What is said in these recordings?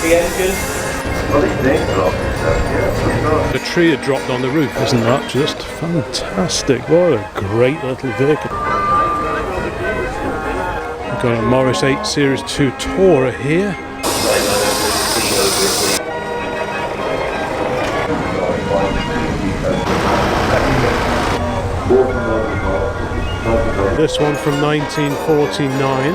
the engine. The tree had dropped on the roof, isn't that just fantastic? What a great little vehicle. We've got a Morris 8 Series 2 Tourer here. This one from 1949.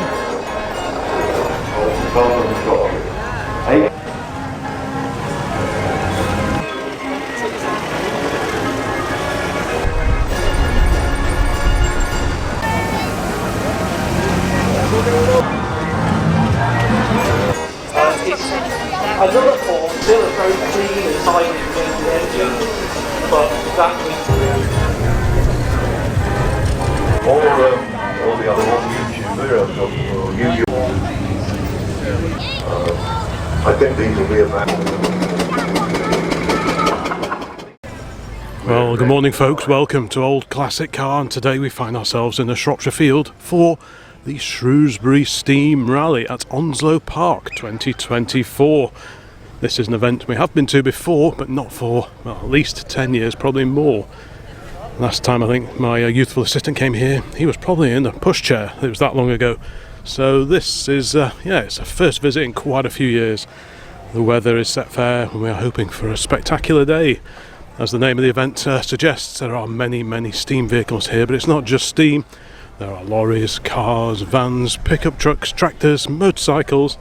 Another form, still a very clean and tidy engine, but that all the other ones, YouTube, I think these will be about. Well, good morning folks, welcome to Old Classic Car, and today we find ourselves in a Shropshire field for the Shrewsbury Steam Rally at Onslow Park 2024. This is an event we have been to before, but not for, well, at least 10 years, probably more. Last time I think my youthful assistant came here, he was probably in a pushchair. It was that long ago. So this is, it's a first visit in quite a few years. The weather is set fair and we are hoping for a spectacular day. As the name of the event suggests, there are many steam vehicles here, but it's not just steam. There are lorries, cars, vans, pickup trucks, tractors, motorcycles,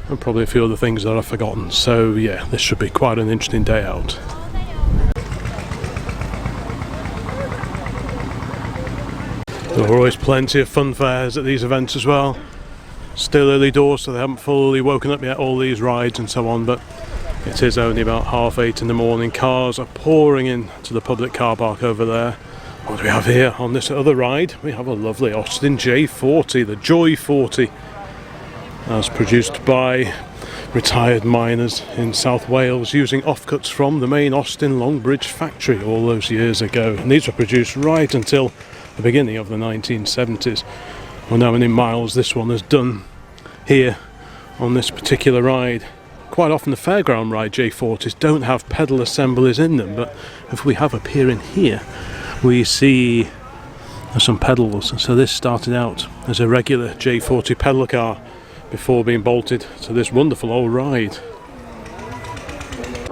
and probably a few other things that I've forgotten. So yeah, this should be quite an interesting day out. There are always plenty of fun fairs at these events as well. Still early doors, so they haven't fully woken up yet, all these rides and so on, but it is only about 8:30 in the morning. Cars are pouring in to the public car park over there. What do we have here on this other ride? We have a lovely Austin J40, the Joy 40, as produced by retired miners in South Wales using offcuts from the main Austin Longbridge factory all those years ago. And these were produced right until the beginning of the 1970s. Well, now many miles this one has done here on this particular ride. Quite often the fairground ride J40s don't have pedal assemblies in them, but if we have up here in here, we see some pedals. So this started out as a regular J40 pedal car before being bolted to this wonderful old ride.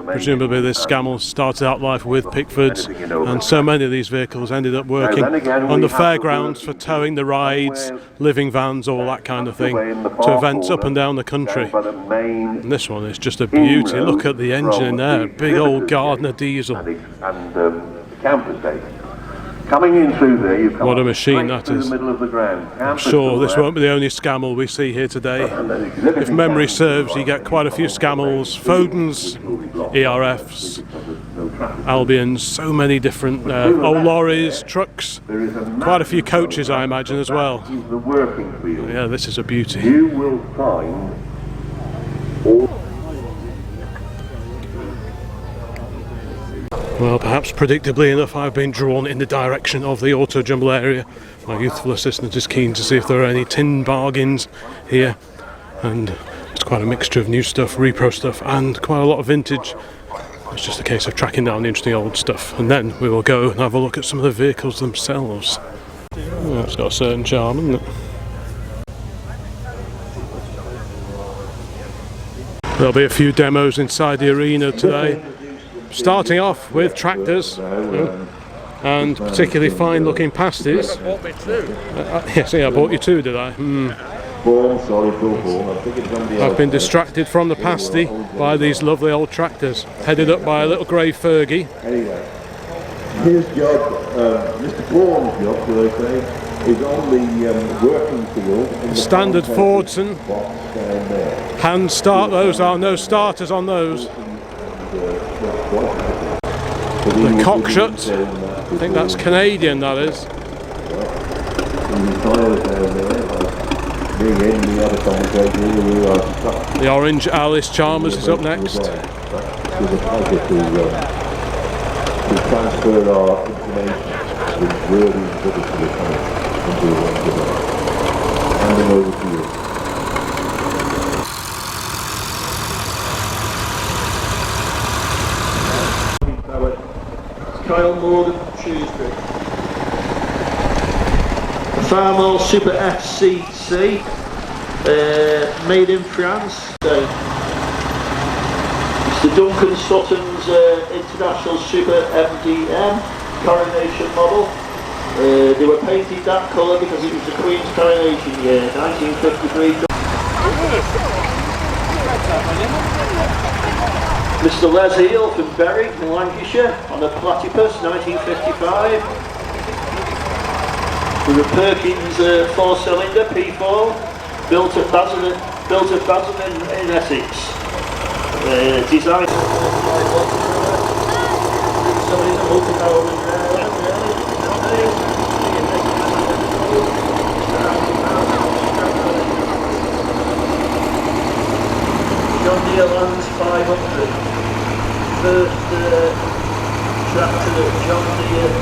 Presumably this Scammell started out life with Pickfords, and so many of these vehicles ended up working on the fairgrounds for towing the rides, living vans, all that kind of thing, to events up and down the country. And this one is just a beauty. Look at the engine in there, big old Gardner diesel. Coming in through there, you come what a machine that is. the middle of the ground. I'm sure this won't be the only Scammell we see here today. If memory serves, you get quite a few Scammells, Fodens, ERFs, Albions, so many different old lorries, trucks, quite a few coaches I imagine as well. Yeah, this is a beauty. You will find all. Well, perhaps predictably enough, I've been drawn in the direction of the auto jumble area. My youthful assistant is keen to see if there are any tin bargains here, and it's quite a mixture of new stuff, repro stuff, and quite a lot of vintage. It's just a case of tracking down the interesting old stuff, and then we will go and have a look at some of the vehicles themselves. Oh, that's got a certain charm, hasn't it? There'll be a few demos inside the arena today. Starting off with tractors, and particularly fine looking pasties. Yes, I bought you two, did I? I've been distracted from the pasty by these lovely old tractors, headed up by a little grey Fergie. His job, Mr. Bourne's job, shall I say, is on the working field. Standard Fordson. Hand start, those are no starters on those. The cockshut, I think that's Canadian, that is. The orange Alice Chalmers is up next. Transfer our information with wording to the handing over to you. Kyle Morgan from Shrewsbury. The Farmall Super FCC, made in France. So, Mr. Duncan Sutton's International Super MDM coronation model. They were painted that colour because it was the Queen's coronation year, 1953. Mr. Les Heel from Berwick in Lancashire on a Platypus, 1955. With a Perkins 4-cylinder P4, built at Basel in Essex. Designed John Deere Lands 500. First tractor that John Deere.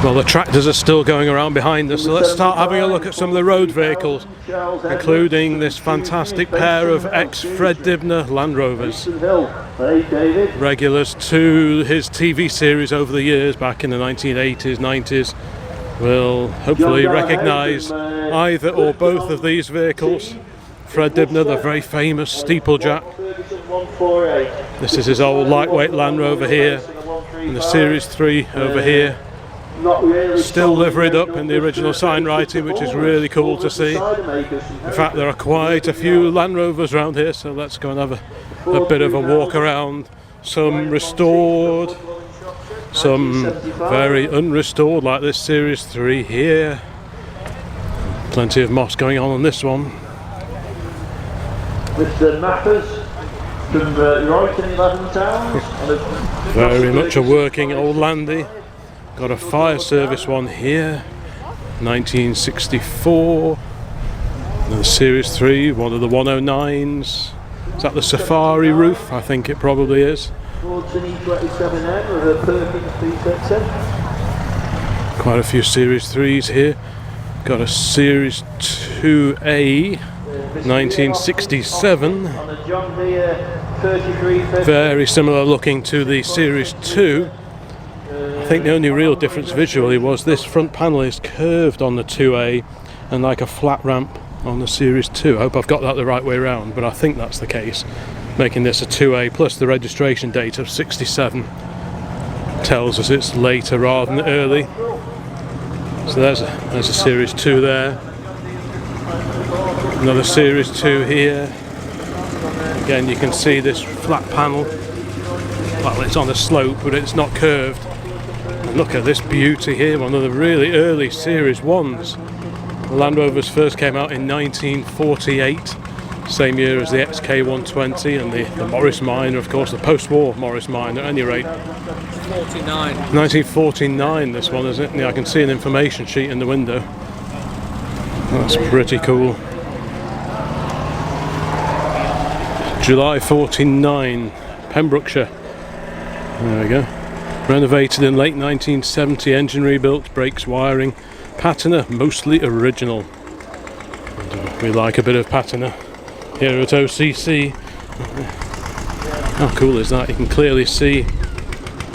Well, the tractors are still going around behind us, so let's start having a look at some of the road vehicles, including this fantastic pair of ex-Fred Dibner Land Rovers. Regulars to his TV series over the years, back in the 1980s, 90s, will hopefully recognise either or both of these vehicles. Fred Dibner, the very famous steeplejack. This is his old lightweight Land Rover here, and the Series 3 over here. Still liveried up in the original sign writing, which is really cool to see. In fact, there are quite a few Land Rovers around here, so let's go and have a bit of a walk around. Some restored, some very unrestored, like this Series 3 here. Plenty of moss going on this one. Mr. Mappers from Royton 11 Towns. Very much a working old landy. Got a fire service one here, 1964. Another Series 3, one of the 109s. Is that the Safari roof? I think it probably is. Quite a few Series 3s here. Got a Series 2A, 1967. Very similar looking to the Series 2. I think the only real difference visually was this front panel is curved on the 2A and like a flat ramp on the Series 2. I hope I've got that the right way around, but I think that's the case. Making this a 2A plus the registration date of 67 tells us it's later rather than early. So there's a Series 2 there. Another Series 2 here. Again, you can see this flat panel. Well, it's on a slope, but it's not curved. And look at this beauty here, one of the really early Series 1s. The Land Rovers first came out in 1948, same year as the XK120 and the Morris Minor, of course, the post-war Morris Minor at any rate. 1949 this one, isn't it? Yeah, I can see an information sheet in the window. That's pretty cool. July 49, Pembrokeshire. There we go. Renovated in late 1970, engine rebuilt, brakes, wiring, patina mostly original. We like a bit of patina here at OCC. How cool is that? You can clearly see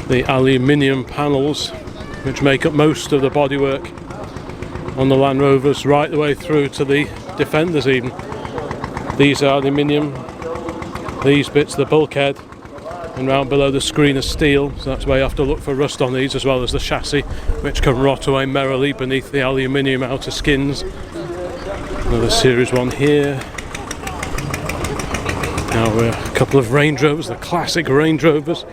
the aluminium panels which make up most of the bodywork on the Land Rovers, right the way through to the Defenders even. These are aluminium, these bits the bulkhead, and round below the screen is steel, so that's why you have to look for rust on these, as well as the chassis, which can rot away merrily beneath the aluminium outer skins. Another Series 1 here. Now a couple of Range Rovers, the classic Range Rovers.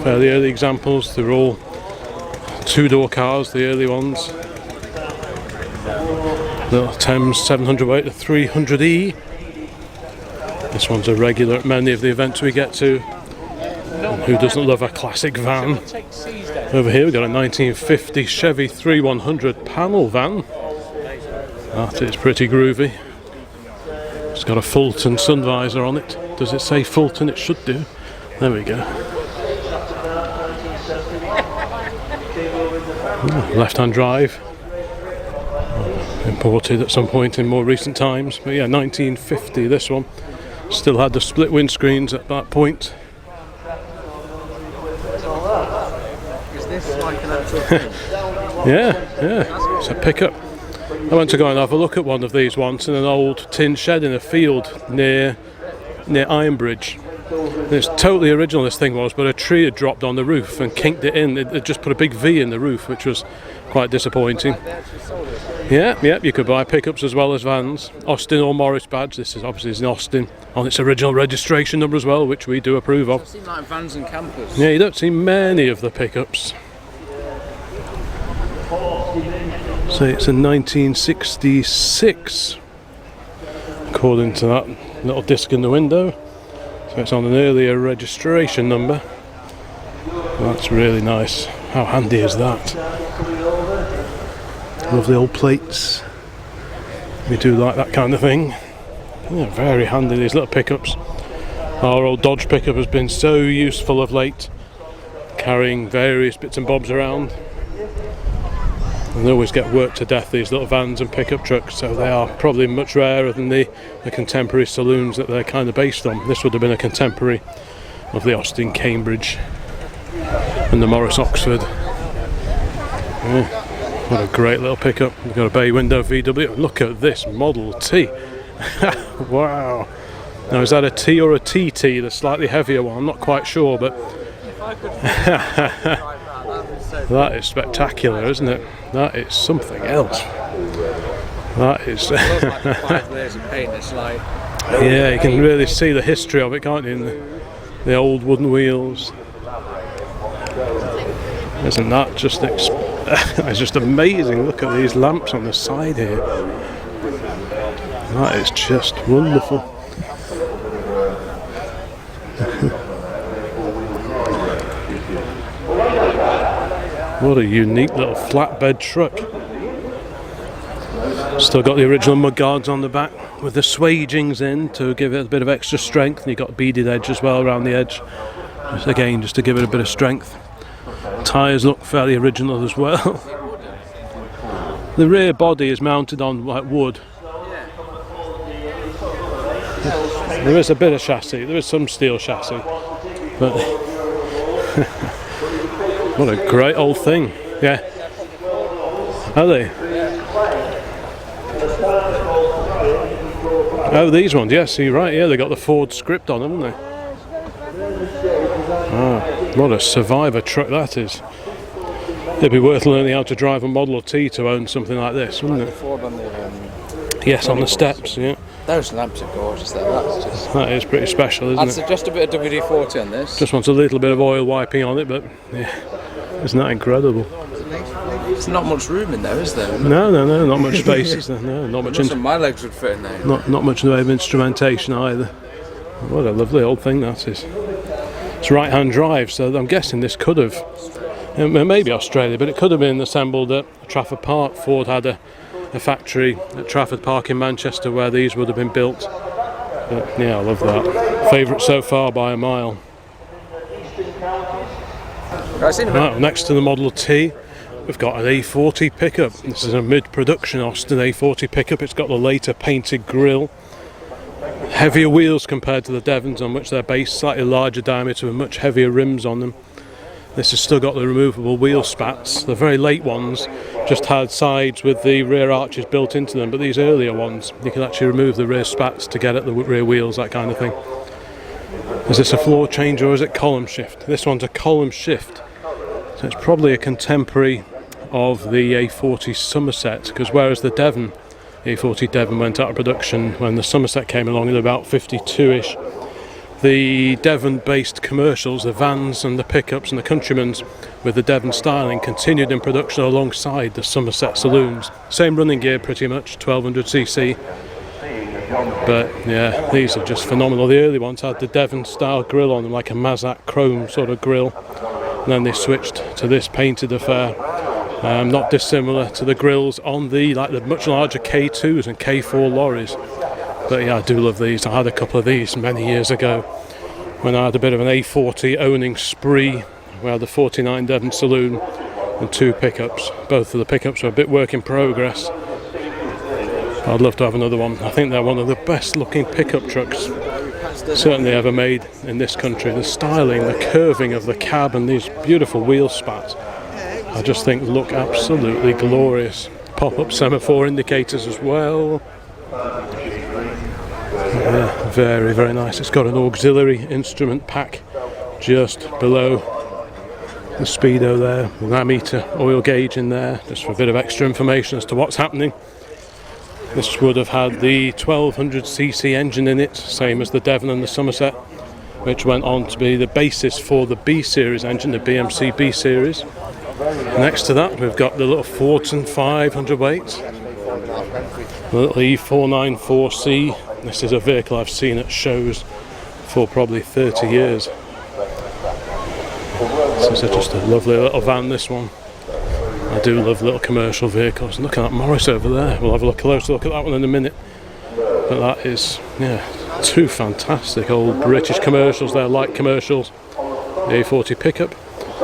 Fairly early examples, they're all two-door cars, the early ones. The Thames 700 weight, the 300E. This one's a regular at many of the events we get to. And who doesn't love a classic van? Over here we've got a 1950 Chevy 3100 panel van. That is pretty groovy. It's got a Fulton sun visor on it. Does it say Fulton? It should do. There we go. Left-hand drive. Imported at some point in more recent times. But yeah, 1950 this one. Still had the split windscreens at that point. this like an actual thing? Yeah, it's a pickup. I went to go and have a look at one of these once in an old tin shed in a field near Ironbridge. And it's totally original, this thing was, but a tree had dropped on the roof and kinked it in. It just put a big V in the roof, which was quite disappointing. Yeah, you could buy pickups as well as vans. Austin or Morris badge. This is obviously in Austin on its original registration number as well, which we do approve of. It seems like vans and campers. Yeah, you don't see many of the pickups. So it's a 1966, according to that little disc in the window. So it's on an earlier registration number. That's really nice. How handy is that? Lovely old plates. We do like that kind of thing. Yeah, very handy, these little pickups. Our old Dodge pickup has been so useful of late, carrying various bits and bobs around. And they always get worked to death, these little vans and pickup trucks, so they are probably much rarer than the contemporary saloons that they're kind of based on. This would have been a contemporary of the Austin Cambridge and the Morris Oxford. Yeah, what a great little pickup. We've got a bay window VW. Look at this Model T. Wow. Now, is that a T or a TT, the slightly heavier one? I'm not quite sure, but that is spectacular, isn't it? That is something else. That is. It looks like 5 layers of paint. It's like. Yeah, you can really see the history of it, can't you? In the old wooden wheels. Isn't that just it's just amazing? Look at these lamps on the side here. That is just wonderful. What a unique little flatbed truck. Still got the original mudguards on the back with the swagings in to give it a bit of extra strength, and you've got beaded edge as well around the edge, just to give it a bit of strength. Tyres look fairly original as well. The rear body is mounted on like wood. There is a bit of chassis, there is some steel chassis, but what a great old thing. Yeah. Are they? Oh, these ones, yes, you're right, yeah, they got the Ford script on them, haven't they? Ah, what a survivor truck that is. It'd be worth learning how to drive a Model T to own something like this, wouldn't it? Ford on the, yes, on the steps, yeah. those lamps are gorgeous though. That is pretty special, isn't I'd it? suggest a bit of WD-40 on this. Just wants a little bit of oil wiping on it, but yeah, isn't that incredible? There's not much room in there, is there? No, not much space, is there? No, not much. My legs would fit in there. Not much in the way of instrumentation either. What a lovely old thing that is. It's right-hand drive, so I'm guessing this could have, maybe Australia, but it could have been assembled at Trafford Park. Ford had a factory at Trafford Park in Manchester where these would have been built. But yeah, I love that. Favourite so far by a mile. Right, next to the Model T, we've got an A40 pickup. This is a mid-production Austin A40 pickup. It's got the later painted grille. Heavier wheels compared to the Devons on which they're based, slightly larger diameter with much heavier rims on them. This has still got the removable wheel spats. The very late ones just had sides with the rear arches built into them, but these earlier ones, you can actually remove the rear spats to get at the rear wheels, that kind of thing. Is this a floor change or is it column shift? This one's a column shift. So it's probably a contemporary of the A40 Somerset, because whereas the Devon, the A40 Devon went out of production when the Somerset came along in about 52-ish, the Devon-based commercials, the vans and the pickups and the Countrymans with the Devon styling continued in production alongside the Somerset saloons. Same running gear pretty much, 1200cc. But yeah, these are just phenomenal. The early ones had the Devon style grille on them, like a Mazak chrome sort of grille. And then they switched to this painted affair. Not dissimilar to the grills on the much larger K2s and K4 lorries. But yeah, I do love these. I had a couple of these many years ago when I had a bit of an A40 owning spree. We had the 49 Devon saloon and 2 pickups. Both of the pickups were a bit work in progress. I'd love to have another one. I think they're one of the best looking pickup trucks certainly ever made in this country. The styling, the curving of the cab and these beautiful wheel spats. I just think look absolutely glorious. Pop-up semaphore indicators as well. Yeah, very, very nice. It's got an auxiliary instrument pack just below the speedo there, an ammeter oil gauge in there, just for a bit of extra information as to what's happening. This would have had the 1200cc engine in it, same as the Devon and the Somerset, which went on to be the basis for the B series engine, the BMC B series. Next to that we've got the little Fortin 500 weight, the little E494C. This is a vehicle I've seen at shows for probably 30 years. This is just a lovely little van, this one. I do love little commercial vehicles. Look at that Morris over there. We'll have a closer look at that one in a minute. But that is, yeah, two fantastic old British commercials there, light commercials. The A40 pickup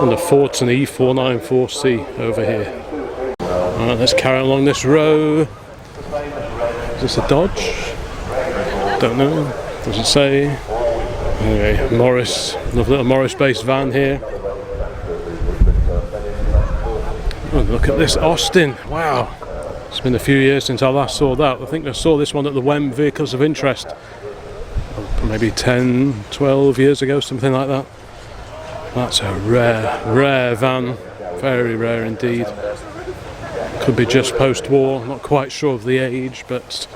and the Fortin E494C over here. Alright, let's carry on along this row. Is this a Dodge? Don't know. Doesn't say. Anyway, Morris, lovely little Morris based van here. Oh, look at this Austin. Wow. It's been a few years since I last saw that. I think I saw this one at the WEM Vehicles of Interest. Maybe 10, 12 years ago, something like that. That's a rare van. Very rare indeed. Could be just post-war. Not quite sure of the age, but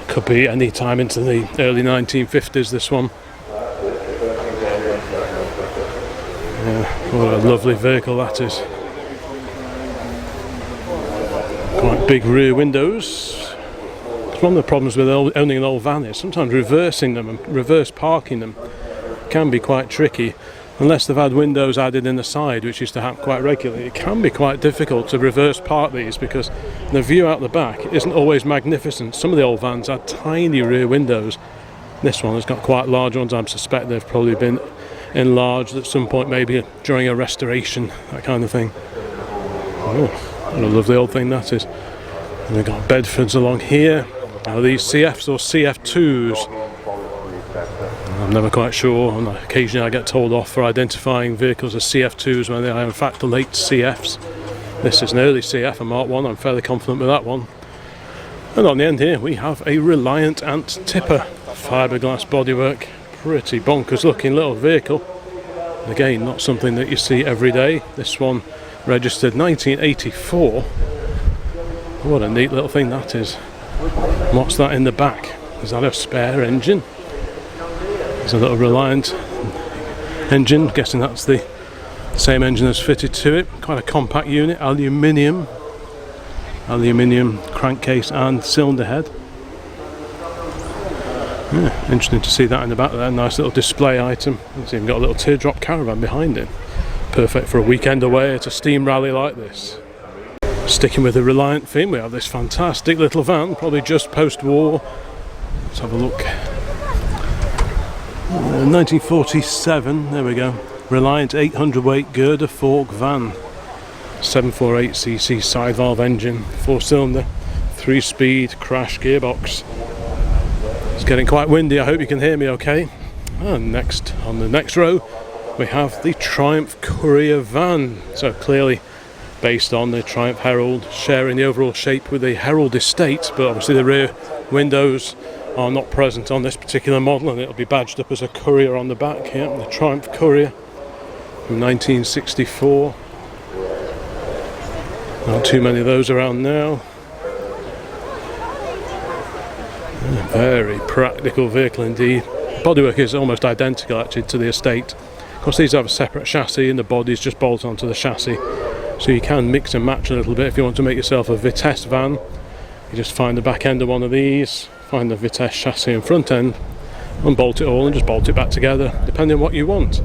could be any time into the early 1950s, this one. Yeah, what a lovely vehicle that is. Quite big rear windows. It's one of the problems with owning an old van is sometimes reversing them and reverse parking them can be quite tricky. Unless they've had windows added in the side, which used to happen quite regularly, it can be quite difficult to reverse park these because the view out the back isn't always magnificent. Some of the old vans had tiny rear windows. This one has got quite large ones. I suspect they've probably been enlarged at some point, maybe during a restoration, that kind of thing. Oh, what a lovely old thing that is. And we've got Bedfords along here. Are these CFs or CF2s? I'm never quite sure, and occasionally I get told off for identifying vehicles as CF2s when they are in fact the late CFs. This is an early CF, a Mark 1, I'm fairly confident with that one. And on the end here we have a Reliant Ant Tipper, fiberglass bodywork, pretty bonkers looking little vehicle. Again, not something that you see every day. This one registered 1984. What a neat little thing that is. What's that in the back? Is that a spare engine? There's a little Reliant engine, guessing that's the same engine as fitted to it. Quite a compact unit, aluminium crankcase and cylinder head. Yeah, interesting to see that in the back there, nice little display item. It's even got a little teardrop caravan behind it. Perfect for a weekend away at a steam rally like this. Sticking with the Reliant theme, we have this fantastic little van, probably just post-war. Let's have a look. 1947, there we go. Reliant 800 weight girder fork van. 748cc side valve engine, 4-cylinder, 3-speed crash gearbox. It's getting quite windy, I hope you can hear me okay. And next, on the next row, we have the Triumph Courier van. So clearly based on the Triumph Herald, sharing the overall shape with the Herald estate, but obviously the rear windows are not present on this particular model, and it'll be badged up as a Courier on the back here. The Triumph Courier from 1964. Not too many of those around now. Very practical vehicle indeed. Bodywork is almost identical actually to the estate. Of course these have a separate chassis and the bodies just bolt onto the chassis, so you can mix and match a little bit if you want to make yourself a Vitesse van. You just find the back end of one of these, find the Vitesse chassis and front end, unbolt it all and just bolt it back together depending on what you want.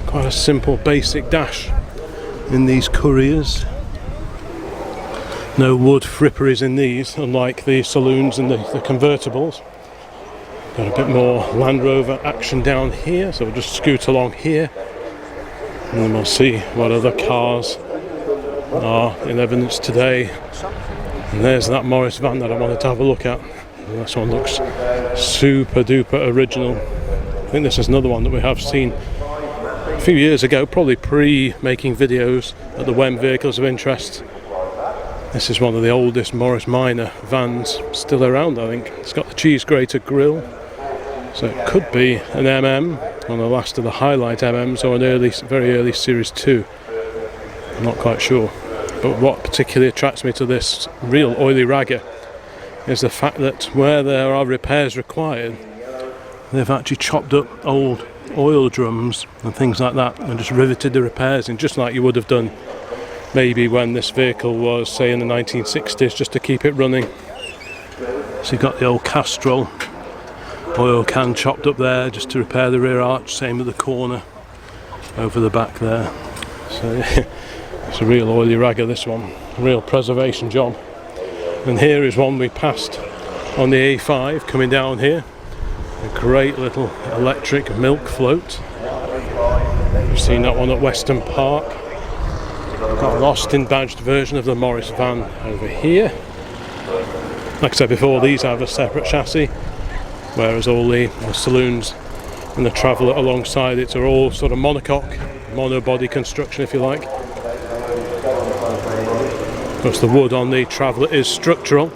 Quite a simple basic dash in these Couriers. No wood fripperies in these, unlike the saloons and the convertibles. Got a bit more Land Rover action down here, so we'll just scoot along here and then we'll see what other cars are in evidence today. And there's that Morris van that I wanted to have a look at. And this one looks super duper original. I think this is another one that we have seen a few years ago, probably pre-making videos at the Wen Vehicles of Interest. This is one of the oldest Morris Minor vans still around, I think. It's got the cheese grater grille, so it could be an MM, one of the last of the Highlight MMs, or an very early Series 2. I'm not quite sure. But what particularly attracts me to this real oily ragger is the fact that where there are repairs required, they've actually chopped up old oil drums and things like that and just riveted the repairs in, just like you would have done maybe when this vehicle was, say, in the 1960s, just to keep it running. So you've got the old Castrol oil can chopped up there just to repair the rear arch, same at the corner over the back there. So it's a real oily ragger, this one, a real preservation job. And here is one we passed on the A5 coming down here, a great little electric milk float. We've seen that one at Weston Park. Got an Austin badged version of the Morris van over here. Like I said before, these have a separate chassis, whereas all the saloons and the Traveller alongside it are all sort of monocoque, monobody construction if you like. Of course the wood on the Traveller is structural,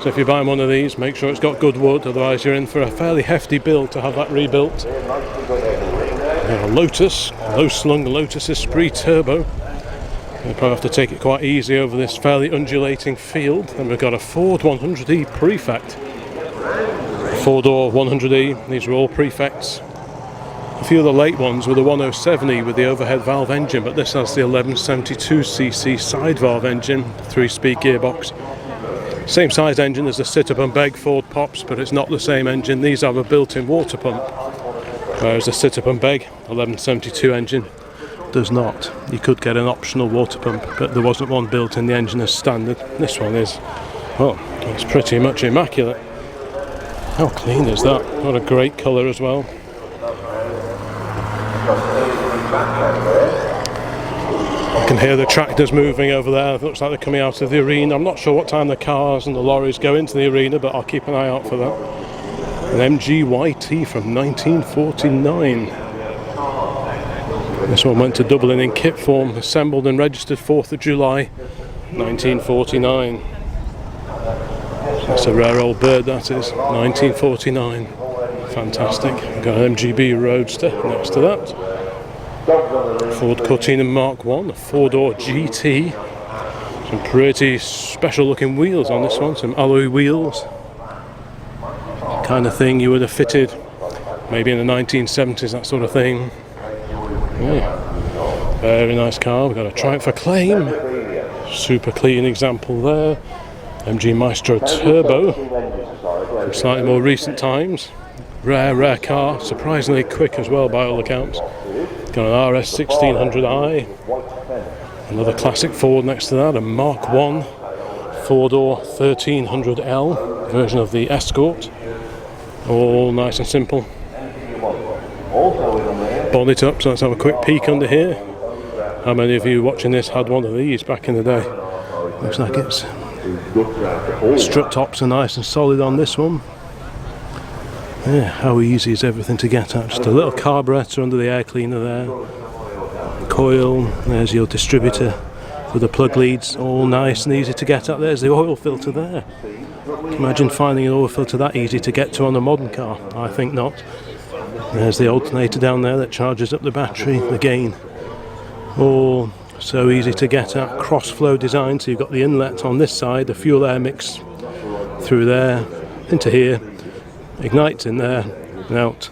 so if you buy one of these, make sure it's got good wood, otherwise you're in for a fairly hefty bill to have that rebuilt. A Lotus, low-slung Lotus Esprit Turbo. You probably have to take it quite easy over this fairly undulating field. And we've got a Ford 100E Prefect. A 4-door 100E, these are all Prefects. A few of the late ones were the 107E with the overhead valve engine, but this has the 1172cc side valve engine, 3-speed gearbox. Same size engine as the sit-up and beg Ford Pops, but it's not the same engine. These have a built-in water pump, whereas the sit-up and beg 1172 engine does not. You could get an optional water pump, but there wasn't one built in the engine as standard. This one is, well, it's pretty much immaculate. How clean is that? What a great colour as well. I can hear the tractors moving over there. It looks like they're coming out of the arena. I'm not sure what time the cars and the lorries go into the arena, but I'll keep an eye out for that. An MGYT from 1949. This one went to Dublin in kit form, assembled and registered 4th of July 1949. That's a rare old bird, that is. 1949. Fantastic. We've got an MGB Roadster next to that. Ford Cortina Mark 1, a 4-door GT. Some pretty special looking wheels on this one, some alloy wheels. Kind of thing you would have fitted maybe in the 1970s, that sort of thing. Yeah. Very nice car. We've got a Triumph Acclaim. Super clean example there. MG Maestro Turbo from slightly more recent times. Rare car, surprisingly quick as well by all accounts. Got an RS 1600i, another classic Ford next to that, a Mark 1 4-door 1300L version of the Escort. All nice and simple. Bonnet up, so let's have a quick peek under here. How many of you watching this had one of these back in the day? Looks like it's strut tops are nice and solid on this one. Yeah, how easy is everything to get at? Just a little carburettor under the air cleaner there. Coil, there's your distributor with the plug leads, all nice and easy to get at. There's the oil filter there. Imagine finding an oil filter that easy to get to on a modern car. I think not. There's the alternator down there that charges up the battery. Again, all so easy to get at. Cross flow design, so you've got the inlet on this side, the fuel air mix through there into here. Ignites in there and out,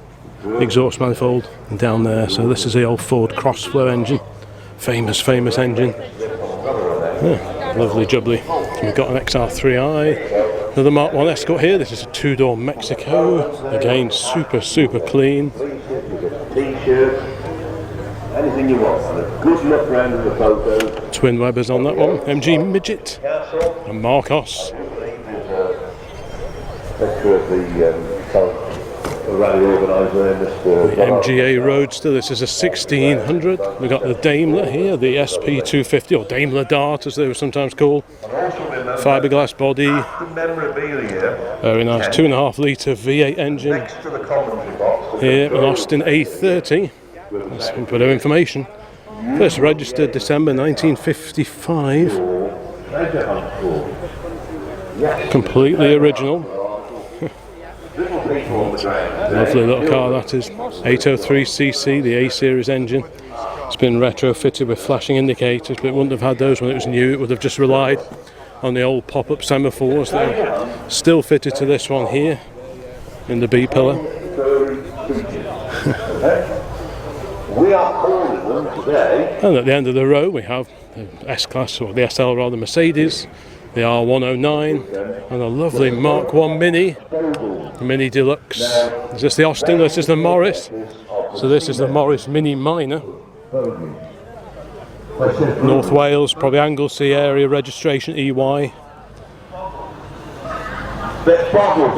exhaust manifold and down there. So this is the old Ford Crossflow engine, famous engine. Yeah, lovely jubbly. We've got an XR3i, another Mark 1 Escort here. This is a 2-door Mexico, again super clean. Anything you want. Good look round at the photos. Twin Webbers on that one. MG Midget and Marcos. Picture of the rally organiser in this The MGA Roadster, this is a 1600. We've got the Daimler here, the SP250, or Daimler Dart as they were sometimes called. Fiberglass body. Very nice, 2.5 litre V8 engine. Here, an Austin A30. That's a bit of information. First registered December 1955. Completely original. Lovely little car that is. 803cc, the A series engine. It's been retrofitted with flashing indicators, but it wouldn't have had those when it was new. It would have just relied on the old pop-up semaphores that are still fitted to this one here in the B pillar. We are calling them today. And at the end of the row we have the S-Class, or the SL rather, Mercedes, the R109, and a lovely Mark 1 Mini, Mini Deluxe. Is this the Austin? This is the Morris. So this is the Morris Mini Minor. North Wales, probably Anglesey area, registration EY.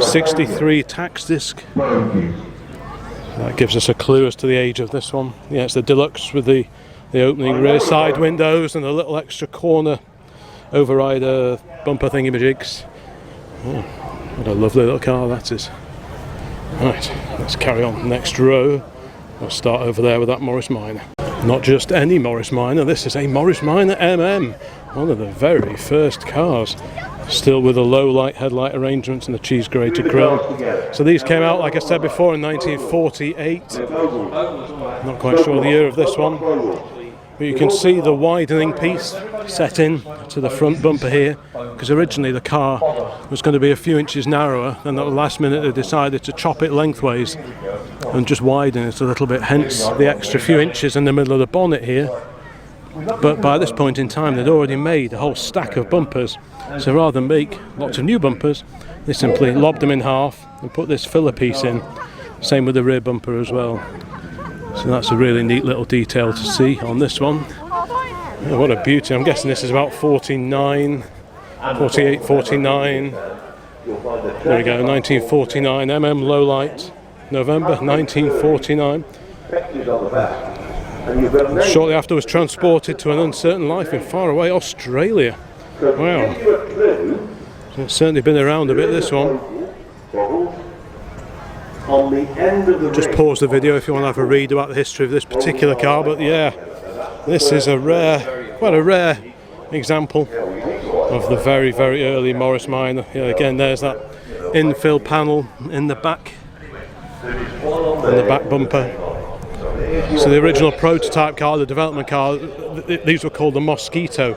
63 tax disc. That gives us a clue as to the age of this one. Yeah, it's the Deluxe with the opening rear side windows and a little extra corner overrider bumper thingamajigs. Oh, what a lovely little car that is. Right, let's carry on. Next row. We'll start over there with that Morris Minor. Not just any Morris Minor, this is a Morris Minor MM. One of the very first cars. Still with the low light headlight arrangements and the cheese grated grille. So these came out, like I said before, in 1948. Not quite sure the year of this one. But you can see the widening piece set in to the front bumper here, because originally the car was going to be a few inches narrower, then at the last minute they decided to chop it lengthways and just widen it a little bit, hence the extra few inches in the middle of the bonnet here. But by this point in time they'd already made a whole stack of bumpers, so rather than make lots of new bumpers, they simply lobbed them in half and put this filler piece in. Same with the rear bumper as well. So that's a really neat little detail to see on this one. Oh, what a beauty. I'm guessing this is about 48, 49. There we go, 1949, MM low light, November 1949. Shortly after was transported to an uncertain life in faraway Australia. Wow. It's certainly been around a bit, this one. Just pause the video if you want to have a read about the history of this particular car, but yeah, this is a rare, quite a rare example of the very, very early Morris Minor. Yeah, again, there's that infill panel in the back, and the back bumper. So the original prototype car, the development car, these were called the Mosquito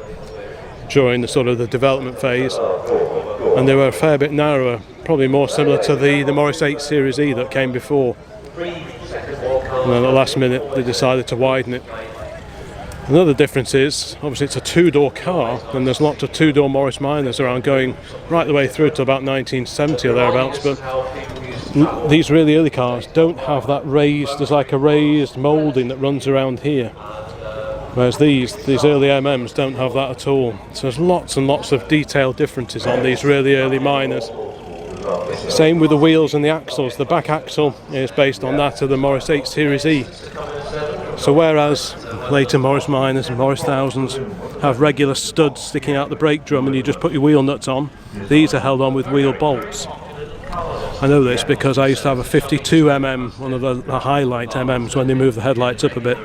during the sort of the development phase, and they were a fair bit narrower, probably more similar to the Morris 8 Series E that came before. And then at the last minute they decided to widen it. Another difference is, obviously it's a two-door car, and there's lots of two-door Morris Minors around going right the way through to about 1970 or thereabouts, but these really early cars don't have that raised, there's like a raised moulding that runs around here. Whereas these early MMs don't have that at all. So there's lots and lots of detailed differences on these really early Minors. Same with the wheels and the axles. The back axle is based on that of the Morris 8 Series E. So whereas later Morris Minors and Morris Thousands have regular studs sticking out the brake drum and you just put your wheel nuts on, these are held on with wheel bolts. I know this because I used to have a 52mm, one of the highlight MMs, when they moved the headlights up a bit,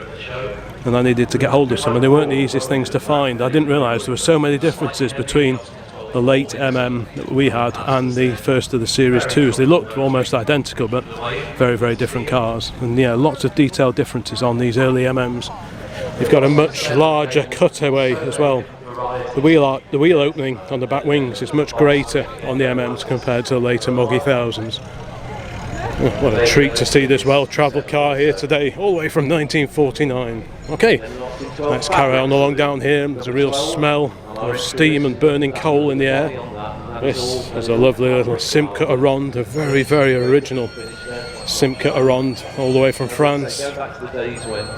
and I needed to get hold of some, and they weren't the easiest things to find. I didn't realise there were so many differences between the late MM that we had and the first of the Series 2s. They looked almost identical, but very, very different cars. And yeah, lots of detailed differences on these early MMs. You've got a much larger cutaway as well. The wheel opening on the back wings is much greater on the MMs compared to the later Moggy Thousands. Oh, what a treat to see this well-travelled car here today, all the way from 1949. Okay, let's carry on along down here. There's a real smell of steam and burning coal in the air. This is a lovely little Simca Ronde, a very, very original Simca Ronde, all the way from France.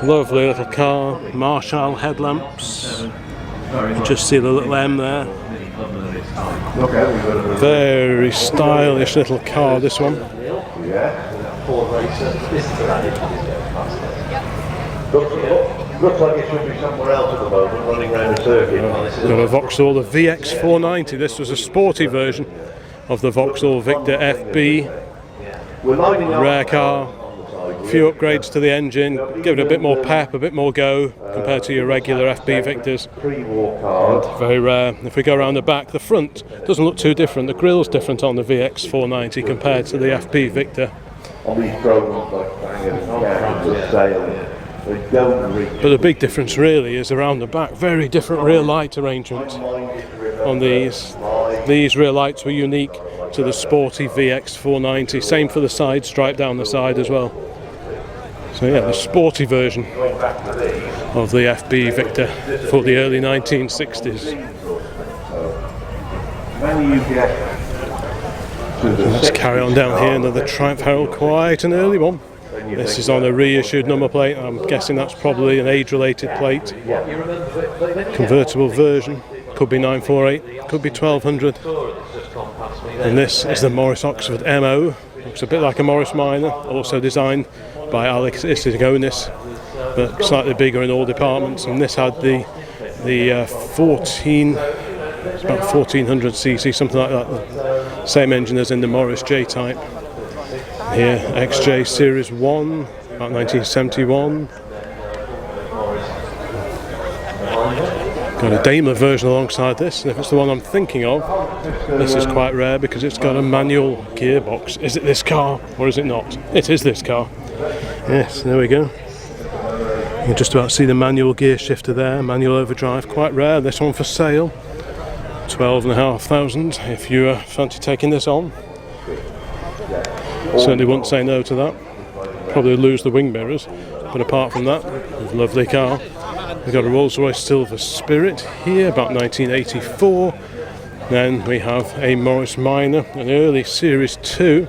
Lovely little car, Marshall headlamps. Just see the little M there. Very stylish little car, this one. Looks like it should be somewhere else at the moment, running around the circuit. Got a Vauxhall, the VX490. This was a sporty version of the Vauxhall Victor FB. Rare car. few upgrades to the engine, give it a bit more pep, a bit more go compared to your regular FB Victors. And very rare. If we go around the back, the front doesn't look too different. The grille's different on the VX 490 compared to the FB Victor. But the big difference really is around the back. Very different rear light arrangement on these. These rear lights were unique to the sporty VX 490. Same for the side stripe down the side as well. So yeah, the sporty version of the FB Victor for the early 1960s. Let's carry on down here. Another Triumph Herald, quite an early one. This is on a reissued number plate. I'm guessing that's probably an age-related plate. Convertible version. Could be 948, could be 1200. And this is the Morris Oxford MO. Looks a bit like a Morris Minor, also designed by Alex Isigonis, but slightly bigger in all departments. And this had the 14, it's about 1400cc, something like that. Same engine as in the Morris J-Type. Here, XJ Series 1, about 1971. Got a Daimler version alongside this, and if it's the one I'm thinking of, this is quite rare because it's got a manual gearbox. Is it this car or is it not? It is this car. Yes, there we go. You can just about see the manual gear shifter there, manual overdrive, quite rare. This one for sale, 12,500 if you fancy taking this on. Certainly wouldn't say no to that. Probably lose the wing mirrors, but apart from that, it's a lovely car. We've got a Rolls-Royce Silver Spirit here, about 1984. Then we have a Morris Minor, an early Series 2.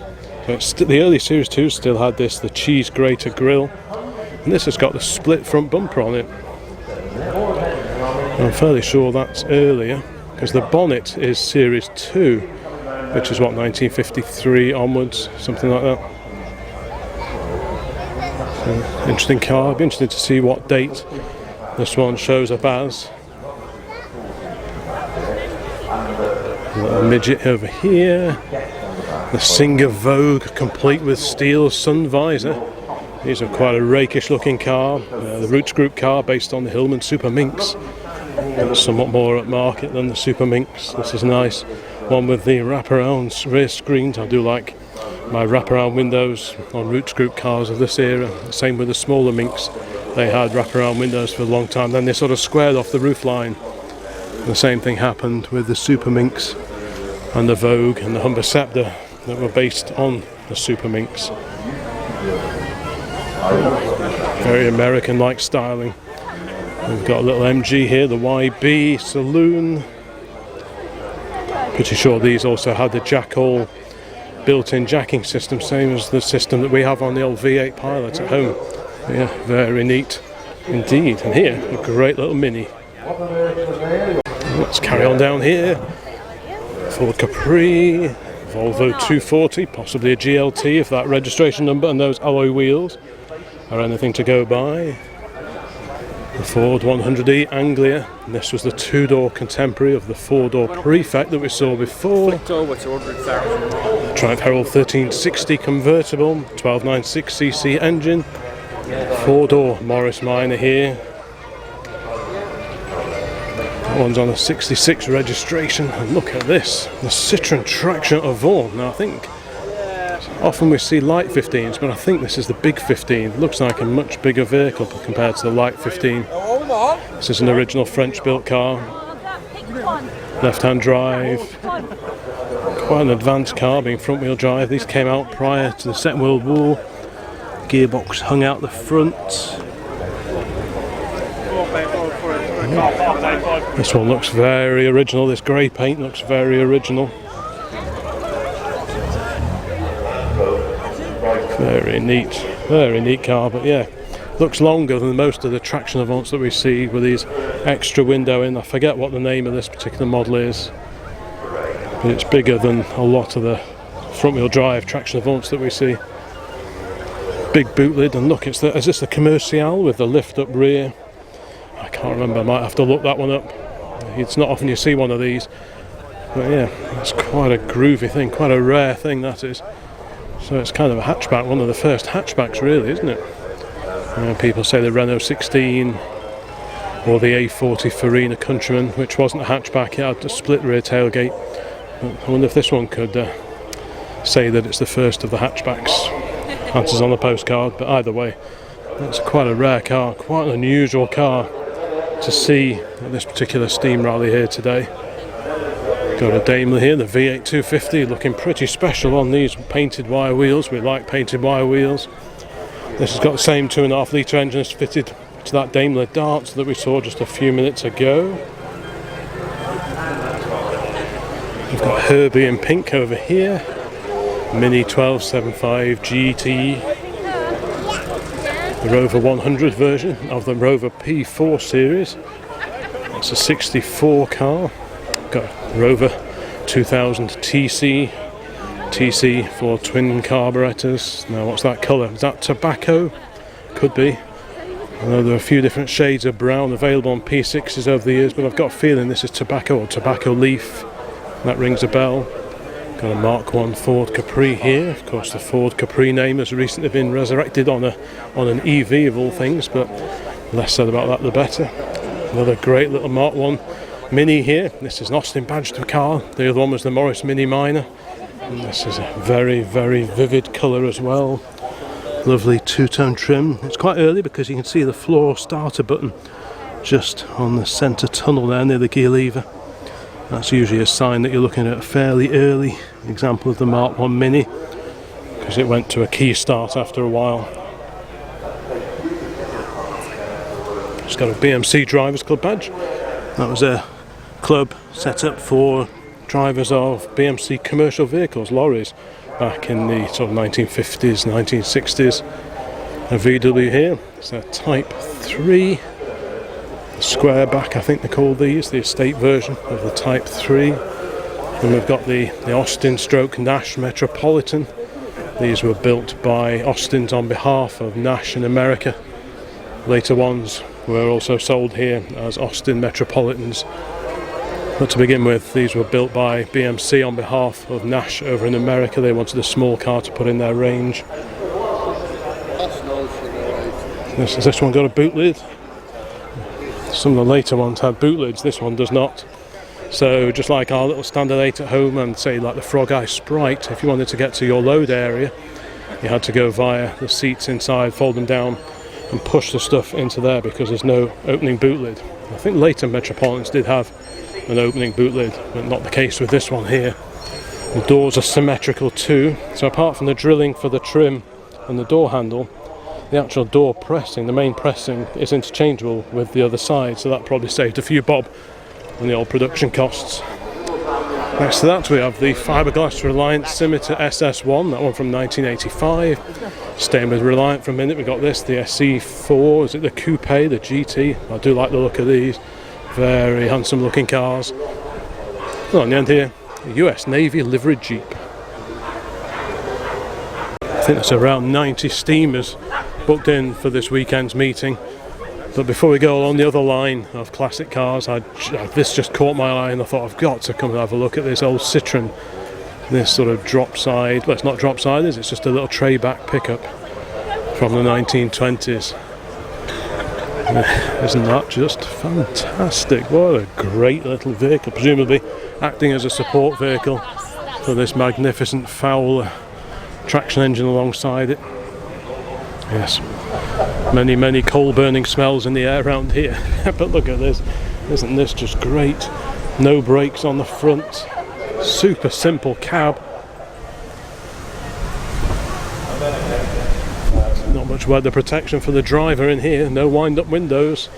So the early Series 2 still had the cheese grater grille. And this has got the split front bumper on it. I'm fairly sure that's earlier, because the bonnet is Series 2, which is what, 1953 onwards, something like that. So, interesting car. I'd be interested to see what date this one shows up as. A little midget over here. The Singer Vogue, complete with steel sun visor. These are quite a rakish looking car. The Roots Group car based on the Hillman Super Minx. It's somewhat more upmarket than the Super Minx. This is nice. One with the wraparound rear screens. I do like my wraparound windows on Roots Group cars of this era. Same with the smaller Minx. They had wraparound windows for a long time. Then they sort of squared off the roof line. The same thing happened with the Super Minx and the Vogue and the Humber Scepter that were based on the Super Minx. Very American-like styling. We've got a little MG here, the YB Saloon. Pretty sure these also had the Jackal built-in jacking system, same as the system that we have on the old V8 Pilot at home. Yeah, very neat indeed. And here, a great little Mini. Let's carry on down here. Ford Capri, Volvo 240, possibly a GLT if that registration number and those alloy wheels are anything to go by. The Ford 100E Anglia, and this was the two-door contemporary of the four-door Prefect that we saw before. Triumph Herald 1360 convertible, 1296cc engine. Four-door Morris Minor here. That one's on a 66 registration. And look at this, the Citroen Traction Avant. Now I think often we see light 15s, but I think this is the big 15. Looks like a much bigger vehicle compared to the light 15. This is an original French-built car. Left-hand drive. Quite an advanced car, being front-wheel drive. These came out prior to the Second World War. Gearbox hung out the front. This one looks very original. This grey paint looks very original. Very neat car, but yeah, looks longer than most of the traction Avants that we see with these extra window in. I forget what the name of this particular model is, but it's bigger than a lot of the front-wheel drive traction Avants that we see. Big boot lid, and look, is this the Commercial with the lift-up rear? I can't remember. I might have to look that one up. It's not often you see one of these, but yeah, it's quite a groovy thing, quite a rare thing that is. So it's kind of a hatchback, one of the first hatchbacks really, isn't it? People say the Renault 16 or the A40 Farina Countryman, which wasn't a hatchback, it had a split rear tailgate. I wonder if this one could say that it's the first of the hatchbacks. Answers on the postcard, but either way, that's quite a rare car, quite an unusual car to see at this particular steam rally here today. Got a Daimler here, the V8 250, looking pretty special on these painted wire wheels. We like painted wire wheels. This has got the same 2.5 litre engine as fitted to that Daimler Dart that we saw just a few minutes ago. We've got Herbie in pink over here. Mini 1275 GT. The Rover 100 version of the Rover P4 series. It's a 64 car. Got Rover 2000 TC for twin carburetors. Now what's that colour? Is that tobacco? Could be. I know there are a few different shades of brown available on P6s over the years, but I've got a feeling this is tobacco or tobacco leaf. That rings a bell. Got a Mark 1 Ford Capri here. Of course the Ford Capri name has recently been resurrected on an EV of all things, but less said about that the better. Another great little Mark 1 Mini here. This is an Austin badged car. The other one was the Morris Mini Minor. And this is a very, very vivid colour as well. Lovely two-tone trim. It's quite early because you can see the floor starter button just on the centre tunnel there near the gear lever. That's usually a sign that you're looking at a fairly early example of the Mark 1 Mini, because it went to a key start after a while. It's got a BMC Drivers Club badge. That was a club set up for drivers of BMC commercial vehicles, lorries, back in the sort of 1950s, 1960s. A VW here, it's a Type 3, square back I think they call these, the estate version of the Type 3. And we've got the Austin stroke Nash Metropolitan. These were built by Austins on behalf of Nash in America. Later ones were also sold here as Austin Metropolitans. But to begin with, these were built by BMC on behalf of Nash over in America. They wanted a small car to put in their range. Has this one got a boot lid? Some of the later ones had boot lids, this one does not. So just like our little standard 8 at home and say like the Frog Eye Sprite, if you wanted to get to your load area, you had to go via the seats inside, fold them down and push the stuff into there because there's no opening boot lid. I think later Metropolitans did have an opening boot lid, but not the case with this one here. The doors are symmetrical too, so apart from the drilling for the trim and the door handle, the actual door pressing, the main pressing, is interchangeable with the other side, so that probably saved a few bob on the old production costs. Next to that we have the fiberglass Reliant Scimitar SS1, that one from 1985. Staying with Reliant for a minute, we got this, the SE4, is it the Coupe, the GT? I do like the look of these. Very handsome looking cars. And on the end here, a US Navy livery Jeep. I think there's around 90 steamers booked in for this weekend's meeting. But before we go along the other line of classic cars, this just caught my eye and I thought I've got to come and have a look at this old Citroen. This sort of drop side, well it's not drop side, it's just a little tray back pickup from the 1920s. Isn't that just fantastic? What a great little vehicle, presumably acting as a support vehicle for this magnificent Fowler traction engine alongside it. Yes, many coal burning smells in the air around here. But look at this, isn't this just great? No brakes on the front, super simple cab. Not much weather protection for the driver in here, no wind up windows.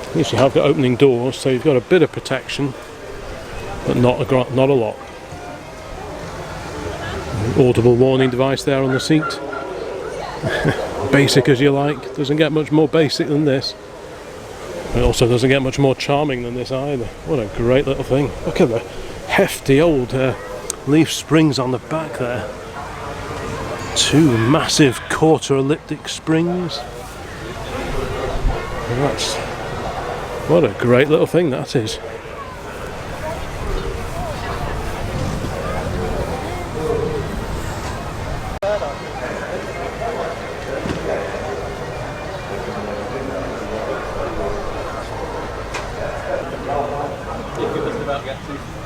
At least you have got opening doors, so you've got a bit of protection, but not a lot. Audible warning device there on the seat. Basic as you like, doesn't get much more basic than this. It also doesn't get much more charming than this either. What a great little thing. Look at the hefty old leaf springs on the back there. Two massive quarter elliptic springs. What a great little thing that is.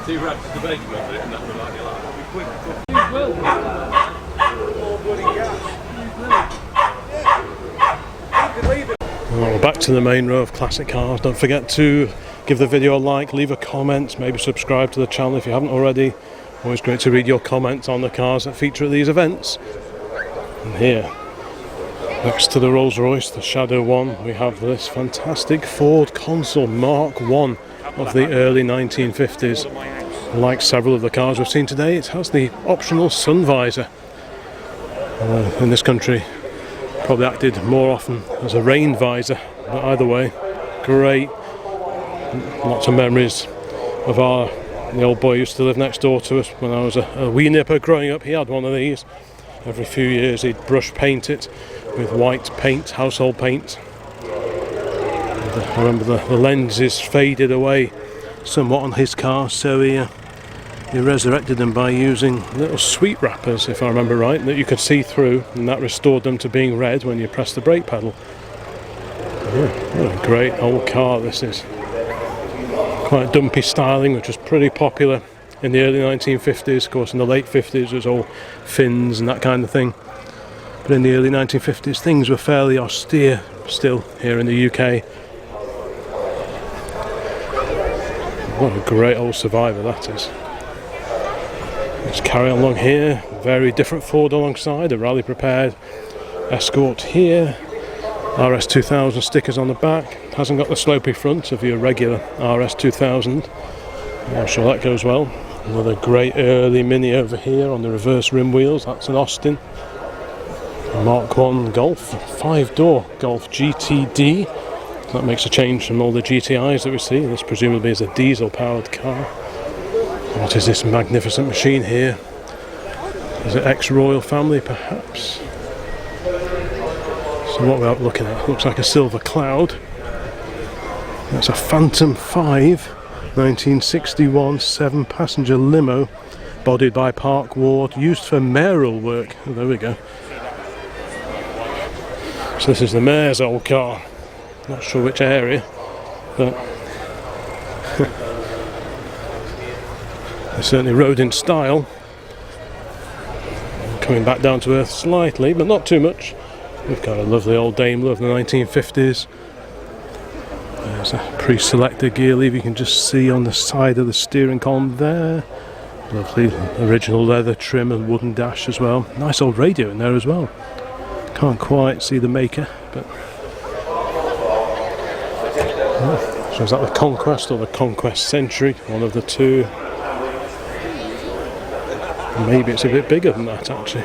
See, we're actually debating over it, and that's like you're like, well, back to the main row of classic cars. Don't forget to give the video a like, leave a comment, maybe subscribe to the channel if you haven't already. Always great to read your comments on the cars that feature at these events. And here, next to the Rolls Royce, the Shadow 1, we have this fantastic Ford Consul Mark 1 of the early 1950s. Like several of the cars we've seen today, it has the optional sun visor. In this country, probably acted more often as a rain visor, but either way, great. Lots of memories of the old boy who used to live next door to us when I was a wee nipper growing up. He had one of these. Every few years he'd brush paint it with white paint, household paint. And I remember the lenses faded away somewhat on his car, so he resurrected them by using little sweet wrappers, if I remember right, that you could see through, and that restored them to being red when you press the brake pedal. Yeah, what a great old car this is. Quite dumpy styling, which was pretty popular in the early 1950s. Of course, in the late 50s it was all fins and that kind of thing. But in the early 1950s things were fairly austere still here in the UK. What a great old Survivor that is. Let's carry on along here. Very different Ford alongside, a rally prepared Escort here. RS2000 stickers on the back. Hasn't got the slopey front of your regular RS2000. I'm sure that goes well. Another great early Mini over here on the reverse rim wheels. That's an Austin. Mark 1 Golf, 5-door Golf GTD. That makes a change from all the GTIs that we see. This presumably is a diesel powered car. What is this magnificent machine here? Is it ex-royal family perhaps? So what we're looking at looks like a silver cloud. That's a Phantom 5 1961 7-passenger limo, bodied by Park Ward, used for mayoral work. Oh, there we go. So this is the mayor's old car. Not sure which area, but they certainly rode in style. Coming back down to earth slightly, but not too much. We've got a lovely old Daimler of the 1950s. There's a pre-selector gear lever you can just see on the side of the steering column there. Lovely original leather trim and wooden dash as well. Nice old radio in there as well. Can't quite see the maker, but so is that the Conquest or the Conquest Century? One of the two. Maybe it's a bit bigger than that actually.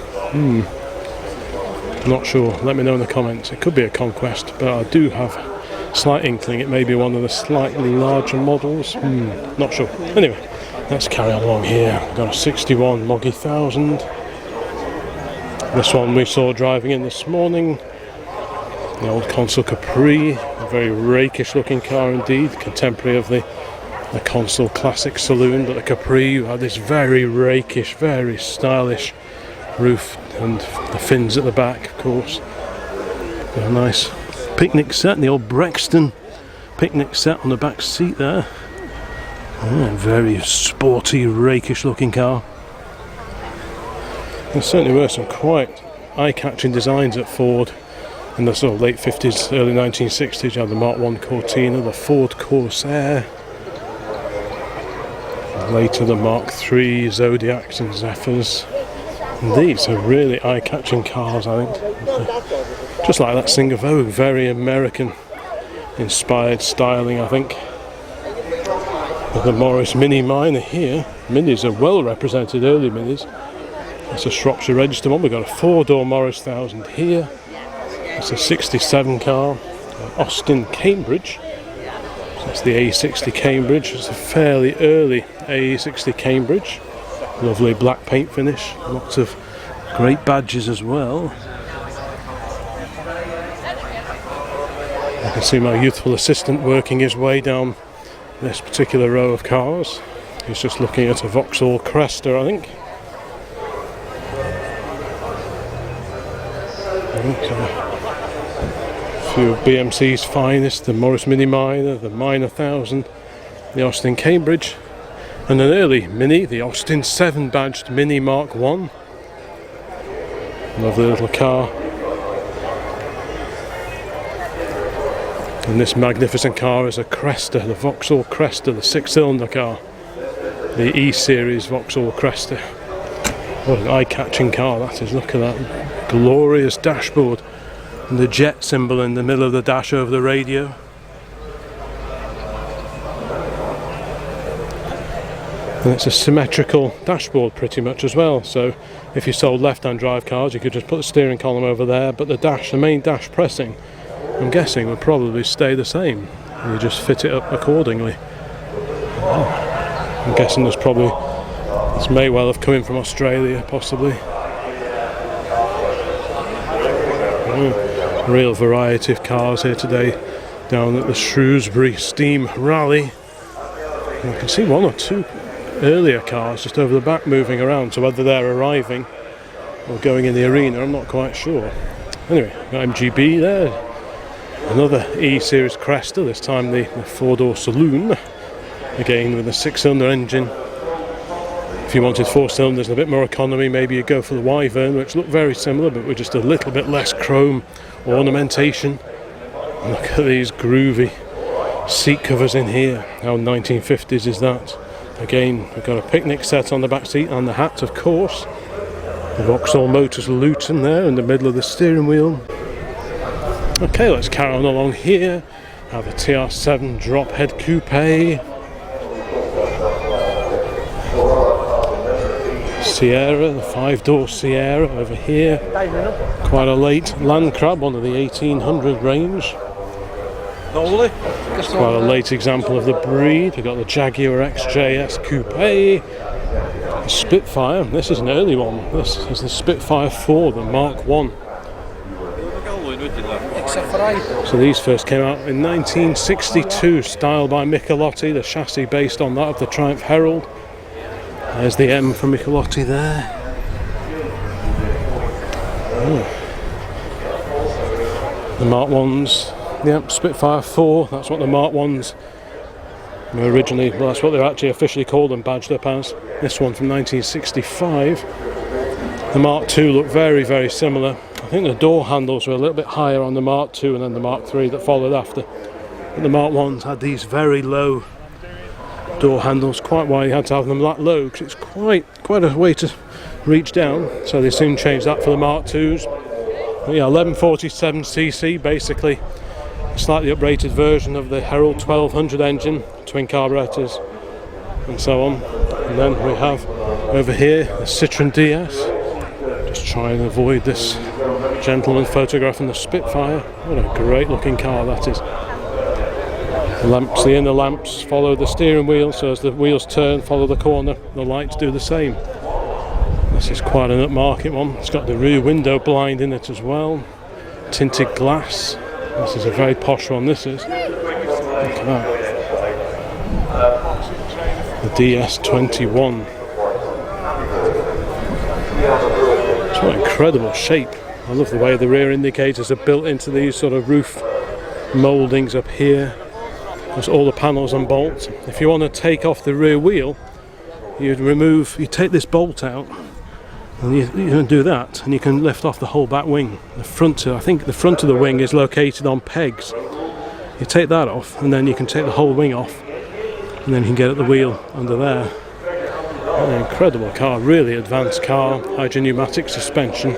Not sure, let me know in the comments. It could be a Conquest, but I do have a slight inkling it may be one of the slightly larger models. Not sure. Anyway, let's carry on along here. We've got a 61 Moggy 1000. This one we saw driving in this morning. The old Consul Capri, a very rakish looking car indeed, contemporary of the Consul Classic Saloon, but the Capri had this very rakish, very stylish roof and the fins at the back, of course. Got a nice picnic set, the old Brexton picnic set on the back seat there. Very sporty, rakish looking car. There certainly were some quite eye-catching designs at Ford in the sort of late 50s, early 1960s. You had the Mark 1 Cortina, the Ford Corsair, later the Mark 3 Zodiacs and Zephyrs. And these are really eye-catching cars, I think. Just like that Singer Vogue, very American inspired styling, I think. With the Morris Mini Minor here. Minis are well represented, early Minis. That's a Shropshire registered one. We've got a 4-door Morris 1000 here. It's a 67 car, Austin Cambridge. So that's the A60 Cambridge. It's a fairly early A60 Cambridge. Lovely black paint finish. Lots of great badges as well. I can see my youthful assistant working his way down this particular row of cars. He's just looking at a Vauxhall Cresta, I think. A few of BMC's finest, the Morris Mini Minor, the Minor 1000, the Austin Cambridge, And an early Mini, the Austin 7 badged Mini Mark 1. Lovely little car. And this magnificent car is a Cresta, the Vauxhall Cresta, the 6-cylinder car. The E-Series Vauxhall Cresta. What an eye-catching car that is, look at that. Glorious dashboard. And the jet symbol in the middle of the dash over the radio. And it's a symmetrical dashboard pretty much as well, so if you sold left-hand drive cars you could just put the steering column over there, but the main dash pressing, I'm guessing, would probably stay the same, and you just fit it up accordingly. I'm guessing this may well have come in from Australia, possibly. Real variety of cars here today down at the Shrewsbury Steam Rally. And I can see one or two earlier cars just over the back moving around, so whether they're arriving or going in the arena I'm not quite sure. Anyway, got MGB there, another E-Series Cresta, this time the 4-door saloon, again with a 6-cylinder engine. If you wanted 4 cylinders and a bit more economy, maybe you go for the Wyvern, which look very similar but with just a little bit less chrome ornamentation. Look at these groovy seat covers in here, how 1950s is that? Again, we've got a picnic set on the back seat and the hat, of course. The Vauxhall Motors Luton there in the middle of the steering wheel. Okay, let's carry on along here. Have a TR7 drop head coupe. Sierra, the 5-door Sierra over here. Quite a late Land Crab, one of the 1800 range. It's quite a late example of the breed. We've got the Jaguar XJS Coupe, the Spitfire. This is an early one. This is the Spitfire 4, the Mark 1. So these first came out in 1962, styled by Michelotti, the chassis based on that of the Triumph Herald. There's the M for Michelotti there. The Mark 1s. Yep, Spitfire 4, that's what the Mark 1s were originally, well, that's what they're actually officially called and badged up as. This one from 1965. The Mark 2 look very, very similar. I think the door handles were a little bit higher on the Mark 2 and then the Mark 3 that followed after. But the Mark 1s had these very low door handles, quite why you had to have them that low, because it's quite a way to reach down. So they soon changed that for the Mark 2s. But yeah, 1147cc, basically a slightly uprated version of the Herald 1200 engine, twin carburetors and so on. And then we have over here the Citroen DS. Just try and avoid this gentleman photographing the Spitfire. What a great looking car that is. The inner lamps follow the steering wheel, so as the wheels turn, follow the corner, the lights do the same. This is quite an upmarket one. It's got the rear window blind in it as well. Tinted glass. This is a very posh one, this is. Look at that. The DS21. It's what incredible shape. I love the way the rear indicators are built into these sort of roof mouldings up here. There's all the panels and bolts. If you want to take off the rear wheel, you take this bolt out, and you can do that, and you can lift off the whole back wing. I think the front of the wing is located on pegs. You take that off, and then you can take the whole wing off, and then you can get at the wheel under there. An incredible car, really advanced car, hydropneumatic suspension.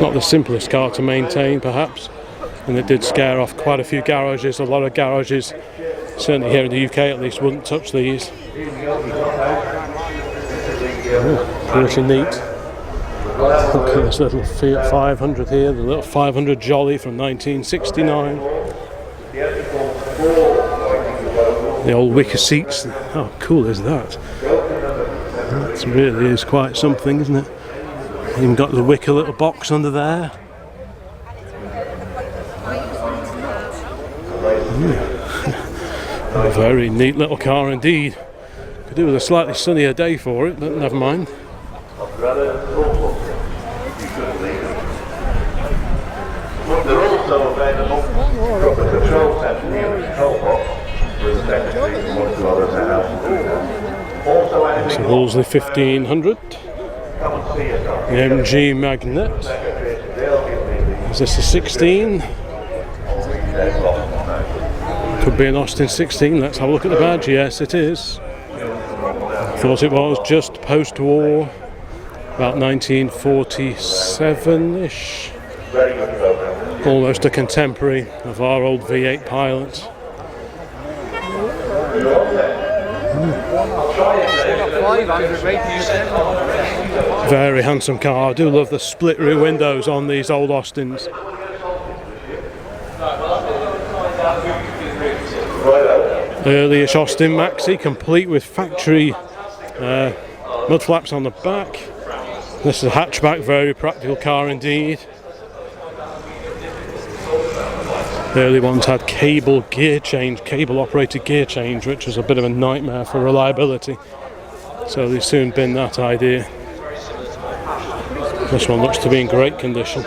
Not the simplest car to maintain, perhaps. And it did scare off quite a few garages. A lot of garages, certainly here in the UK at least, wouldn't touch these. Pretty neat. Look at this little Fiat 500 here, the little 500 Jolly from 1969. The old wicker seats. How cool is that? That really is quite something, isn't it? Even got the wicker little box under there. A very neat little car indeed. Could do with a slightly sunnier day for it, but never mind. They're also available from the control centre, the control box, with the secretary and one or two others at house. Wolseley 1500. The MG Magnet. Is this a 16? Could be an Austin 16. Let's have a look at the badge. Yes, it is. Thought it was just post-war, about 1947-ish. Almost a contemporary of our old V8 Pilot. Very handsome car. I do love the split rear windows on these old Austins. Early-ish Austin Maxi, complete with factory mud flaps on the back. This is a hatchback, very practical car indeed. Early ones had cable operated gear change, which was a bit of a nightmare for reliability. So they've soon bin that idea. This one looks to be in great condition.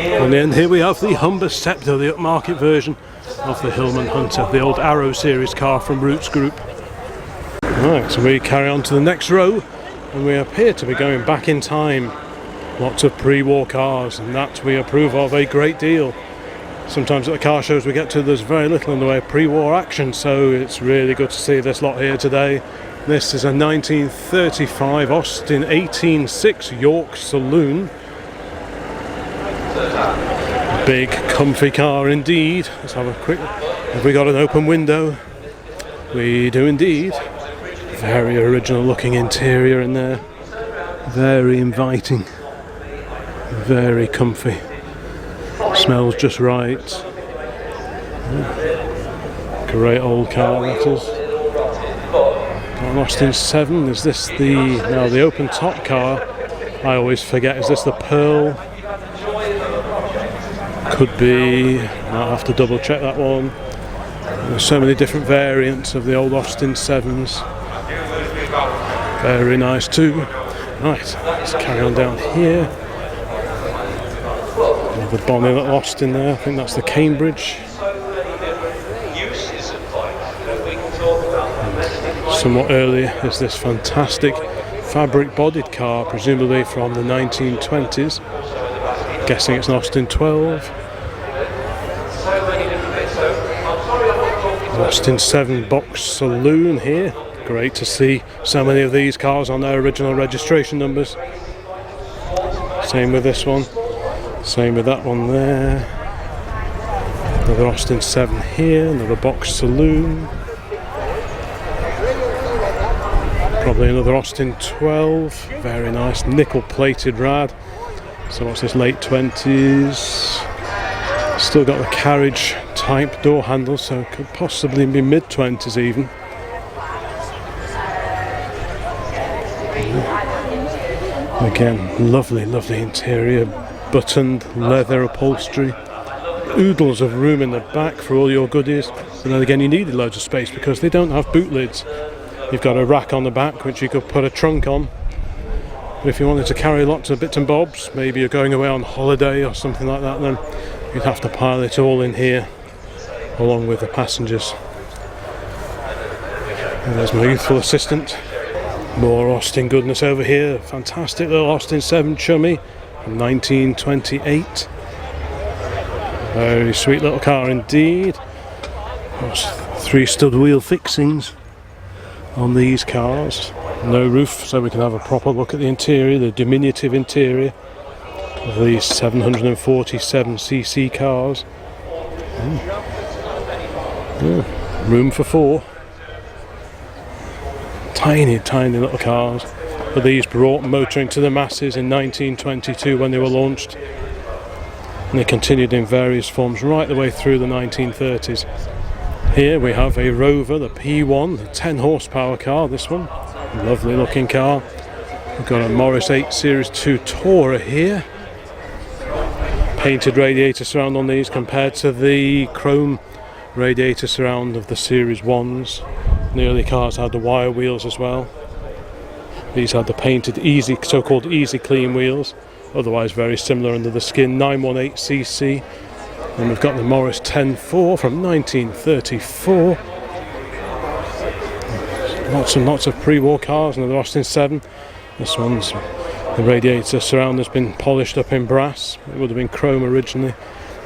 And then here we have the Humber Scepter, the upmarket version of the Hillman Hunter, the old Arrow series car from Roots Group. Right, so we carry on to the next row, and we appear to be going back in time. Lots of pre-war cars, and that we approve of a great deal. Sometimes at the car shows we get to, there's very little in the way of pre-war action, so it's really good to see this lot here today. This is a 1935 Austin 18.6 York Saloon. Big comfy car indeed. Let's have a quick, have we got an open window? We do indeed. Very original looking interior in there. Very inviting. Very comfy. Smells just right. Great old car that is. Got an Austin 7. Is this the open top car? I always forget, is this the Pearl? Could be, I'll have to double check that one. There's so many different variants of the old Austin 7s. Very nice too. Right, let's carry on down here. Another bonny little Austin there, I think that's the Cambridge. Somewhat earlier is this fantastic fabric bodied car, presumably from the 1920s. Guessing it's an Austin 12. Austin 7 box saloon here. Great to see so many of these cars on their original registration numbers. Same with this one. Same with that one there. Another Austin 7 here. Another box saloon. Probably another Austin 12. Very nice nickel plated rad. So what's this, late 20s? Still got the carriage type door handle, so it could possibly be mid 20s even. Again, lovely interior, buttoned leather upholstery, oodles of room in the back for all your goodies. And then again, you needed loads of space because they don't have boot lids. You've got a rack on the back which you could put a trunk on. But if you wanted to carry lots of bits and bobs, maybe you're going away on holiday or something like that, then you'd have to pile it all in here along with the passengers. And there's my youthful assistant. More Austin goodness over here. Fantastic little Austin 7 Chummy from 1928. Very sweet little car indeed. 3 stud wheel fixings on these cars. No roof, so we can have a proper look at the interior, the diminutive interior of these 747cc cars. Yeah, room for 4. Tiny little cars. But these brought motoring to the masses in 1922 when they were launched. And they continued in various forms right the way through the 1930s. Here we have a Rover, the P1, the 10 horsepower car, this one. Lovely looking car. We've got a Morris 8 Series 2 Tourer here. Painted radiator surround on these compared to the chrome radiator surround of the Series 1s. The early cars had the wire wheels as well. These had the painted easy, so-called easy clean wheels, otherwise very similar under the skin, 918cc. And we've got the Morris 10.4 from 1934. Lots and lots of pre-war cars, and the Austin 7. This one's, the radiator surround has been polished up in brass. It would have been chrome originally.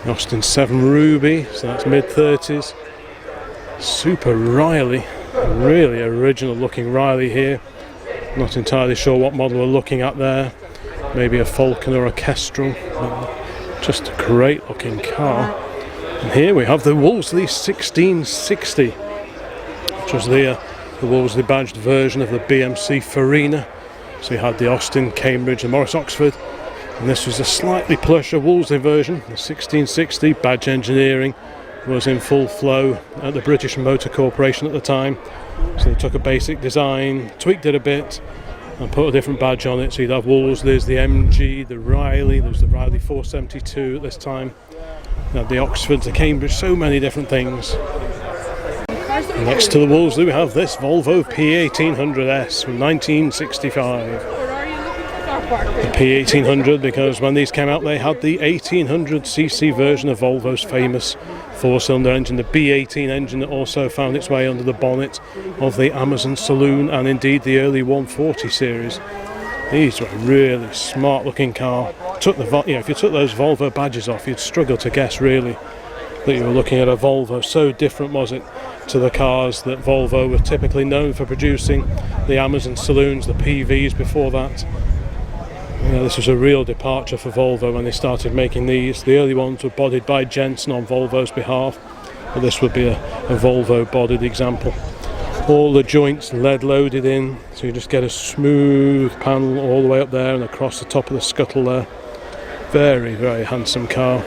The Austin 7 Ruby, so that's mid-30s. Super Riley, really original looking Riley here. Not entirely sure what model we're looking at there. Maybe a Falcon or a Kestrel. Just a great looking car. And here we have the Wolseley 1660, which was the Wolseley badged version of the BMC Farina. So you had the Austin, Cambridge and Morris Oxford, and this was a slightly plusher Wolseley version. The 1660 badge engineering was in full flow at the British Motor Corporation at the time. So they took a basic design, tweaked it a bit and put a different badge on it. So you'd have Wolseley's, the MG, the Riley, there was the Riley 472 at this time. You had the Oxfords, the Cambridge, so many different things. And next to the Wolseley we have this Volvo P1800S from 1965. The P1800 because when these came out they had the 1800cc version of Volvo's famous four-cylinder engine, the B18 engine that also found its way under the bonnet of the Amazon Saloon and indeed the early 140 series. These were a really smart looking car. If you took those Volvo badges off you'd struggle to guess really that you were looking at a Volvo. So different was it to the cars that Volvo were typically known for producing, the Amazon Saloons, the PVs before that. This was a real departure for Volvo when they started making these. The early ones were bodied by Jensen on Volvo's behalf, but this would be a Volvo bodied example. All the joints lead loaded in, so you just get a smooth panel all the way up there and across the top of the scuttle there. Very, very handsome car.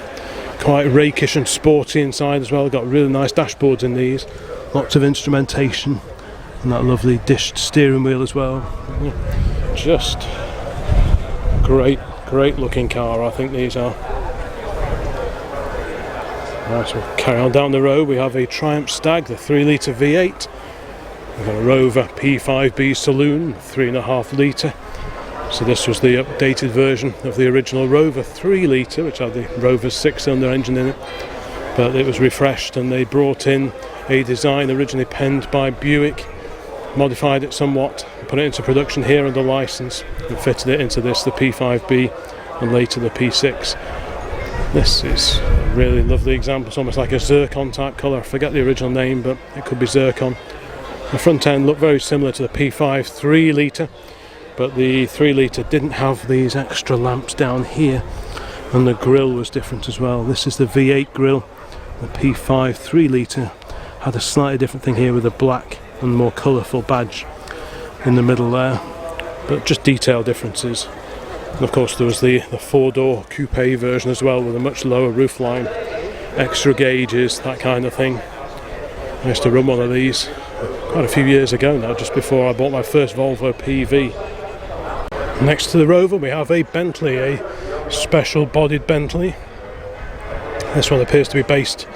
Quite rakish and sporty inside as well. Got really nice dashboards in these. Lots of instrumentation and that lovely dished steering wheel as well. Just great looking car, I think these are. Right, so we'll carry on down the road. We have a Triumph Stag, the 3-litre V8. We've got a Rover P5B Saloon, 3.5 litre. So this was the updated version of the original Rover 3-litre, which had the Rover's 6-cylinder engine in it. But it was refreshed and they brought in a design originally penned by Buick, modified it somewhat, put it into production here under license and fitted it into this, the P5B, and later the P6. This is a really lovely example. It's almost like a zircon type colour. I forget the original name, but it could be zircon. The front end looked very similar to the P5 3-litre, but the 3-litre didn't have these extra lamps down here, and the grille was different as well. This is the V8 grille. The P5 3-litre had a slightly different thing here with a black and more colourful badge in the middle there, but just detail differences. And of course there was the 4-door coupe version as well with a much lower roofline, extra gauges, that kind of thing. I used to run one of these quite a few years ago now, just before I bought my first Volvo PV. Next to the Rover we have a Bentley, a special bodied Bentley. This one appears to be based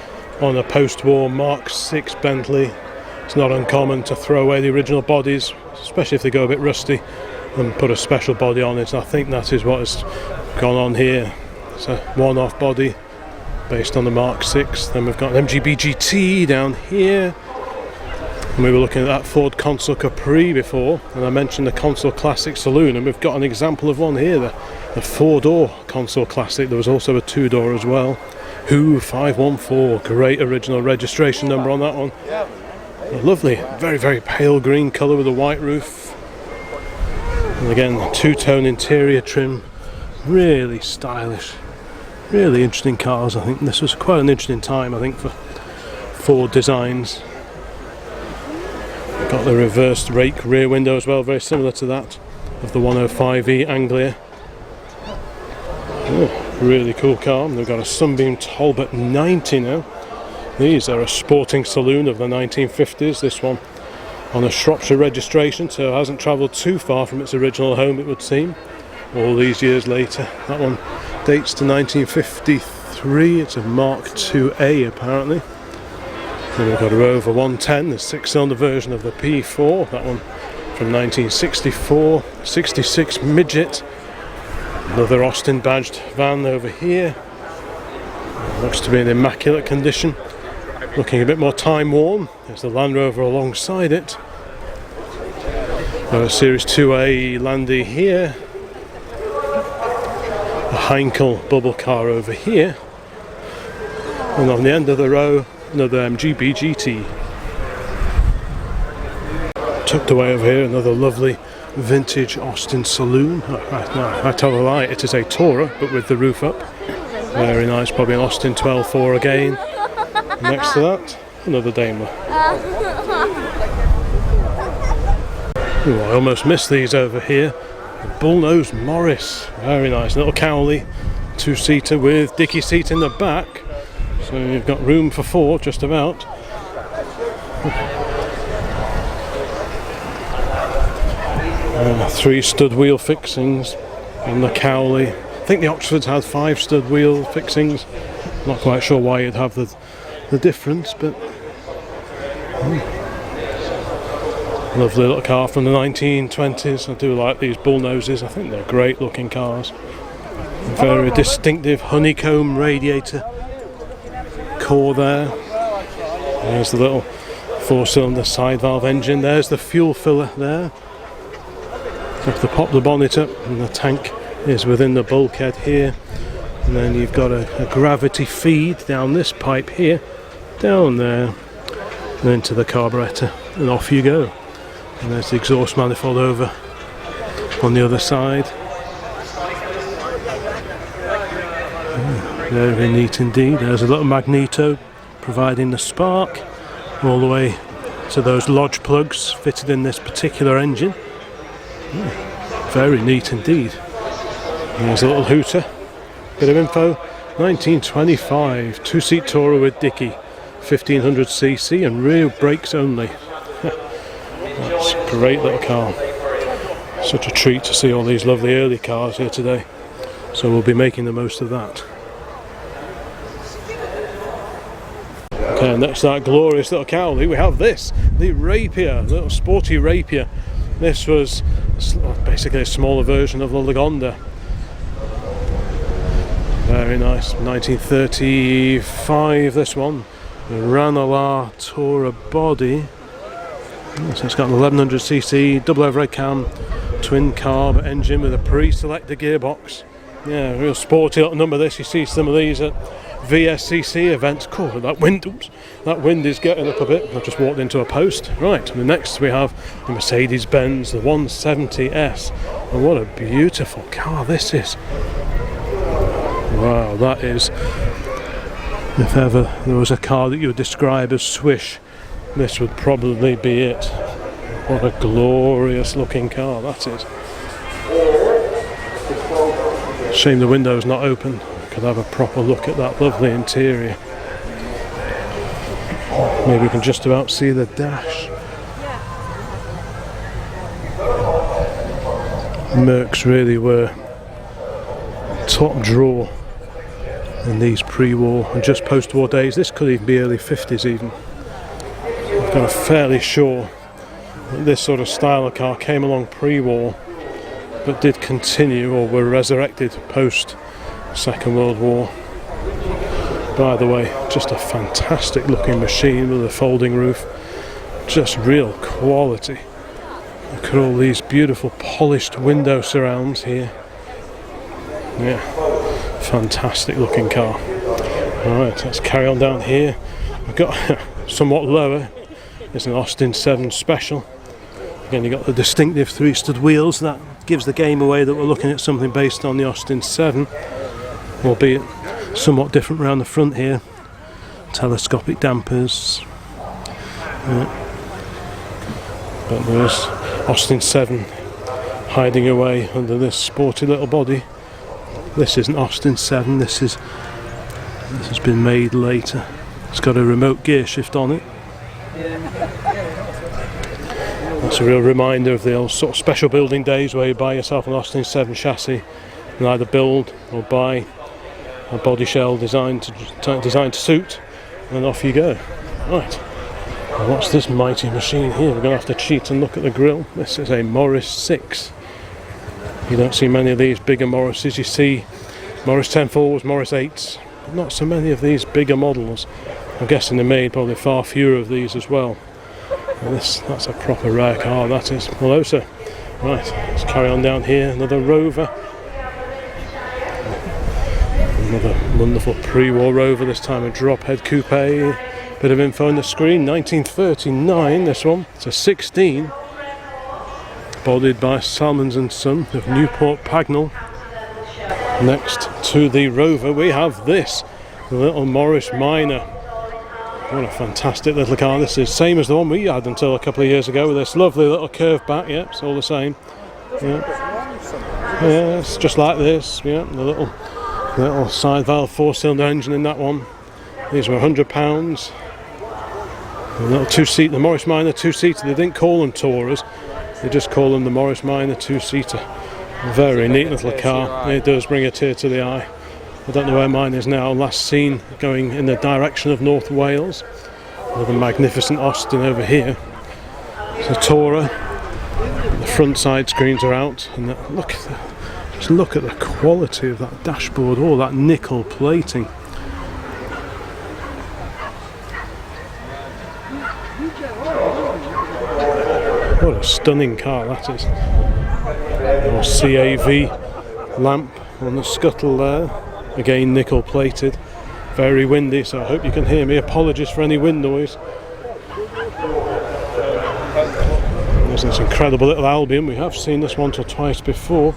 on a post-war Mark VI Bentley. It's not uncommon to throw away the original bodies, especially if they go a bit rusty, and put a special body on it. I think that is what has gone on here. It's a one-off body based on the Mark VI. Then we've got an MGB GT down here. And we were looking at that Ford Consul Capri before, and I mentioned the Consul Classic Saloon, and we've got an example of one here, the 4-door Consul Classic. There was also a 2-door as well. Who 514, great original registration number on that one. A lovely, very, very pale green colour with a white roof. And again, two-tone interior trim. Really stylish. Really interesting cars. I think this was quite an interesting time, I think, for Ford designs. Got the reversed rake rear window as well, very similar to that of the 105e Anglia. Oh, really cool car. And they've got a Sunbeam Talbot 90 now. These are a sporting saloon of the 1950s. This one on a Shropshire registration, so it hasn't travelled too far from its original home, it would seem, all these years later. That one dates to 1953. It's a Mark IIA apparently. Then we've got a Rover 110, the 6-cylinder version of the P4, that one from 1964, 66 midget. Another Austin badged van over here. Looks to be in immaculate condition, looking a bit more time worn. There's the Land Rover alongside it. Got a Series 2A Landy here. A Heinkel bubble car over here. And on the end of the row, another MGB GT. Tucked away over here, another lovely vintage Austin saloon. I tell a lie, it is a Tourer, but with the roof up. Very nice, probably an Austin 12.4 again. Next to that, another Daimler. Ooh, I almost missed these over here. The Bullnose Morris, very nice. Little Cowley, 2-seater with dicky seat in the back. So you've got room for 4, just about. 3 stud wheel fixings on the Cowley. I think the Oxfords had 5 stud wheel fixings. Not quite sure why you'd have the difference, but lovely little car from the 1920s. I do like these Bullnoses. I think they're great looking cars. Very distinctive honeycomb radiator core there. There's the little 4-cylinder side valve engine. There's the fuel filler there. You have to pop the bonnet up, and the tank is within the bulkhead here. And then you've got a gravity feed down this pipe here, down there, and into the carburettor, and off you go. And there's the exhaust manifold over on the other side. Very neat indeed. There's a little magneto providing the spark all the way to those lodge plugs fitted in this particular engine. Very neat indeed. There's a little hooter. Bit of info. 1925 2-seat Tourer with dicky, 1500cc and rear brakes only. That's a great little car. Such a treat to see all these lovely early cars here today. So we'll be making the most of that. Okay, next to that glorious little Cowley we have this, the Rapier, little sporty Rapier. This was basically a smaller version of the Lagonda. Very nice, 1935 this one. The Ranelagh Tourer body. So it's got an 1100cc double overhead cam, twin carb engine with a pre-selector gearbox. Yeah, real sporty little number this. You see some of these at VSCC events. Cool, that wind is getting up a bit. I've just walked into a post. Right, and next we have the Mercedes-Benz, the 170S. And what a beautiful car this is. Wow, that is, if ever there was a car that you would describe as swish, this would probably be it. What a glorious looking car that is. Shame the window's not open. Could have a proper look at that lovely interior. Maybe we can just about see the dash. Mercs really were top draw in these pre-war and just post-war days. This could even be early 50s even. I'm kind of fairly sure that this sort of style of car came along pre-war but did continue or were resurrected post Second World War. By the way, just a fantastic looking machine with a folding roof. Just real quality. Look at all these beautiful polished window surrounds here. Yeah, fantastic looking car. Alright, let's carry on down here. We've got somewhat lower. It's an Austin 7 Special. Again, you've got the distinctive 3-stud wheels. That gives the game away that we're looking at something based on the Austin 7. Albeit somewhat different around the front here. Telescopic dampers. But there's Austin 7 hiding away under this sporty little body. This isn't Austin 7, this has been made later. It's got a remote gear shift on it. That's a real reminder of the old sort of special building days where you buy yourself an Austin 7 chassis and either build or buy a body shell designed to suit, and off you go. Right, What's this mighty machine here? We're going to have to cheat and look at the grill. This is a Morris 6. You don't see many of these bigger Morrises. You see Morris 10.4s, Morris 8s, but not so many of these bigger models. I'm guessing they made probably far fewer of these as well. And that's a proper rare car, that is. Hello, sir. Right, let's carry on down here. Another Rover. Another wonderful pre-war Rover, this time a drop head coupe. Bit of info on the screen, 1939 this one. It's a 16. Bodied by Salmons and Son of Newport Pagnell. Next to the Rover we have this, the little Morris Minor. What a fantastic little car this is. Same as the one we had until a couple of years ago with this lovely little curved back. Yeah, it's all the same. Yeah, it's just like this. Yeah, the little side valve 4-cylinder engine in that one. These were £100. The little two-seat, the Morris Minor two-seater. They didn't call them Tourers. They just call them the Morris Minor two-seater. Very neat little car. It does bring a tear to the eye. I don't know where mine is now. Last seen going in the direction of North Wales. With a magnificent Austin over here. It's a Tourer. The front side screens are out, and just look at the quality of that dashboard. All that nickel plating. What a stunning car that is. Your CAV lamp on the scuttle there. Again nickel plated. Very windy, so I hope you can hear me. Apologies for any wind noise. There's this incredible little Albion. We have seen this once or twice before.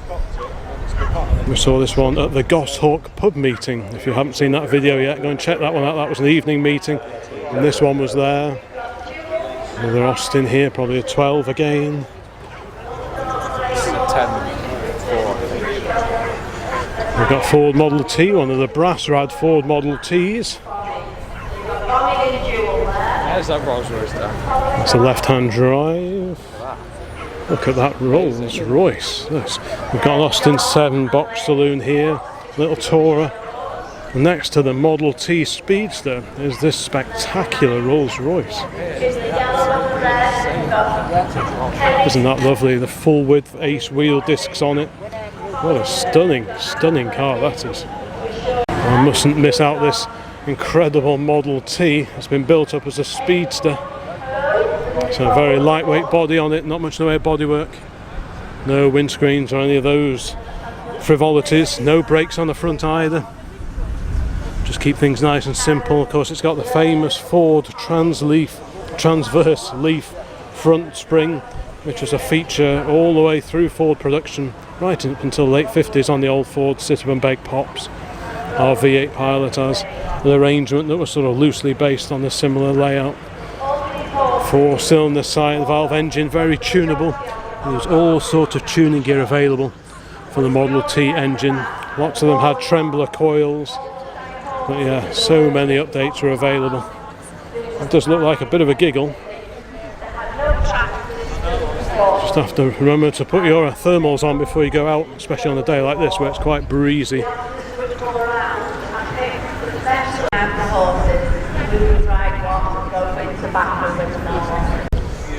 We saw this one at the Goshawk pub meeting. If you haven't seen that video yet, go and check that one out. That was an evening meeting, and this one was there. Another Austin here, probably a 12 again. 10.4. We've got Ford Model T, one of the brass rad Ford Model Ts. There's that Rolls Royce there. That's a left-hand drive. Look at that Rolls Royce. We've got an Austin 7 box saloon here, little Tourer. Next to the Model T Speedster is this spectacular Rolls Royce. Isn't that lovely? The full width Ace wheel discs on it. What a stunning car that is. I mustn't miss out this incredible Model T. It's been built up as a Speedster. So a very lightweight body on it, not much in the way of bodywork. No windscreens or any of those frivolities. No brakes on the front either. Just keep things nice and simple. Of course, it's got the famous Ford transverse leaf front spring, which was a feature all the way through Ford production, right up until the late 50s on the old Ford sit-up and bake pops. Our V8 Pilot has an arrangement that was sort of loosely based on a similar layout. 4-cylinder side valve engine, very tunable. There's all sorts of tuning gear available for the Model T engine. Lots of them had trembler coils. But yeah, so many updates are available. It does look like a bit of a giggle. Just have to remember to put your thermals on before you go out, especially on a day like this where it's quite breezy.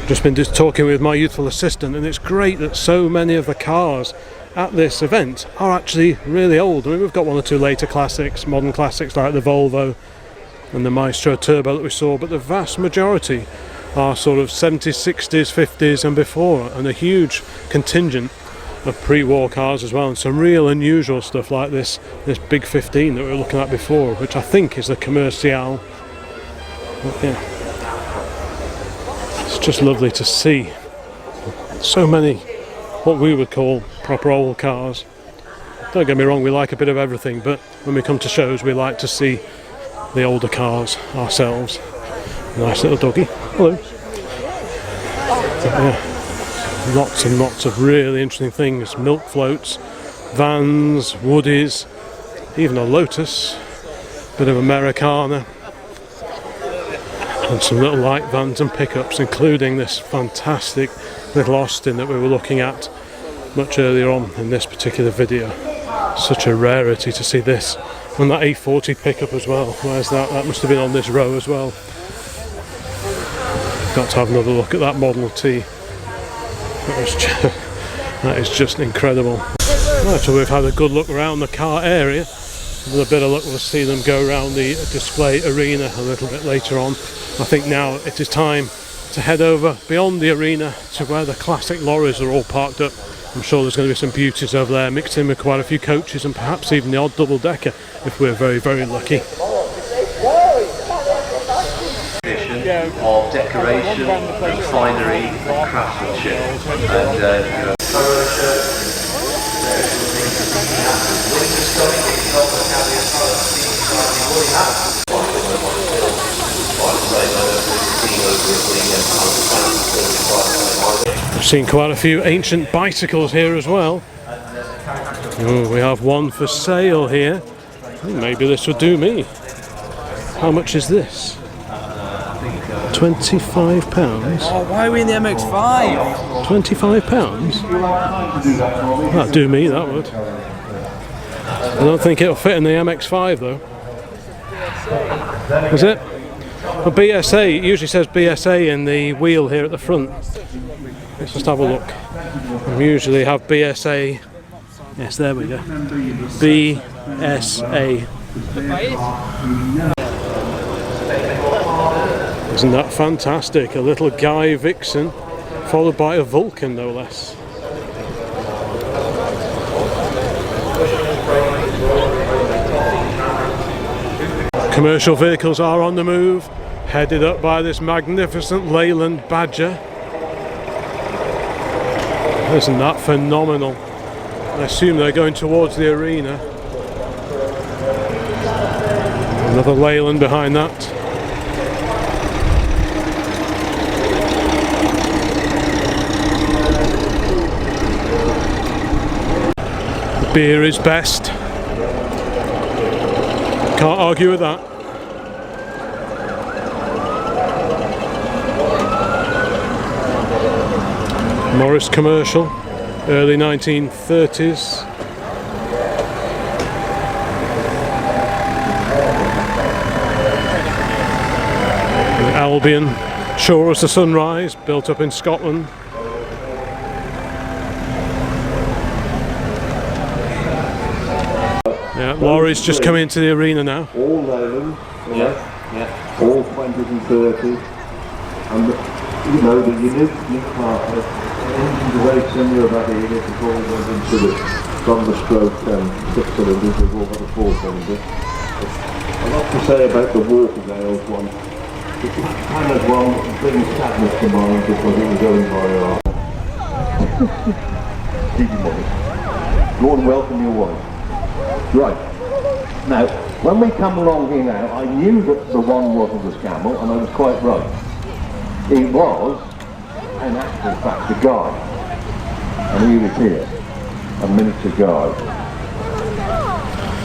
Just talking with my youthful assistant, and it's great that so many of the cars at this event are actually really old. I mean, we've got one or two later classics, modern classics like the Volvo and the Maestro Turbo that we saw, but the vast majority are sort of 70s, 60s, 50s and before, and a huge contingent of pre-war cars as well, and some real unusual stuff like this big 15 that we were looking at before, which I think is the Commercial. But yeah, it's just lovely to see so many what we would call proper old cars. Don't get me wrong, we like a bit of everything, but when we come to shows we like to see the older cars ourselves. Nice little doggy. Hello. Yeah, lots and lots of really interesting things. Milk floats, vans, woodies, even a Lotus, bit of Americana, and some little light vans and pickups, including this fantastic little Austin that we were looking at much earlier on in this particular video. Such a rarity to see this. And that A40 pickup as well. Where's that? That must have been on this row as well. Got to have another look at that Model T. That is just incredible. Right, so we've had a good look around the car area. With a bit of luck we'll see them go around the display arena a little bit later on. I think now it is time to head over beyond the arena to where the classic lorries are all parked up. I'm sure there's going to be some beauties over there mixed in with quite a few coaches and perhaps even the odd double decker if we're very, very lucky. Of decoration, refinery and craftsmanship, and I've seen quite a few ancient bicycles here as well. Oh, we have one for sale here. Maybe this would do me. How much is this? £25. Oh, why are we in the MX-5? £25? That'd do me, that would. I don't think it'll fit in the MX-5 though. Is it? Well, BSA, it usually says BSA in the wheel here at the front. Let's just have a look. We usually have BSA. Yes, there we go. BSA. Isn't that fantastic? A little Guy Vixen, followed by a Vulcan, no less. Commercial vehicles are on the move, headed up by this magnificent Leyland Badger. Isn't that phenomenal? I assume they're going towards the arena. Another Leyland behind that. Beer is best. Can't argue with that. Morris commercial, early 1930s. The Albion, Shore as the Sunrise, built up in Scotland. Yeah, lorries just come into the arena now. All Leyland, yeah. all 20s and 30s, and you know the unique part of engines are very similar about the unit before we went into the stroke 6 cylinders, we've all got a 4 cylinder. A lot to say about the Walkerdales one. It's kind of one that brings sadness to mind because it was going very hard. Keep your money. Go and welcome your wife. Right, now, when we come along here now, I knew that the one wasn't a Scamble, and I was quite right. It was, in actual fact, a guy. And he was here, a miniature guy.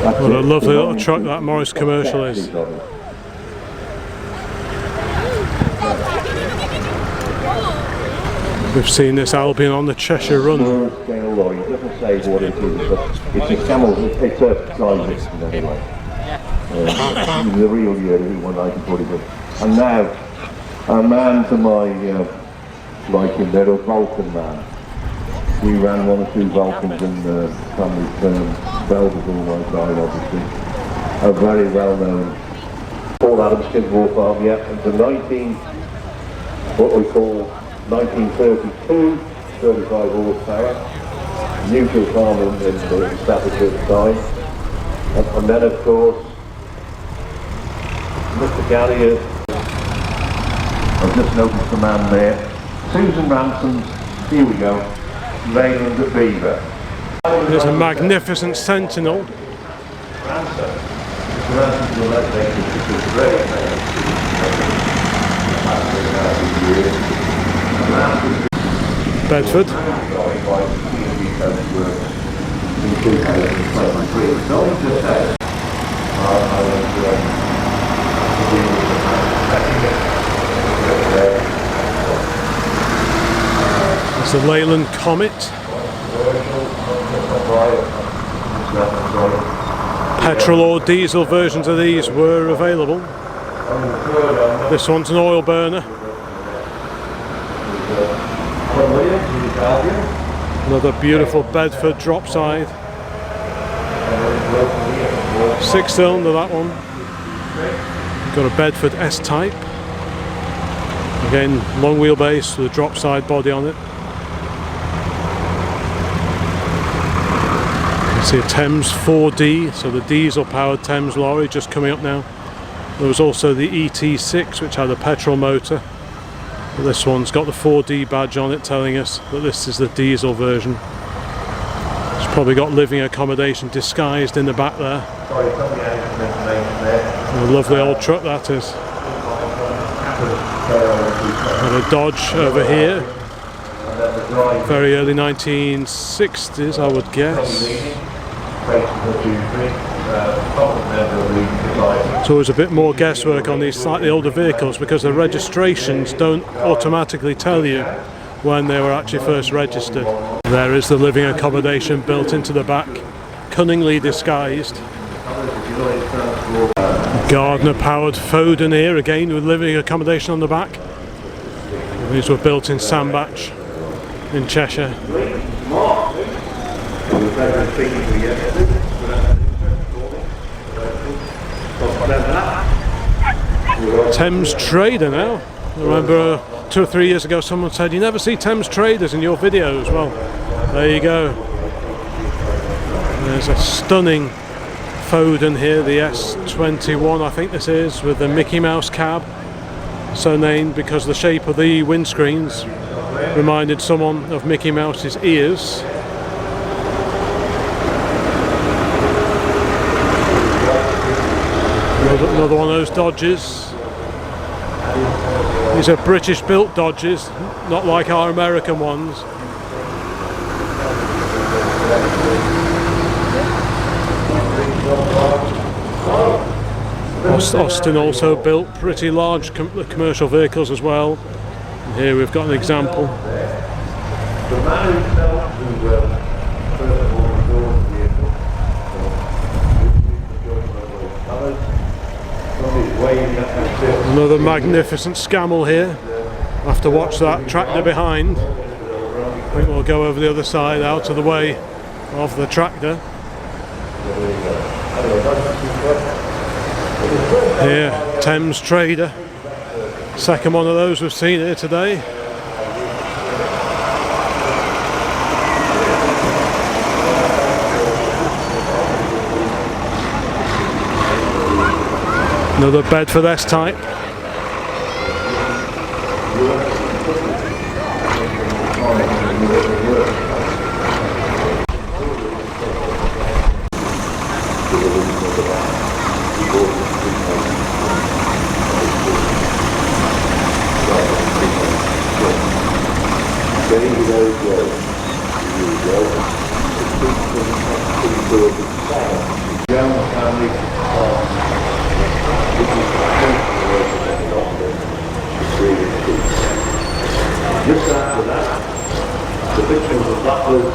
What a lovely little truck that Morris commercial is. We've seen this Albion on the Cheshire Run. Scale lorry, it doesn't say what it is, but it's a Camel, it's a Guy Vixen anyway. The real year, 1941. And now, a man to my liking, they're a Vulcan man. We ran 1 or 2 Vulcans in the family Belgium all my time, obviously. A very well known Paul Adams Kidsmore Farm, yeah, and the what we call 1932, 35 horsepower, neutral farm in Staffordshire at the time. And then of course, Mr. Garrier, I've just noticed the man there. Susan Ransom's, here we go, Leyland at Beaver. There's a magnificent Sentinel. Bedford. It's a Leyland Comet. Petrol or diesel versions of these were available. This one's an oil burner. Another beautiful Bedford drop side. 6-cylinder that one. Got a Bedford S-Type. Again, long wheelbase with a drop side body on it. You can see a Thames 4D, so the diesel powered Thames lorry just coming up now. There was also the ET6 which had a petrol motor. But this one's got the 4D badge on it telling us that this is the diesel version. It's probably got living accommodation disguised in the back there. A lovely old truck that is. And a Dodge over here. Very early 1960s, I would guess. It's always a bit more guesswork on these slightly older vehicles because the registrations don't automatically tell you when they were actually first registered. There is the living accommodation built into the back, cunningly disguised. Gardner powered Foden here, again with living accommodation on the back. These were built in Sandbach in Cheshire. Thames Trader now. I remember 2 or 3 years ago someone said you never see Thames Traders in your videos. Well, there you go. There's a stunning Foden here, the S21 I think this is, with the Mickey Mouse cab, so named because the shape of the windscreens reminded someone of Mickey Mouse's ears. Another one of those Dodges. These are British built Dodges, not like our American ones. Austin also built pretty large commercial vehicles as well. And here we've got an example. Another magnificent Scamel here. I'll have to watch that tractor behind. I think we'll go over the other side out of the way of the tractor. Here, Thames Trader. Second one of those we've seen here today. Another Bedford S-Type. Just after that, the picture of that was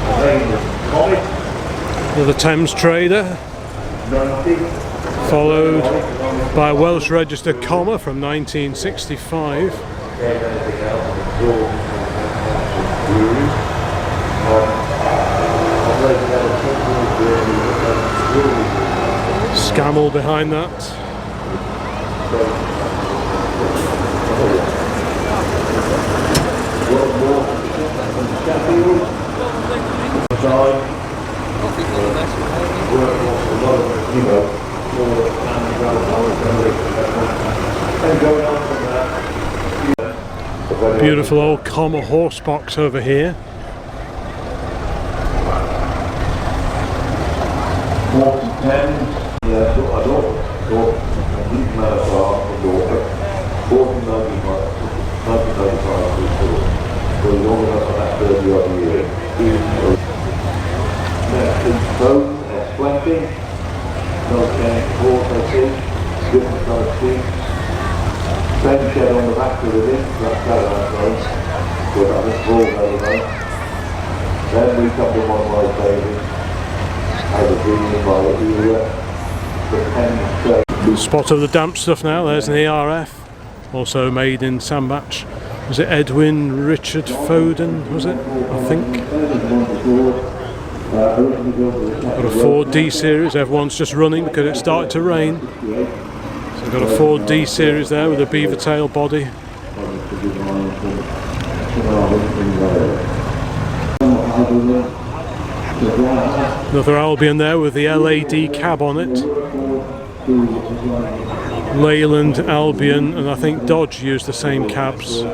the name of Comet. Another Thames Trader, followed by a Welsh registered comma from 1965. Scamel behind that. Beautiful old comma horse box over here. Same shed on the back of the link, that's caravan place, but that was full very nice. Then we come to one of my favourites, as a green by the Thames. Spot of the damp stuff now, there's an ERF, also made in Sandbach. Was it Edwin Richard Foden, was it? I think. Got a Ford D series, everyone's just running because it started to rain. So we've got a Ford D series there with a beaver tail body. Another Albion there with the LAD cab on it. Leyland, Albion, and I think Dodge used the same cabs.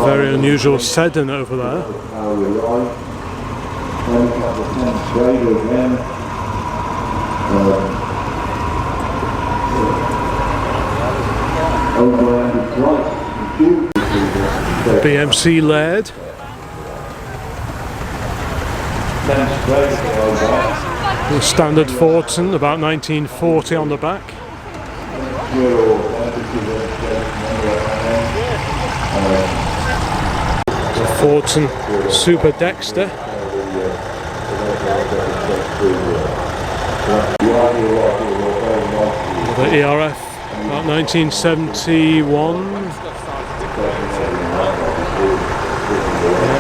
Very unusual sedan over there. BMC Laird. The standard Fordson, about 1940 on the back. Fordson Super Dexter. The ERF, about 1971.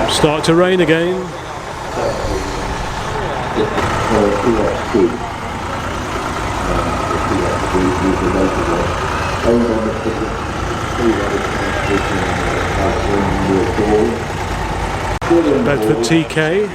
Start to rain again. Bedford TK.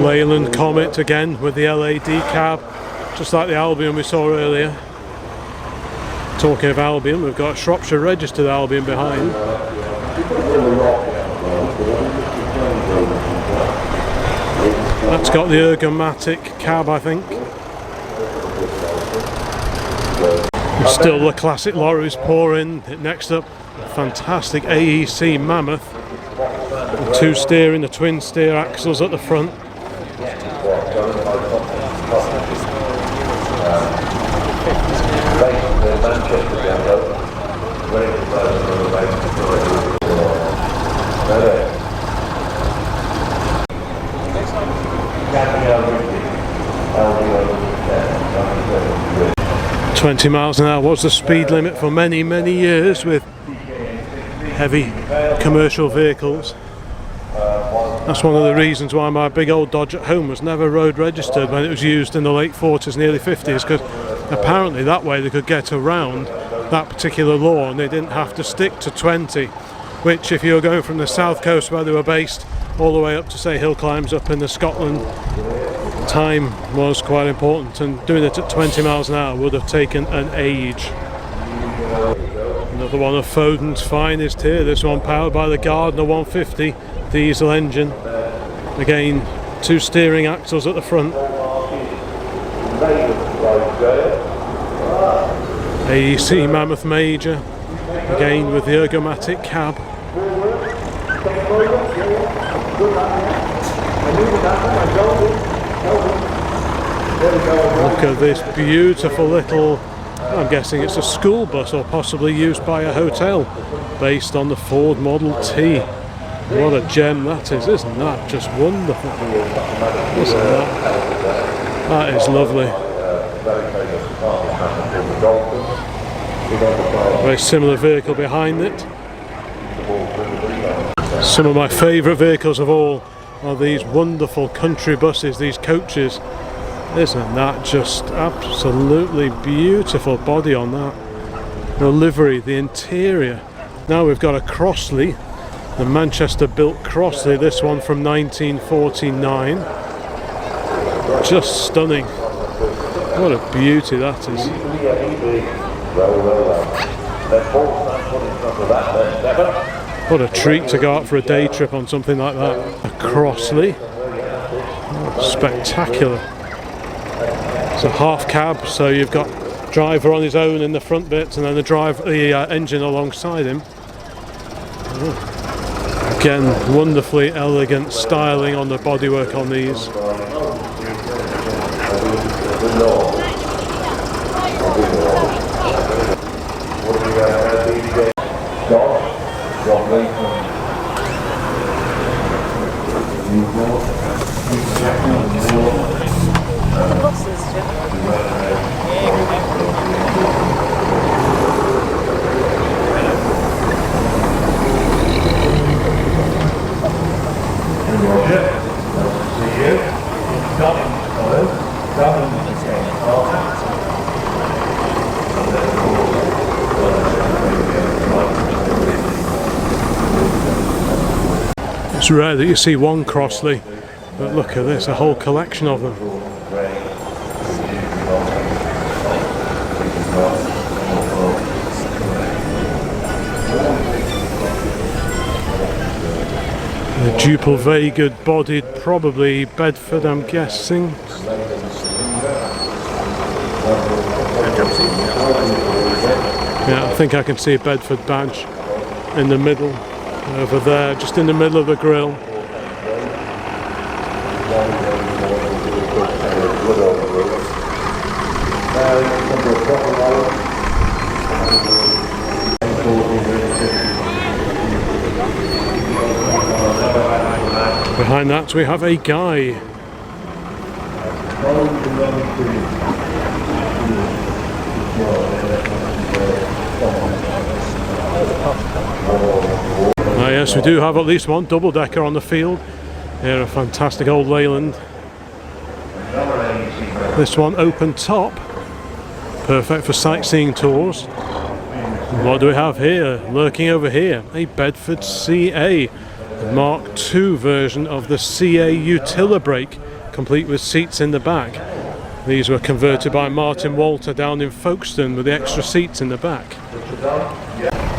Leyland Comet again with the LAD cab, just like the Albion we saw earlier. Talking of Albion, we've got a Shropshire registered Albion behind. That's got the ergomatic cab, I think. Still the classic lorries pouring. Next up, fantastic AEC Mammoth. The two steering, the twin steer axles at the front. £20 was the speed limit for many years with heavy commercial vehicles. That's one of the reasons why my big old Dodge at home was never road registered when it was used in the late 40s, nearly 50s, because apparently that way they could get around that particular law and they didn't have to stick to 20, which if you were going from the south coast where they were based all the way up to say hill climbs up in the Scotland, time was quite important, and doing it at 20 miles an hour would have taken an age. Another one of Foden's finest here, this one powered by the Gardner 150 diesel engine. Again, two steering axles at the front. AEC Mammoth Major, again with the ergomatic cab. Look at this beautiful little, I'm guessing it's a school bus or possibly used by a hotel, based on the Ford Model T. What a gem that is, isn't that just wonderful? Isn't that? That is lovely. Very similar vehicle behind it. Some of my favourite vehicles of all are these wonderful country buses, these coaches. Isn't that just absolutely beautiful body on that? The livery, the interior. Now we've got a Crossley, the Manchester built Crossley, this one from 1949. Just stunning. What a beauty that is. What a treat to go out for a day trip on something like that. A Crossley. Oh, spectacular. It's a half cab, so you've got driver on his own in the front bits and then the engine alongside him. Oh. Again, wonderfully elegant styling on the bodywork on these. It's rare that you see one Crossley, but look at this, a whole collection of them. The duple Veygud bodied, probably Bedford, I'm guessing. Yeah, I think I can see a Bedford badge in the middle, over there, just in the middle of the grille. Behind that we have a guy. Yes, we do have at least one double-decker on the field. Here, a fantastic old Leyland. This one open top, perfect for sightseeing tours. What do we have here? Lurking over here, a Bedford CA, Mark II version of the CA Utila brake, complete with seats in the back. These were converted by Martin Walter down in Folkestone with the extra seats in the back.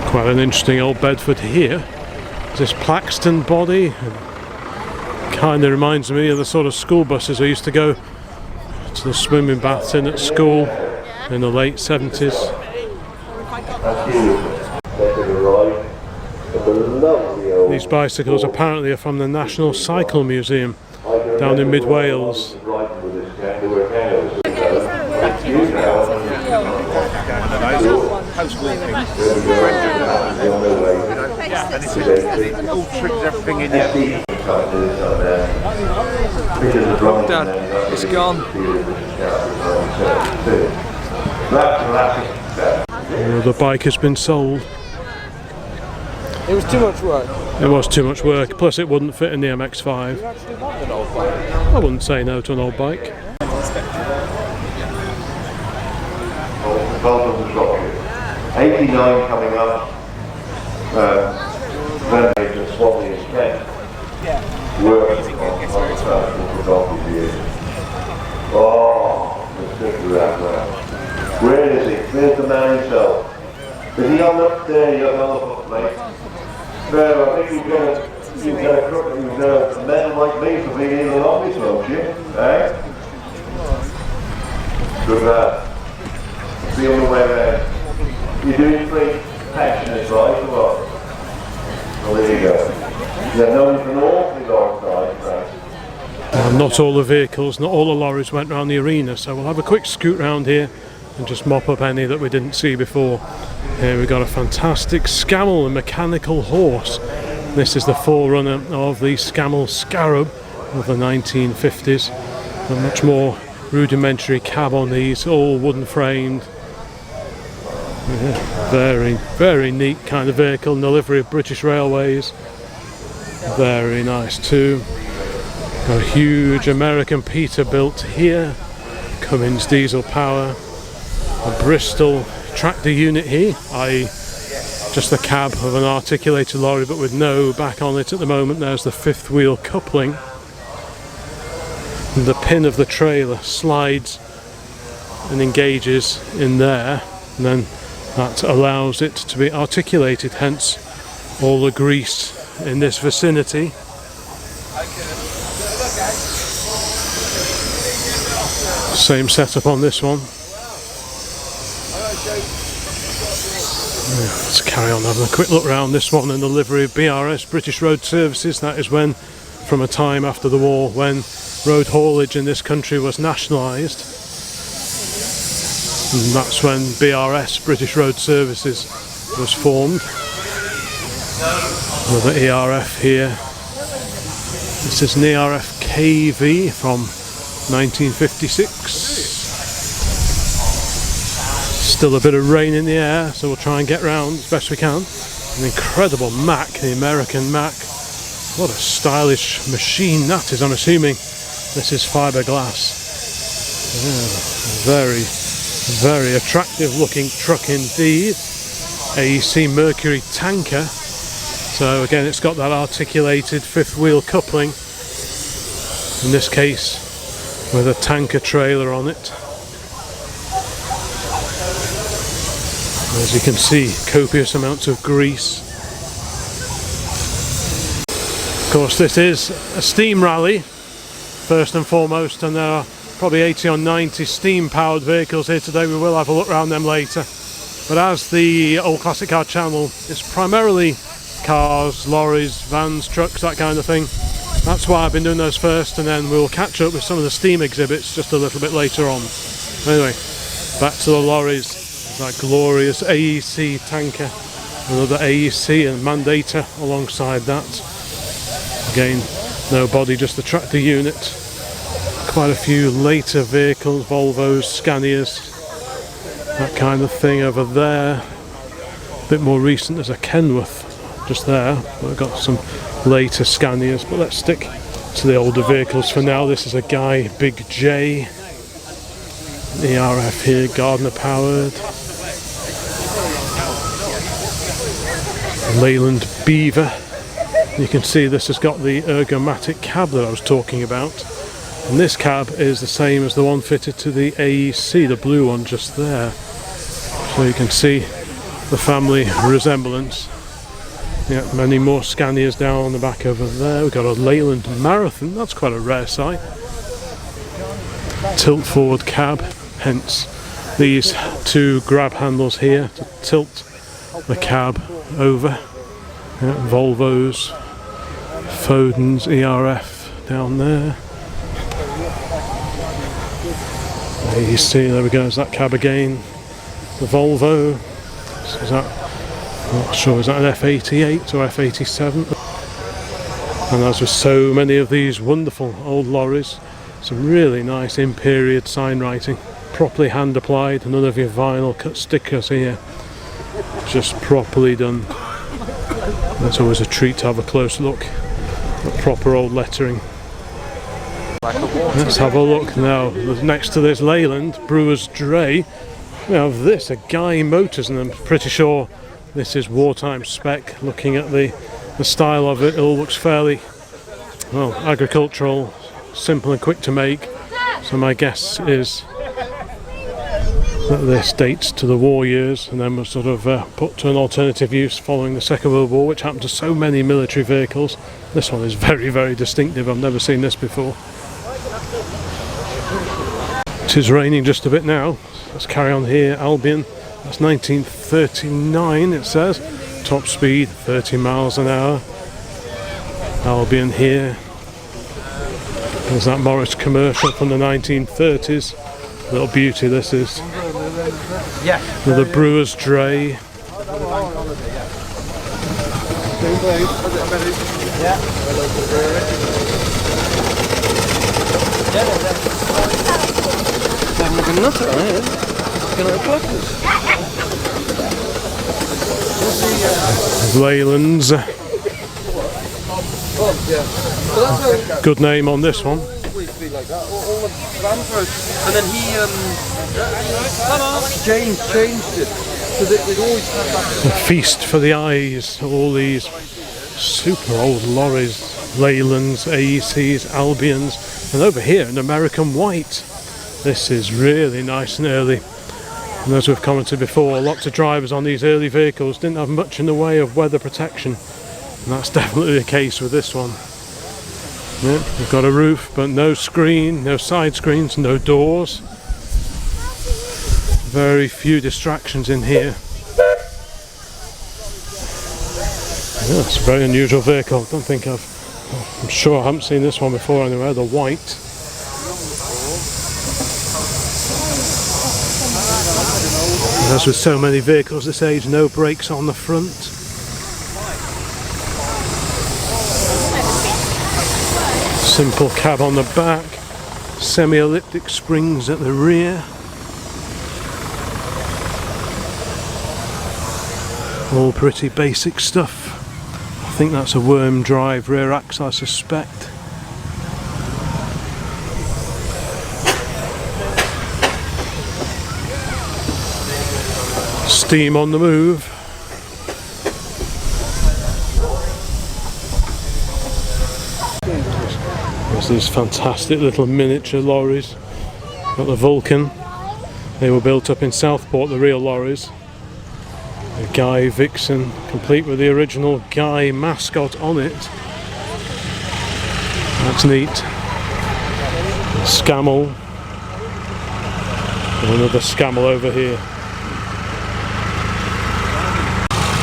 Quite an interesting old Bedford here. This Plaxton body kind of reminds me of the sort of school buses I used to go to the swimming baths in at school in the late 70s. These bicycles apparently are from the National Cycle Museum down in Mid Wales. Dad, it's gone. The bike has been sold. It was too much work. It was too much work, plus it wouldn't fit in the MX-5. You actually want an old bike? I wouldn't say no to an old bike. 89 coming up. Renovation of Swansea and Kent. Working on the view. Oh, let's think of that now. Where is he? Where's the man himself? Is he on up there? You're on the foot, mate. No, I think you've got a man like me for being in the office, won't you? Eh? Good man. Be on the way there. You're doing three passionate, right, or what? Well, there you go. They're known for an awfully long time, right? not all the vehicles, not all the lorries went around the arena, so we'll have a quick scoot round here and just mop up any that we didn't see before. Here we've got a fantastic Scammell, a mechanical horse. This is the forerunner of the Scammell Scarab of the 1950s. A much more rudimentary cab on these, all wooden framed. Yeah, very, very neat kind of vehicle in the livery of British Railways. Very nice too. Got a huge American Peterbilt here. Cummins diesel power. A Bristol tractor unit here, i.e. just the cab of an articulated lorry but with no back on it at the moment. There's the fifth wheel coupling. And the pin of the trailer slides and engages in there, and then that allows it to be articulated, hence all the grease in this vicinity. Same setup on this one. Let's carry on having a quick look around this one in the livery of BRS, British Road Services. That is when, from a time after the war, when road haulage in this country was nationalised. And that's when BRS, British Road Services, was formed. Another ERF here. This is an ERF KV from 1956. Still a bit of rain in the air, so we'll try and get round as best we can. An incredible Mack, the American Mack. What a stylish machine that is. I'm assuming this is fiberglass. Yeah, very, very attractive looking truck indeed. AEC Mercury tanker. So again, it's got that articulated fifth wheel coupling. In this case, with a tanker trailer on it. As you can see, copious amounts of grease. Of course, this is a steam rally, first and foremost, and there are probably 80 or 90 steam-powered vehicles here today. We will have a look around them later. But as the Old Classic Car channel is primarily cars, lorries, vans, trucks, that kind of thing, that's why I've been doing those first, and then we'll catch up with some of the steam exhibits just a little bit later on. Anyway, back to the lorries. That glorious AEC tanker, another AEC and Mandator alongside that. Again, no body, just the tractor unit. Quite a few later vehicles, Volvos, Scanias, that kind of thing over there. A bit more recent, there's a Kenworth just there. We've got some later Scanias, but let's stick to the older vehicles for now. This is a Guy Big J. ERF here, Gardner powered. Leyland Beaver. You can see this has got the ergomatic cab that I was talking about, and this cab is the same as the one fitted to the AEC, the blue one just there. So you can see the family resemblance. Yeah, many more Scanias down on the back over there. We've got a Leyland Marathon, that's quite a rare sight. Tilt forward cab, hence these two grab handles here to tilt the cab over. Yeah, Volvos, Fodens, ERF down there. There you see, there we go, there's that cab again. The Volvo, is that, I'm not sure, is that an F88 or F87? And as with so many of these wonderful old lorries, some really nice in-period sign writing, properly hand applied, none of your vinyl cut stickers here, just properly done. It's always a treat to have a close look at proper old lettering. Let's have a look now. Next to this Leyland Brewer's Dray, we have this, a Guy Motors, and I'm pretty sure this is wartime spec. Looking at the style of it, it all looks fairly, well, agricultural, simple and quick to make. So my guess is that this dates to the war years and then was sort of put to an alternative use following the Second World War, which happened to so many military vehicles. This one is very, very distinctive. I've never seen this before. It is raining just a bit now. Let's carry on here. Albion, that's 1939 it says. Top speed 30 miles an hour. Albion here. There's that Morris commercial from the 1930s. Little beauty this is. Another brewer's dray. Leyland's. Good name on this one. And then he changed it so that it always had that. A feast for the eyes. All these super old lorries, Leylands, AECs, Albions, and over here an American white. This is really nice and early. And as we've commented before, lots of drivers on these early vehicles didn't have much in the way of weather protection. And that's definitely the case with this one. Yeah, we've got a roof, but no screen, no side screens, no doors. Very few distractions in here. Yeah, it's a very unusual vehicle. I'm sure I haven't seen this one before anywhere, the white. And as with so many vehicles this age, no brakes on the front. Simple cab on the back, semi-elliptic springs at the rear. All pretty basic stuff. I think that's a worm drive rear axle, I suspect. Steam on the move. There's these fantastic little miniature lorries. Got the Vulcan. They were built up in Southport, the real lorries. The Guy Vixen, complete with the original Guy mascot on it. That's neat. Scammell. And another Scammell over here.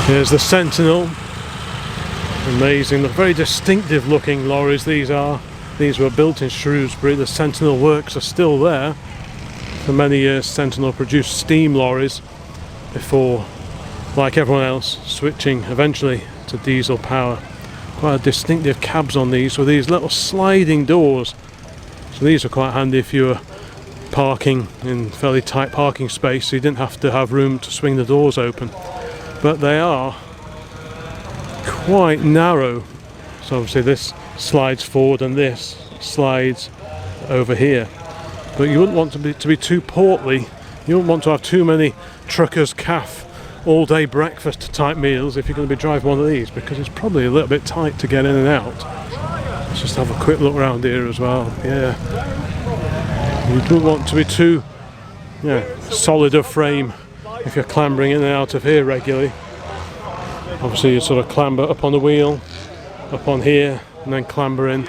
Here's the Sentinel. Amazing, very distinctive looking lorries these are. These were built in Shrewsbury. The Sentinel works are still there. For many years Sentinel produced steam lorries before, like everyone else, switching eventually to diesel power. Quite distinctive cabs on these with these little sliding doors. So these are quite handy if you were parking in fairly tight parking space, so you didn't have to have room to swing the doors open. But they are quite narrow. So obviously this slides forward and this slides over here. But you wouldn't want to be too portly. You wouldn't want to have too many truckers' caff all day breakfast type meals if you're going to be driving one of these, because it's probably a little bit tight to get in and out. Let's just have a quick look around here as well. Yeah, you don't want to be too solid of frame if you're clambering in and out of here regularly. Obviously you sort of clamber up on the wheel, up on here, and then clamber in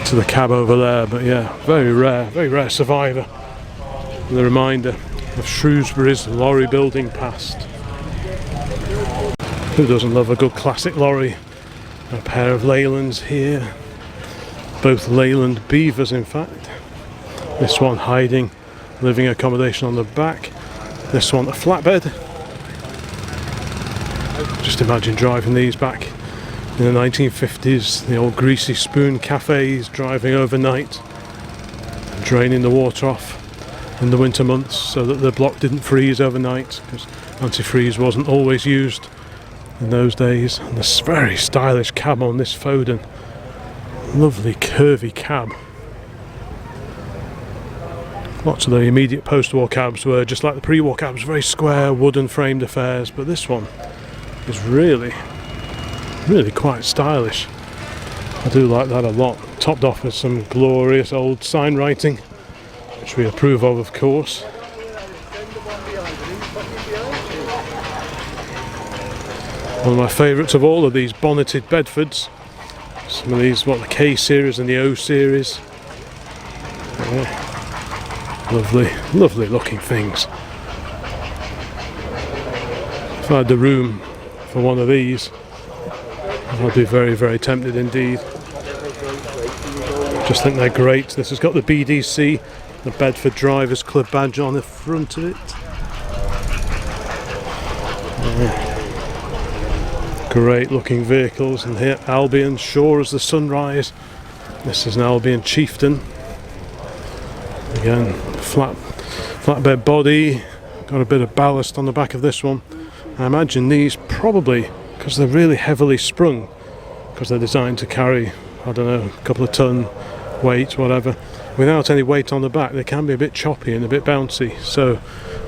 to the cab over there. But yeah, very rare survivor. And a reminder of Shrewsbury's lorry building past. Who doesn't love a good classic lorry? A pair of Leylands here, both Leyland Beavers in fact. This one hiding living accommodation on the back, this one a flatbed. Just imagine driving these back in the 1950s, the old greasy spoon cafes, driving overnight, draining the water off in the winter months so that the block didn't freeze overnight, because antifreeze wasn't always used in those days. And this very stylish cab on this Foden, lovely curvy cab. Lots of the immediate post-war cabs were just like the pre-war cabs, very square wooden framed affairs, but this one is really quite stylish. I do like that a lot. Topped off with some glorious old sign writing, which we approve of course. One of my favourites of all are these bonneted Bedfords. Some of these, the K series and the O series. Yeah. Lovely looking things. If I had the room for one of these, I'd be very tempted indeed. Just think they're great. This has got the BDC, the Bedford Drivers Club badge on the front of it. Great looking vehicles. And here Albion Shore as the sunrise. This is an Albion Chieftain. Again, flatbed body. Got a bit of ballast on the back of this one. I imagine these probably, because they're really heavily sprung, because they're designed to carry, I don't know, a couple of ton weight, whatever, without any weight on the back, they can be a bit choppy and a bit bouncy. So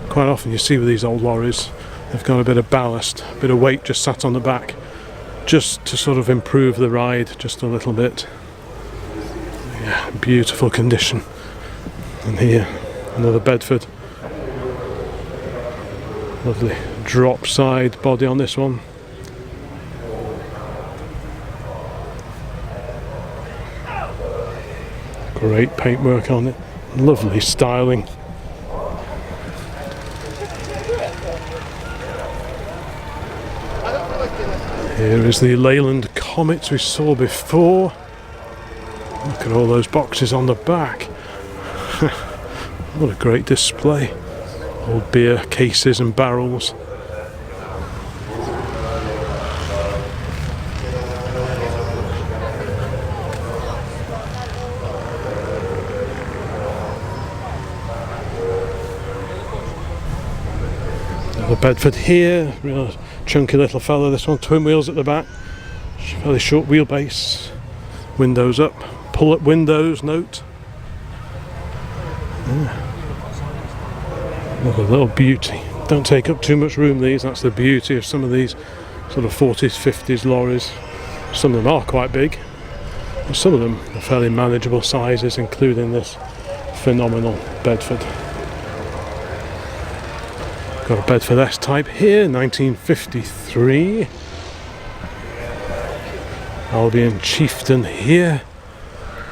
quite often you see with these old lorries, they've got a bit of ballast, a bit of weight just sat on the back, just to sort of improve the ride just a little bit. Yeah, beautiful condition. And here, another Bedford. Lovely drop side body on this one. Great paintwork on it. Lovely styling. Here is the Leyland Comet we saw before. Look at all those boxes on the back. What a great display. Old beer cases and barrels. The Bedford here, real chunky little fella. This one, twin wheels at the back, fairly short wheelbase, windows up, pull up windows, note. Yeah. Look, a little beauty. Don't take up too much room, these. That's the beauty of some of these sort of 40s, 50s lorries. Some of them are quite big, but some of them are fairly manageable sizes, including this phenomenal Bedford. Got a Bedford S-Type here, 1953. Albion Chieftain here.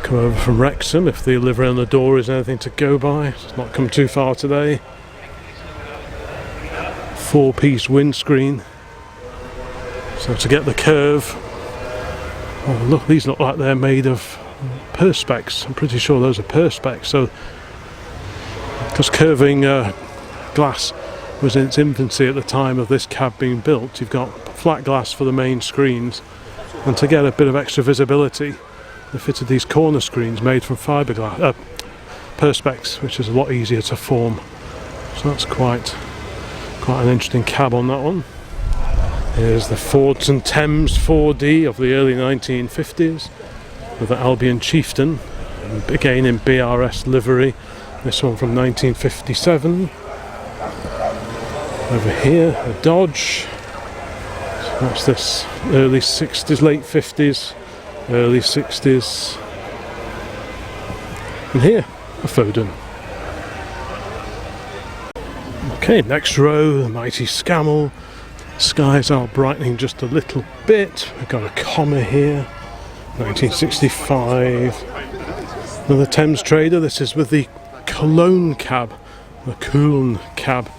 Come over from Wrexham if the livery on the door is anything to go by. It's not come too far today. 4-piece windscreen. So to get the curve, oh look, these look like they're made of perspex. I'm pretty sure those are perspex. So, because curving glass was in its infancy at the time of this cab being built, you've got flat glass for the main screens, and to get a bit of extra visibility, they fitted these corner screens made from fiberglass, perspex, which is a lot easier to form. So that's quite an interesting cab on that one. Here's the Fordson Thames 4D of the early 1950s with the Albion Chieftain, again in BRS livery. This one from 1957. Over here, a Dodge. So what's this? Early 60s, late 50s, early 60s. And here, a Foden. Okay, next row, the mighty Scammell. Skies are brightening just a little bit. We've got a comma here, 1965. Another Thames Trader. This is with the Cologne cab, the Cologne cab.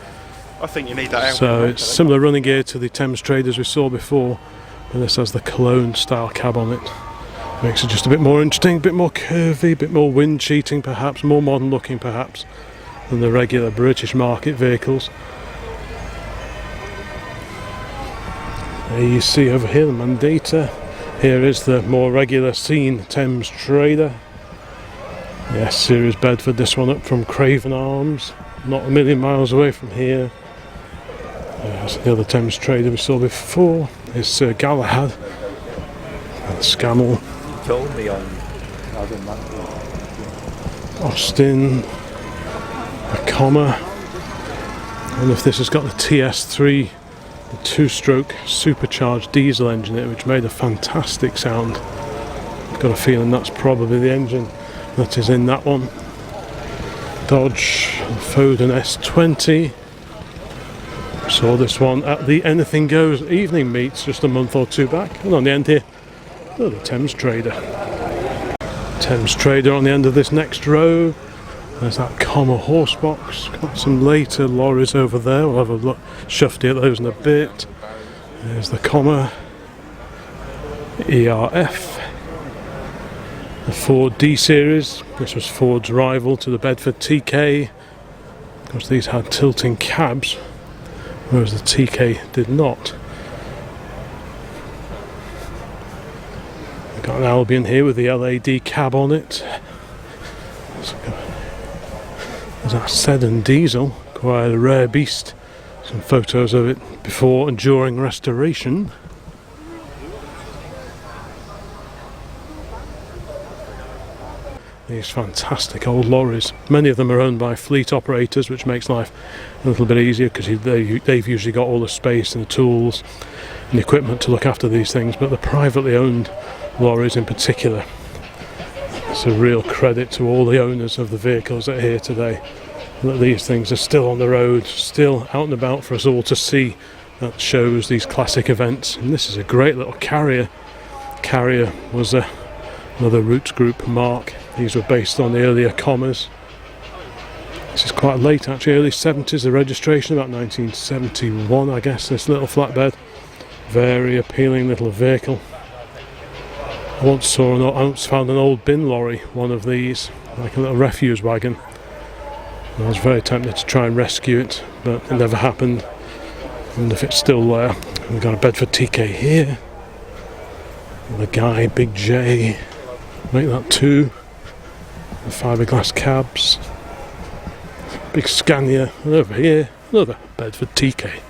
I think you need that. So it's similar running gear to the Thames Traders we saw before, but this has the Cologne style cab on it. Makes it just a bit more interesting, a bit more curvy, a bit more wind cheating perhaps, more modern looking perhaps than the regular British market vehicles. There you see over here the Mandata. Here is the more regular seen Thames Trader. Yes, Series Bedford, this one up from Craven Arms, not a million miles away from here. There's the other Thames Trader we saw before. There's Sir Galahad and Scammell. You told me on Austin, a comma. I wonder if this has got the TS3, the 2-stroke supercharged diesel engine in it, which made a fantastic sound. I've got a feeling that's probably the engine that is in that one. Dodge Foden S20. Saw this one at the Anything Goes evening meets just a month or two back. And on the end here, oh, the Thames Trader. Thames Trader on the end of this next row. There's that comma horse box. Got some later lorries over there. We'll have a look, shufty at those in a bit. There's the comma ERF. The Ford D series. This was Ford's rival to the Bedford TK. Of course, these had tilting cabs, whereas the TK did not. We've got an Albion here with the LAD cab on it. There's that Sedan diesel, quite a rare beast. Some photos of it before and during restoration. These fantastic old lorries. Many of them are owned by fleet operators, which makes life a little bit easier because they've usually got all the space and the tools and the equipment to look after these things. But the privately owned lorries in particular, it's a real credit to all the owners of the vehicles that are here today, that these things are still on the road, still out and about for us all to see. That shows these classic events. And this is a great little carrier. Carrier was another Roots Group mark. These were based on the earlier commas. This is quite late actually, early 70s, the registration, about 1971 I guess, this little flatbed. Very appealing little vehicle. I once found an old bin lorry, one of these, like a little refuse wagon. And I was very tempted to try and rescue it, but it never happened. And if it's still there, we've got a Bedford TK here. The Guy, Big J, make that 2. The fiberglass cabs. Big Scania, and over here, another Bedford TK.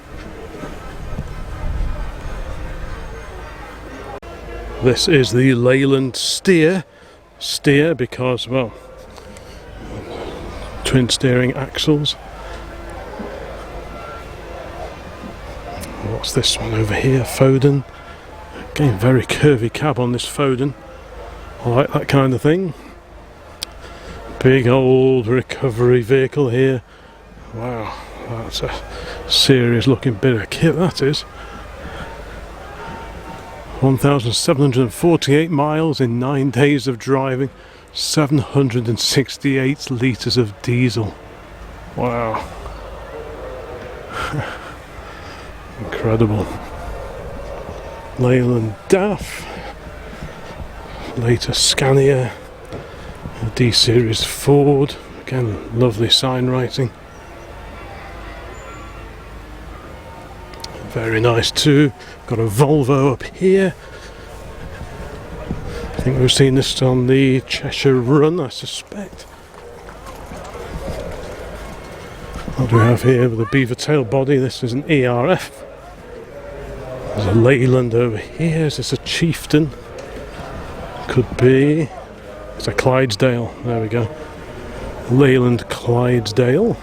This is the Leyland Steer. Steer because, well, twin steering axles. What's this one over here? Foden. Again, very curvy cab on this Foden. I like that kind of thing. Big old recovery vehicle here. Wow, that's a serious looking bit of kit, that is. 1,748 miles in 9 days of driving, 768 litres of diesel. Wow. Incredible. Leyland DAF, later Scania, a D series Ford, again lovely sign writing. Very nice too. Got a Volvo up here. I think we've seen this on the Cheshire Run, I suspect. What do we have here with a beaver tail body? This is an ERF. There's a Leyland over here. Is this a Chieftain? Could be. It's a Clydesdale. There we go. Leyland Clydesdale.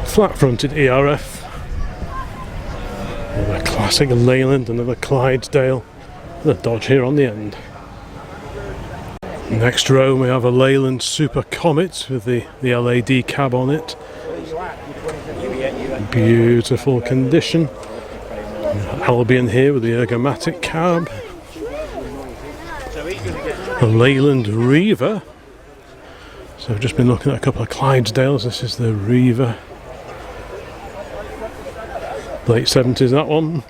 Flat-fronted ERF. Another classic Leyland, another Clydesdale. And a Dodge here on the end. Next row we have a Leyland Super Comet with the LAD cab on it. Beautiful condition. Albion here with the ergomatic cab. A Leyland Reaver. So I've just been looking at a couple of Clydesdales. This is the Reaver. Late 70s, that one.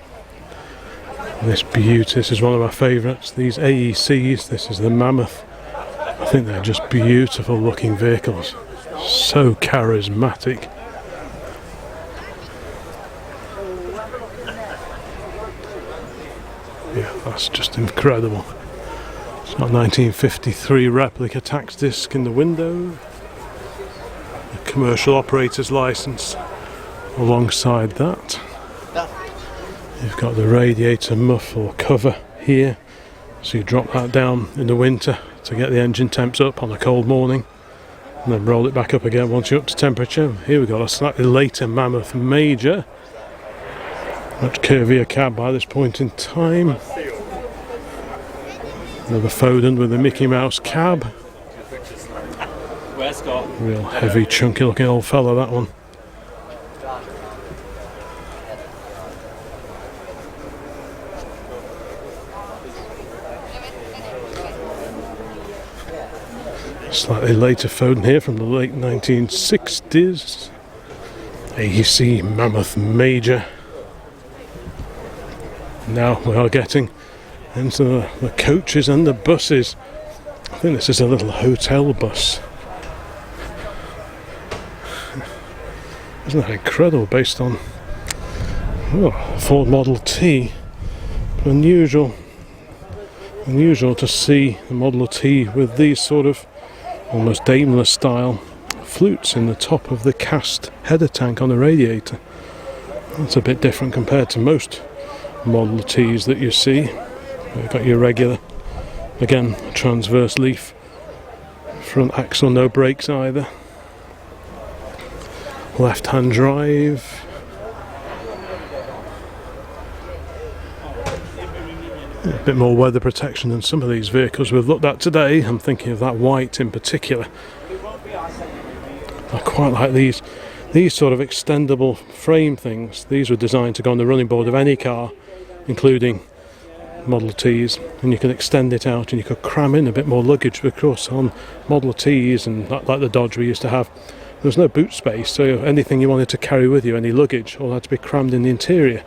And this beauty, this is one of my favourites. These AECs, this is the Mammoth. I think they're just beautiful looking vehicles. So charismatic. Yeah, that's just incredible. It's got a 1953 replica tax disc in the window. A commercial operator's licence alongside that. You've got the radiator muffle cover here, so you drop that down in the winter to get the engine temps up on a cold morning, and then roll it back up again once you're up to temperature. Here we've got a slightly later Mammoth Major, much curvier cab by this point in time. Another Foden with a Mickey Mouse cab. Real heavy, chunky looking old fella, that one. Slightly later Foden here from the late 1960s. AEC Mammoth Major. Now we are getting into the coaches and the buses. I think this is a little hotel bus. Isn't that incredible, based on Ford Model T? Unusual to see the Model T with these sort of almost Daimler style flutes in the top of the cast header tank on the radiator. That's a bit different compared to most Model Ts that you see. You've got your regular, again, transverse leaf, front axle, no brakes either. Left-hand drive. A bit more weather protection than some of these vehicles we've looked at today. I'm thinking of that white in particular. I quite like these sort of extendable frame things. These were designed to go on the running board of any car, including Model Ts, and you could extend it out and you could cram in a bit more luggage. Of course, on Model Ts and like the Dodge we used to have, there was no boot space, so anything you wanted to carry with you, any luggage, all had to be crammed in the interior.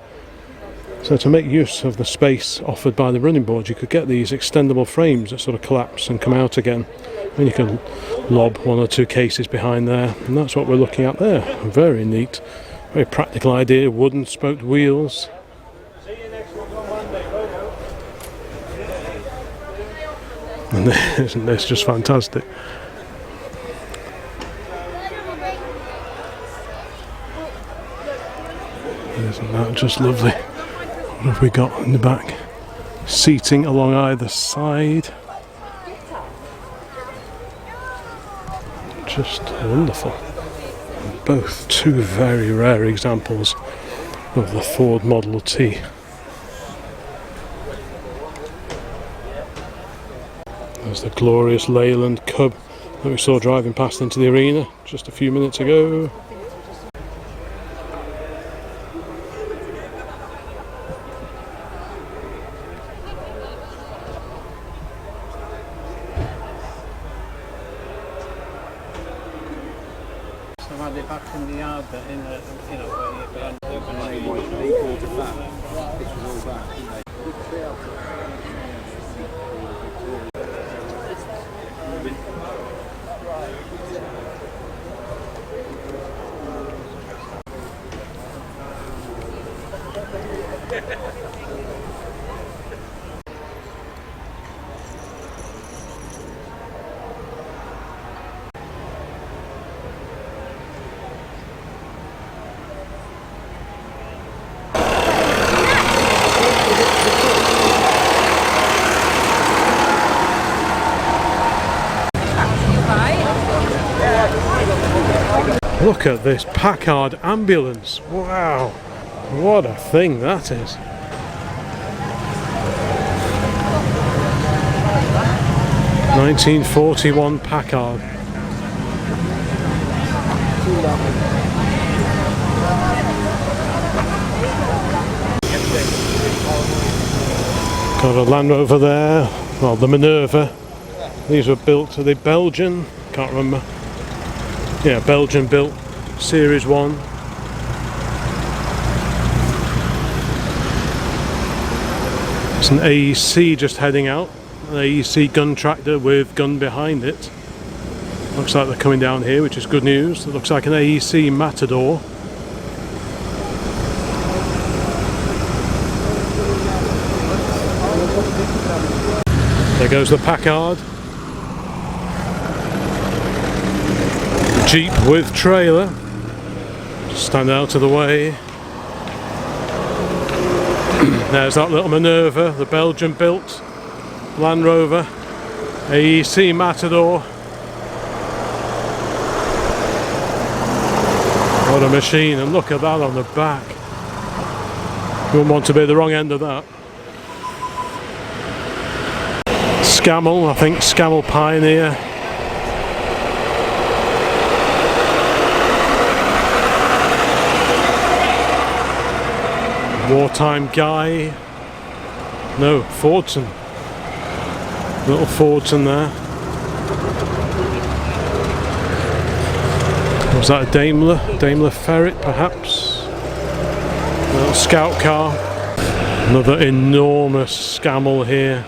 So to make use of the space offered by the running board, you could get these extendable frames that sort of collapse and come out again, and you can lob one or two cases behind there, and that's what we're looking at there. Very neat, very practical idea. Wooden spoked wheels. And isn't this just fantastic? Isn't that just lovely? What have we got in the back? Seating along either side. Just wonderful. Both two very rare examples of the Ford Model T. There's the glorious Leyland Cub that we saw driving past into the arena just a few minutes ago. They're back in the yard, but in a, you know, where you this was all back, didn't they? Look at this Packard ambulance. Wow, what a thing that is. (1941) Packard. Got a Land Rover there, well, the Minerva. These were built, are they Belgian? Can't remember. Yeah, Belgian built, Series 1. It's an AEC just heading out, an AEC gun tractor with gun behind it. Looks like they're coming down here, which is good news. It looks like an AEC Matador. There goes the Packard. Jeep with trailer. Stand out of the way. There's that little Minerva, the Belgian built Land Rover, AEC Matador. What a machine, and look at that on the back. You wouldn't want to be at the wrong end of that. Scammell, I think Scammell Pioneer. Wartime Guy. No, Fordson. Little Fordson there. Was that a Daimler? Daimler Ferret perhaps? A little scout car. Another enormous scamel here.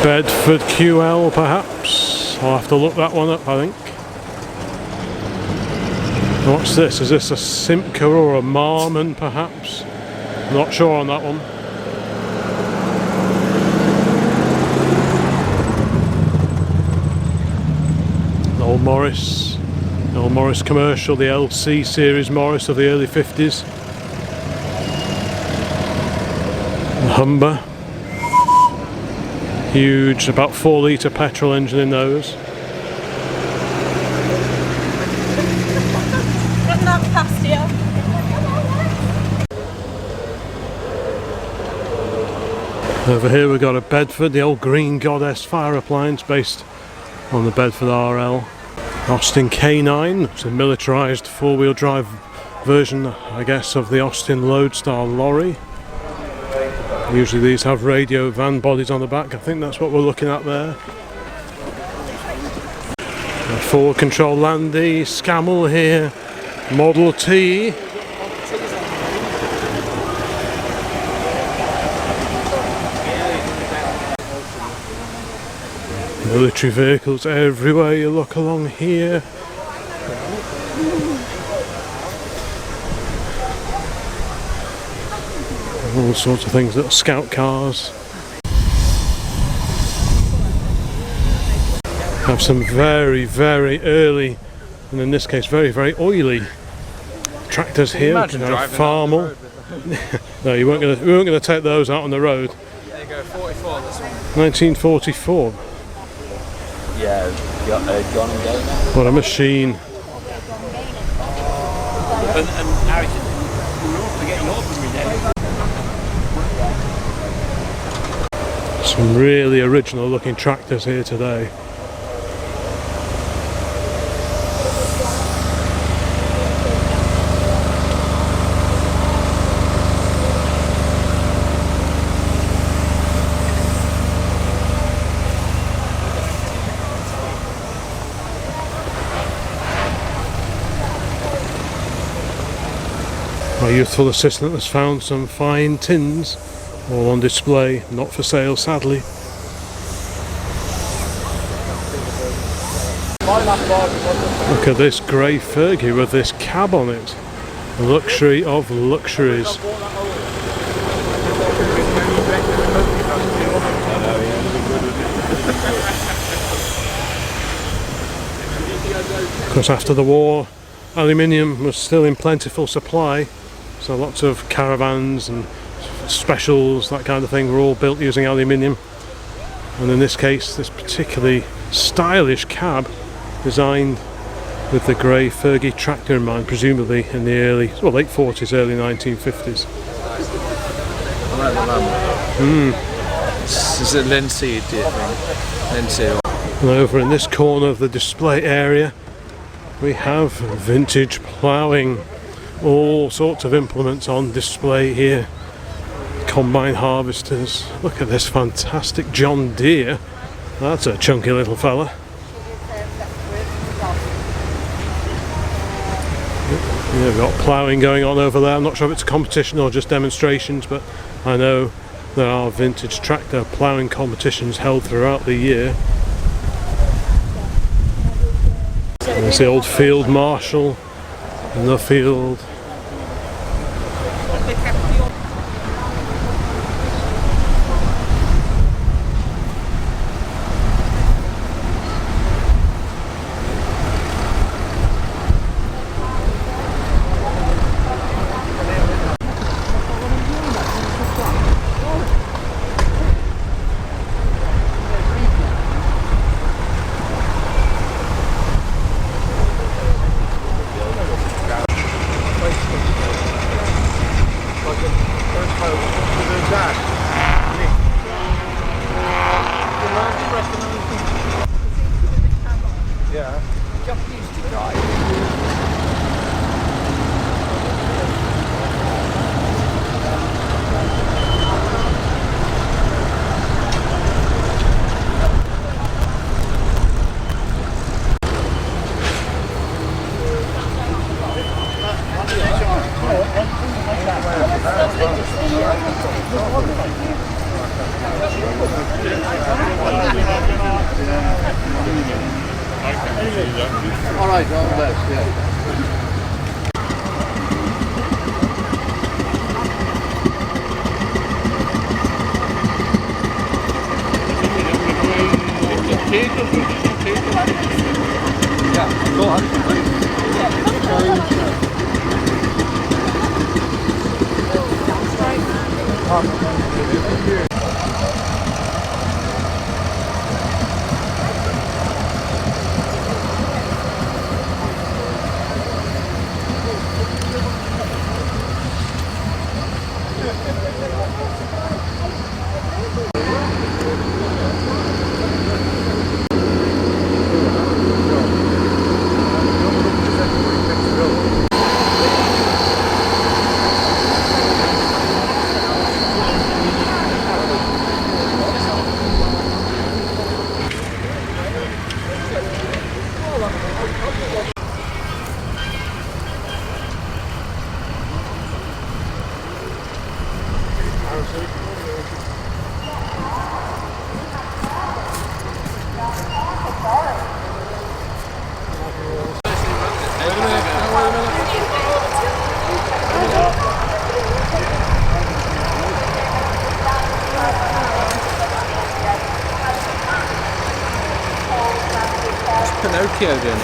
Bedford QL perhaps. I'll have to look that one up, I think. What's this? Is this a Simca or a Marmon perhaps? Not sure on that one. Old Morris commercial, the LC series Morris of the early 50s. The Humber. Huge, about 4 litre petrol engine in those. Run that past you. Over here we've got a Bedford, the old Green Goddess fire appliance based on the Bedford RL. Austin K9, it's a militarised 4-wheel drive version, I guess, of the Austin Lodestar lorry. Usually these have radio van bodies on the back. I think that's what we're looking at there. A forward control Landy, Scamel here, Model T. Military vehicles everywhere you look along here. All sorts of things, little scout cars. Have some very, very early, and in this case very, very oily tractors here. Farmall. No, we weren't going to take those out on the road. There you go, 44 this one. 1944. Yeah, John and Dana. What a machine. And Harrison, we're all forgetting ordinary days. Some really original looking tractors here today. My youthful assistant has found some fine tins, all on display, not for sale sadly. Look at this grey Fergie with this cab on it. Luxury of luxuries. Of course, after the war, aluminium was still in plentiful supply. So lots of caravans and specials, that kind of thing, were all built using aluminium. And in this case, this particularly stylish cab designed with the grey Fergie tractor in mind, presumably in the late 40s, early 1950s. This is a linseed, do you think? Linseed. And over in this corner of the display area, we have vintage ploughing. All sorts of implements on display here. Combine harvesters. Look at this fantastic John Deere. That's a chunky little fella. Yeah, we've got ploughing going on over there. I'm not sure if it's a competition or just demonstrations, but I know there are vintage tractor ploughing competitions held throughout the year. There's the old Field Marshal in the field. All right, on the left, yeah. Yeah, go on. Pinocchio doing it.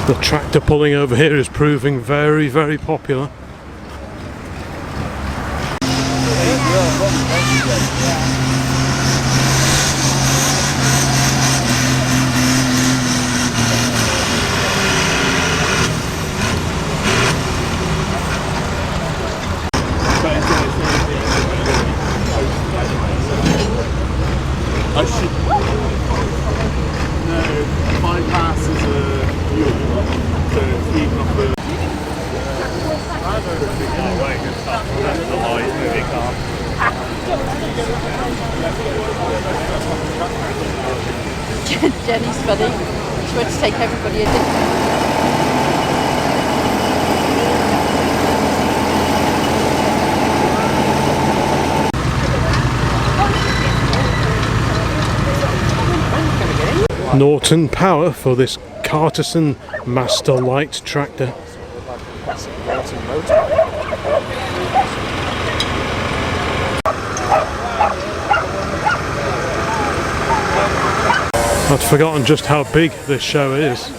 The tractor pulling over here is proving very, very popular. Jenny's funny. She went to take everybody a different. Norton power for this Carterson Master Light tractor. I'd forgotten just how big this show is.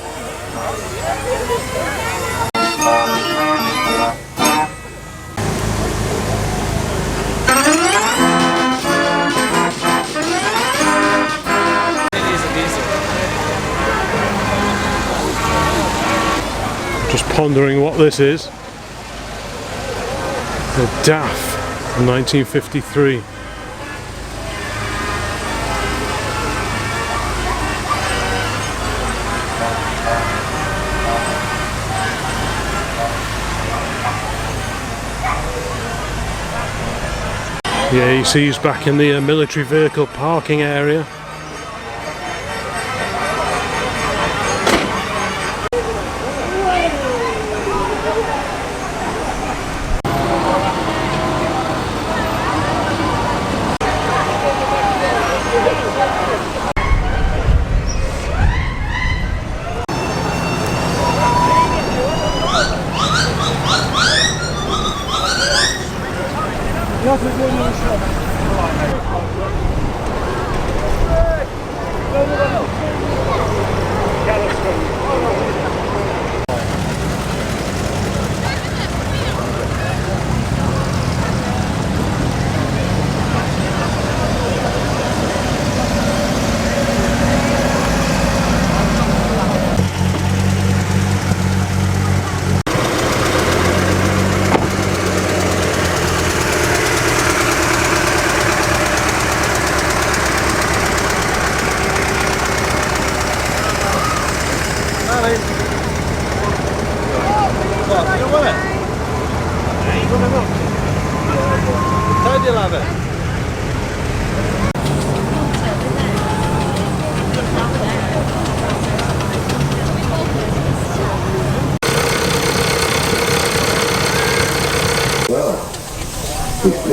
Just pondering what this is. The DAF from 1953. Yeah, you see he's back in the military vehicle parking area.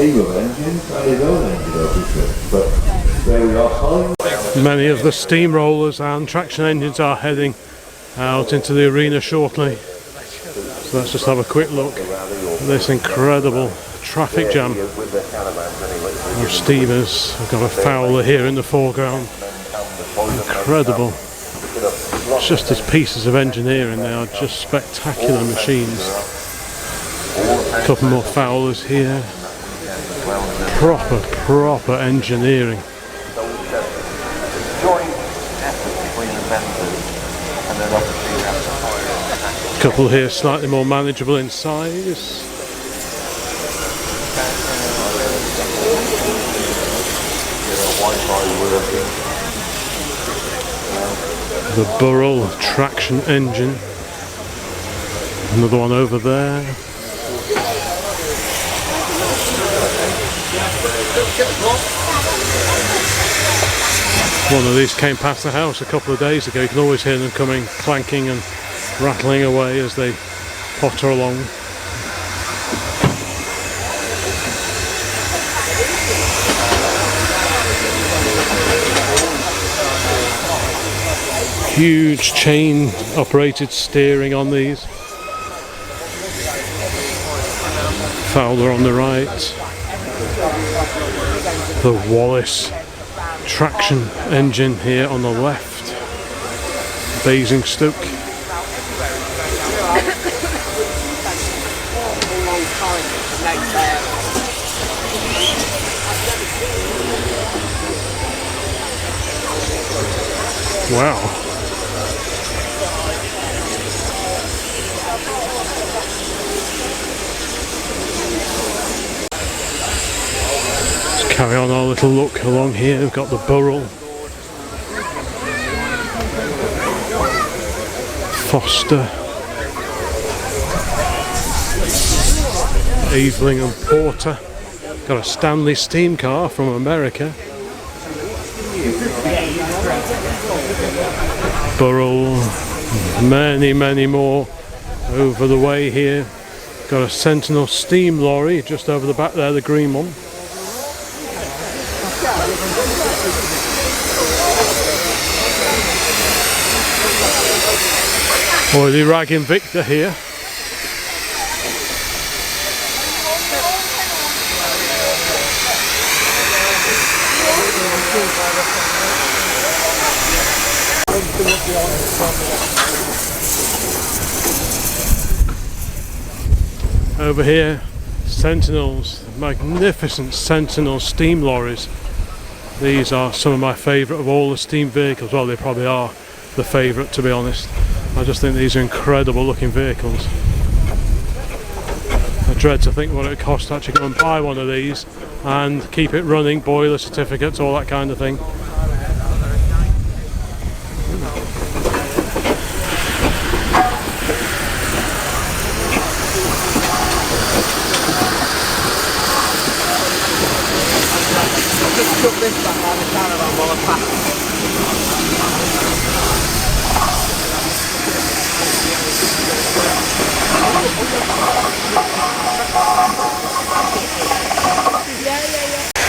team of engines and his own engine, obviously. But there we are, fine. Many of the steamrollers and traction engines are heading out into the arena shortly. So let's just have a quick look at this incredible traffic jam of steamers. We've got a Fowler here in the foreground. Incredible. Just as pieces of engineering, they are just spectacular machines. A couple more Fowlers here. Proper engineering. Couple here slightly more manageable in size. The Burrell traction engine. Another one over there. One of these came past the house a couple of days ago. You can always hear them coming, clanking and rattling away as they potter along. Huge chain operated steering on these. Fowler on the right. The Wallace traction engine here on the left. Basingstoke. Wow. Let's carry on our little look along here. We've got the Burrell, Foster, Aveling and Porter. Got a Stanley steam car from America. Burrell, many more over the way here. Got a Sentinel steam lorry just over the back there, the green one. Oily Rag Invicta here. Over here, Sentinels, magnificent Sentinel steam lorries. These are some of my favourite of all the steam vehicles. Well, they probably are the favourite, to be honest. I just think these are incredible looking vehicles. I dread to think what it would cost to actually go and buy one of these and keep it running, boiler certificates, all that kind of thing.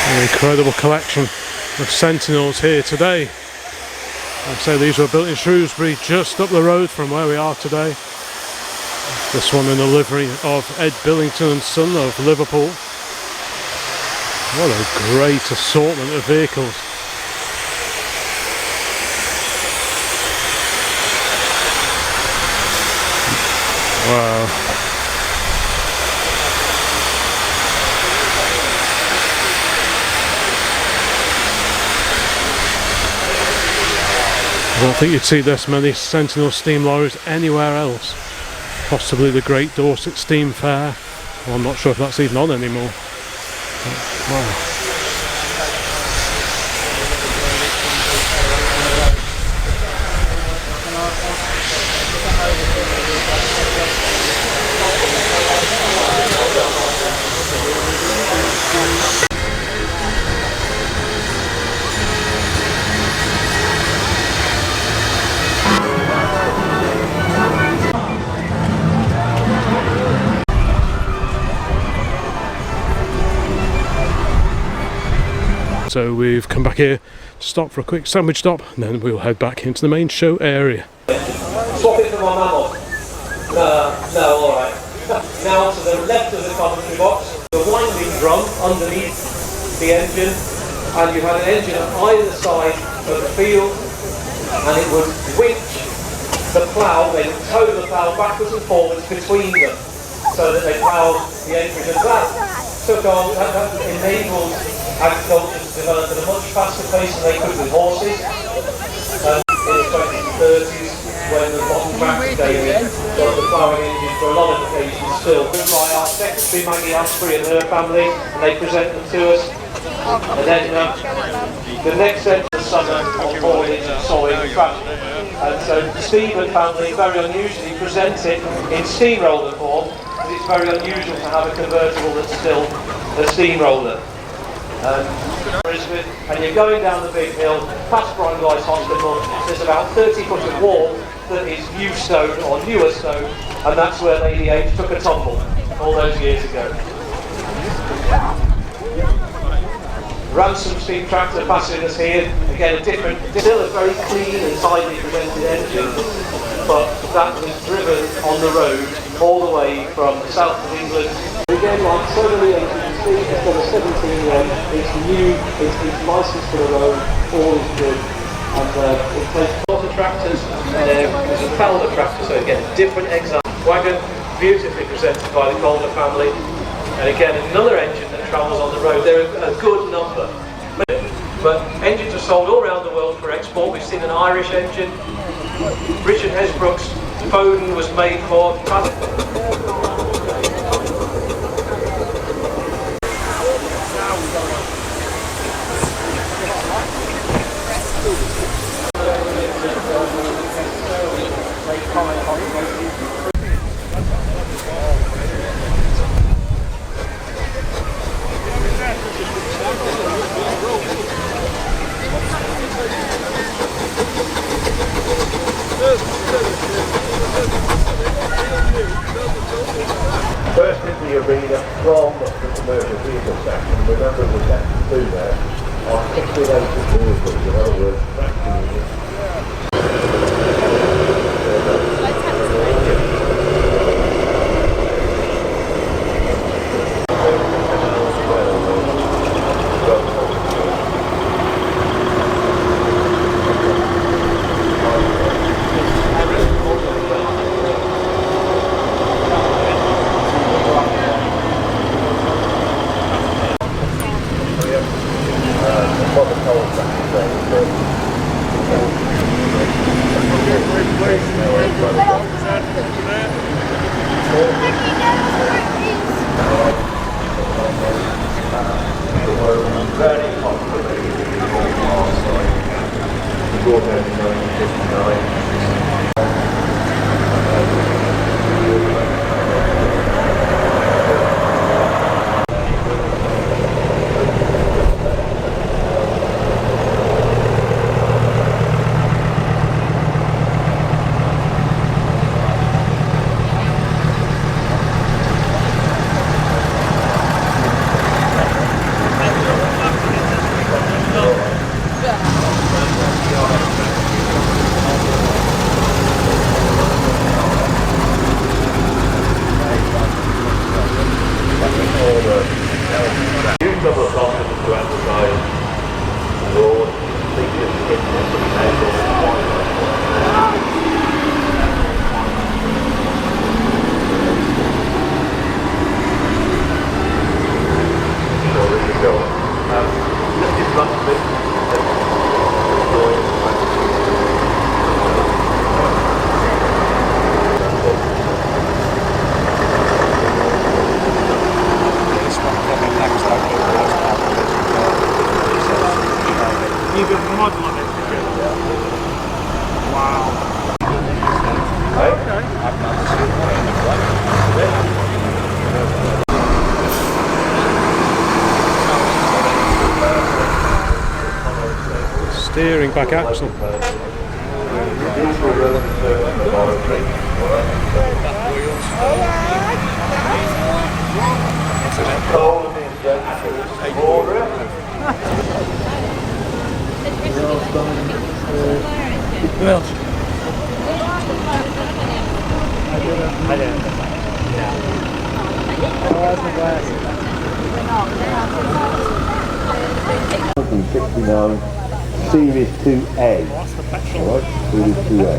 An incredible collection of Sentinels here today. I'd say these were built in Shrewsbury, just up the road from where we are today. This one in the livery of Ed Billington and Son of Liverpool. What a great assortment of vehicles. Wow. I don't think you'd see this many Sentinel steam lorries anywhere else. Possibly the Great Dorset Steam Fair. Well, I'm not sure if that's even on anymore. But, wow. So we've come back here to stop for a quick sandwich stop, and then we'll head back into the main show area. Swap it for my mammoth. No, alright. Now to the left of the commentary box, the winding drum underneath the engine, and you had an engine on either side of the field, and it would winch the plough, they would tow the plough backwards and forwards between them, so that they ploughed the acreage, and that took on, that enabled agriculture to develop at a much faster pace than they could with horses. In the 2030s, when the modern tractor came in, the ploughing engine for a lot of occasions still by our secretary Maggie Asprey and her family, and they present them to us. And then the next set of the summer on haulage and sawing and thrashing. And so Steve and family very unusually present it in steamroller form, because it's very unusual to have a convertible that's still a steamroller. And you're going down the big hill, past Brighton Hospital, there's about 30 foot of wall that is new stone or newer stone, and that's where Lady H took a tumble all those years ago. Ransom steam tractor passing us here, again a different, still a very clean and tidily presented engine, but that was driven on the road all the way from the south of England. Again, like so many engines, it's got a 17 it's new, it's licensed for the road, all is good, and it takes lots of tractors, and there's a Calder tractor, so again, different example. Wagon, beautifully presented by the Calder family, and again, another engine that travels on the road. They're a good number. But engines are sold all around the world for export. We've seen an Irish engine. Richard Hesbrook's Foden was made for. First in the arena from the commercial vehicle section, remember the section 2 there, are 68 vehicles, in other words, tractor units. Steering back axle. Coal and the '69 Series 2A. Alright, Series 2A.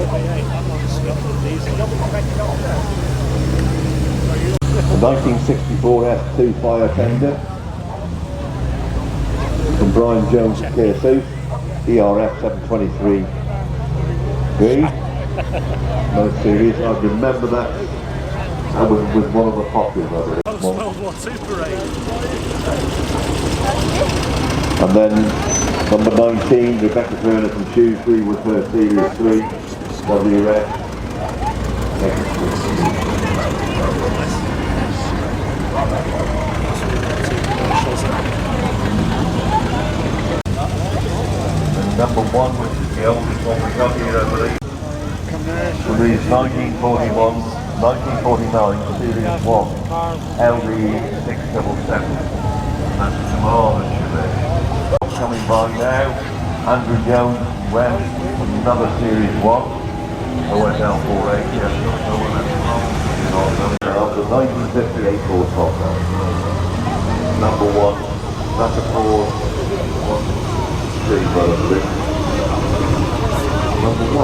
The 1964 F2 fire tender from Brian Jones at KSU, ERF 723B. No series, I remember that. That was one of the popular, I believe. That was World War II parade. And then number 19, Rebecca Turner from Shrewsbury with her Series 3 WF. And number 1, which is the oldest one we got here, I believe. For these 1941, 1949 Series 1 LDE 677. That's a marvellous chevette. Coming by now, Andrew Jones went another Series 1. OSL 48, yes, the 1958 Ford Top. Number 1, that's a Ford 1, 3 probably. Number 1.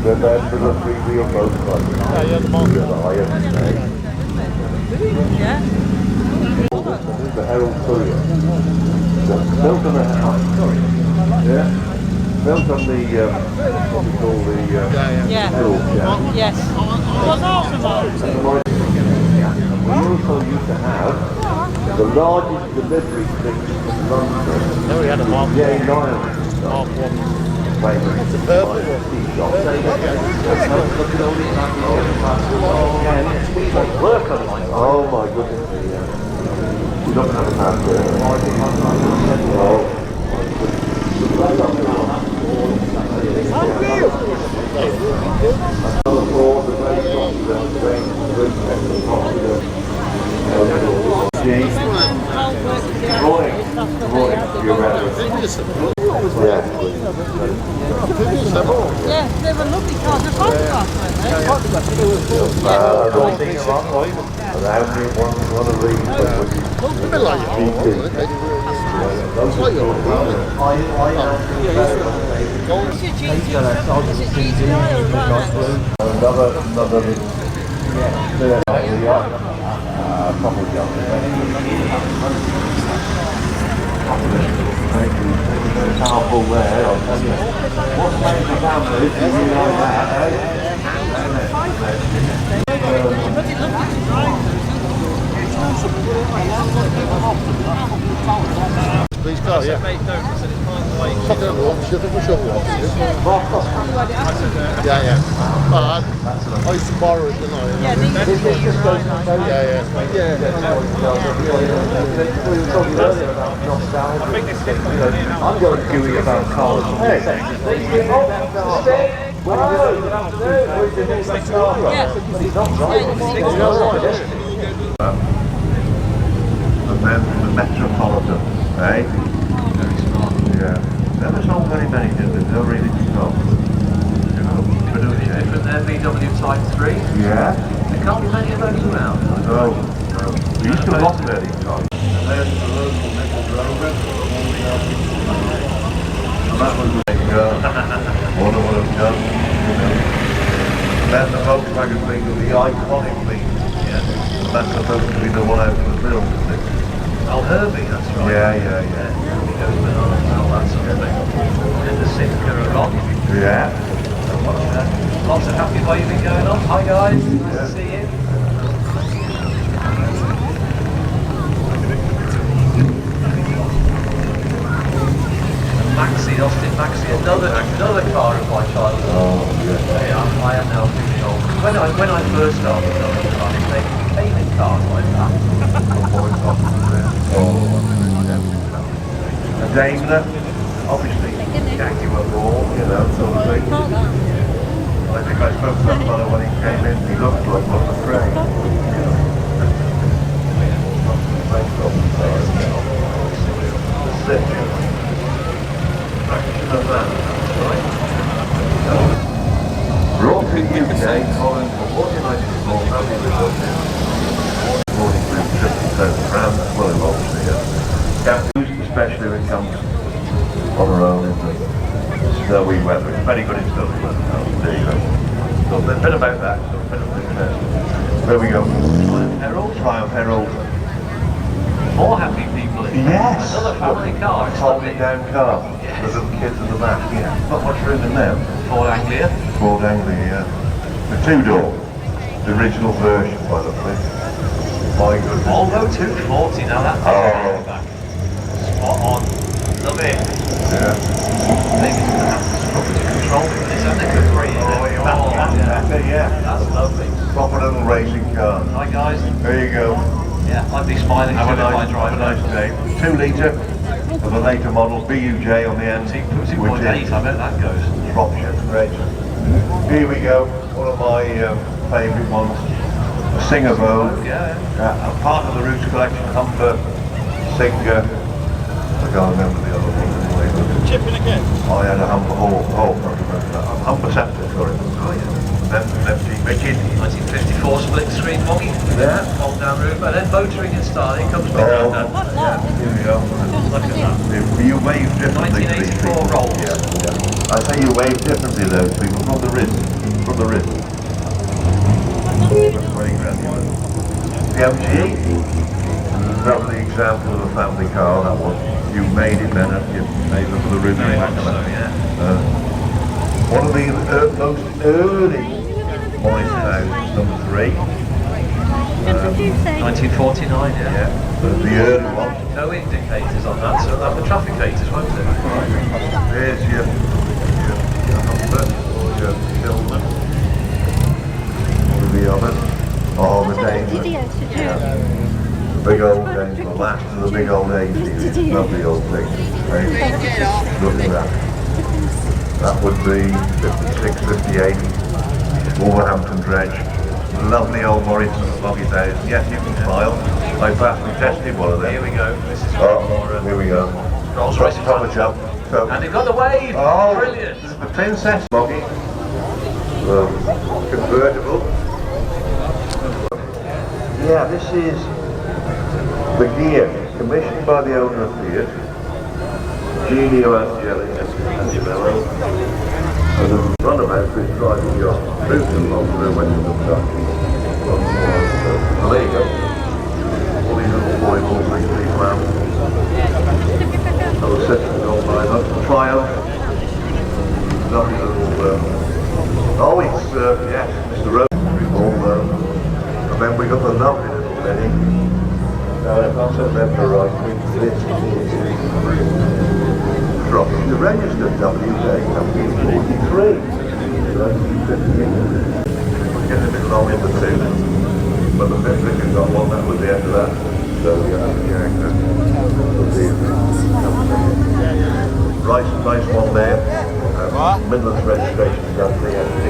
Remember the three-wheel motorcycle. Yeah. The Herald Courier. Built on the house. Yeah? Built on the, what we call the Herald Jack. Yes. We also used to have the largest delivery thing in London. No, we had a Mark 1. Yeah, Mark 1. It's a purple one. Oh my goodness. You don't have a map there. Yeah, they were lovely cars. They're photographs, weren't they? One of these. Powerful there, I'll tell you. What's made the family, you know that, These cars, yeah. Fucking watch, you think we should watch it? Yeah, yeah. I used to borrow it, didn't I? Yeah, these I'm going gooey about cars. And then the Metropolitan, eh? Yeah. Never sold very many, did they? They're really sold. Different there, VW Type 3. Yeah. There can't be many of those around. No. We used to lock there these times. And there's the local Nickel Rover. And that was one of them done. Then the Volkswagen Beetle, the iconic Beetle. Yeah. That's supposed to be the one out of the film, isn't it? Oh, Herbie, that's right. Yeah. Herbie goes well, that's Herbie. And the Simca are on. Yeah. Lots of happy waving going on. Hi guys, nice to see you. Maxi, Austin Maxi, another car of my childhood. Oh, yeah. Yeah, I am now feeling old. When I first started driving cars, they came in cars like that. A Daimler, obviously, Jaguar Ball, you know, sort of thing. I think I spoke to that fellow when he came in, he looked like one of the train. Brought to you today, Colin, for what United Small Family Resources. Morning group trip to South France, well involved here. Captains, especially when it comes on our own in the snowy weather. It's very good in snowy weather. There you go. So a bit about that. So a bit of there we go. Triumph Herald. More happy people in Yes! Another family car. Folding down car. Yes. The little kids in the back, yeah. Not much room in there. Ford Anglia. Ford Anglia, yeah. The two-door. The original version, by the way. My goodness. Volvo 240, now that's spot on. Love it. Yeah. Maybe it's going to have to control for this, hasn't it? Yeah. That's lovely. Proper little racing car. Hi guys. There you go. Yeah, I'd be smiling if I drive Have a nice day. 2 litre of a later model, BUJ on the end. 2.8, I bet that goes. Shropshire, great. Here we go, one of my favourite ones. A Singer Vogue. Yeah. A part of the Roots collection, Humber, Singer. I can't remember the other one anyway. Chipping again? I had a Humber Hall, can't remember that. Humber Scepter, sorry. Oh yeah. Empty, Richard. 1954 split screen boggy. Yeah. Fold down roof, and then motoring and starting comes back Oh, down. yeah, here we go. Look at that. You wave differently to these 1984 people. rolls. Yeah. I say you wave differently to those people from the wrist. From the wrist. 20 grand. The MG, lovely example of a family car, that one. You made it then, and you made it for the room. Very much so, yeah. One of the most early Morris houses, number 3. 1949, yeah. Yeah, the early one. No indicators on that, so that'll be trafficators, won't it? There's your Humber, or your Tillman, or the other. Oh, the Daimler. Yeah. Big old Daimler, last of the big old 80s. Lovely old thing. Hey, look at that. That would be 56, 58. Wolverhampton Dredge. Lovely old Morrison Boggy days. Yes, you can smile. I passed and tested one of them. Here we go. This is Here we go. Rolls Royce Proper jump. So, and they've got the wave. oh, Brilliant. The Princess Boggy. Convertible. Yeah, this is the gear commissioned by the owner of Fiat, Genio Angelello, as a runabout who's driving your boots along to the western production. So there you go. All these little foibles, these lamps. Little sections on by the Triumph. Lovely little, oh it's, yes, Mr. Rose. And then we got the lovely little Benny. Now if I remember right, this is Crossleys, the registered WJ 43. We're getting a bit long in the tooth, but the fifth has got one, that was the end of that. So yeah, nice one there. Midlands registration done the MD.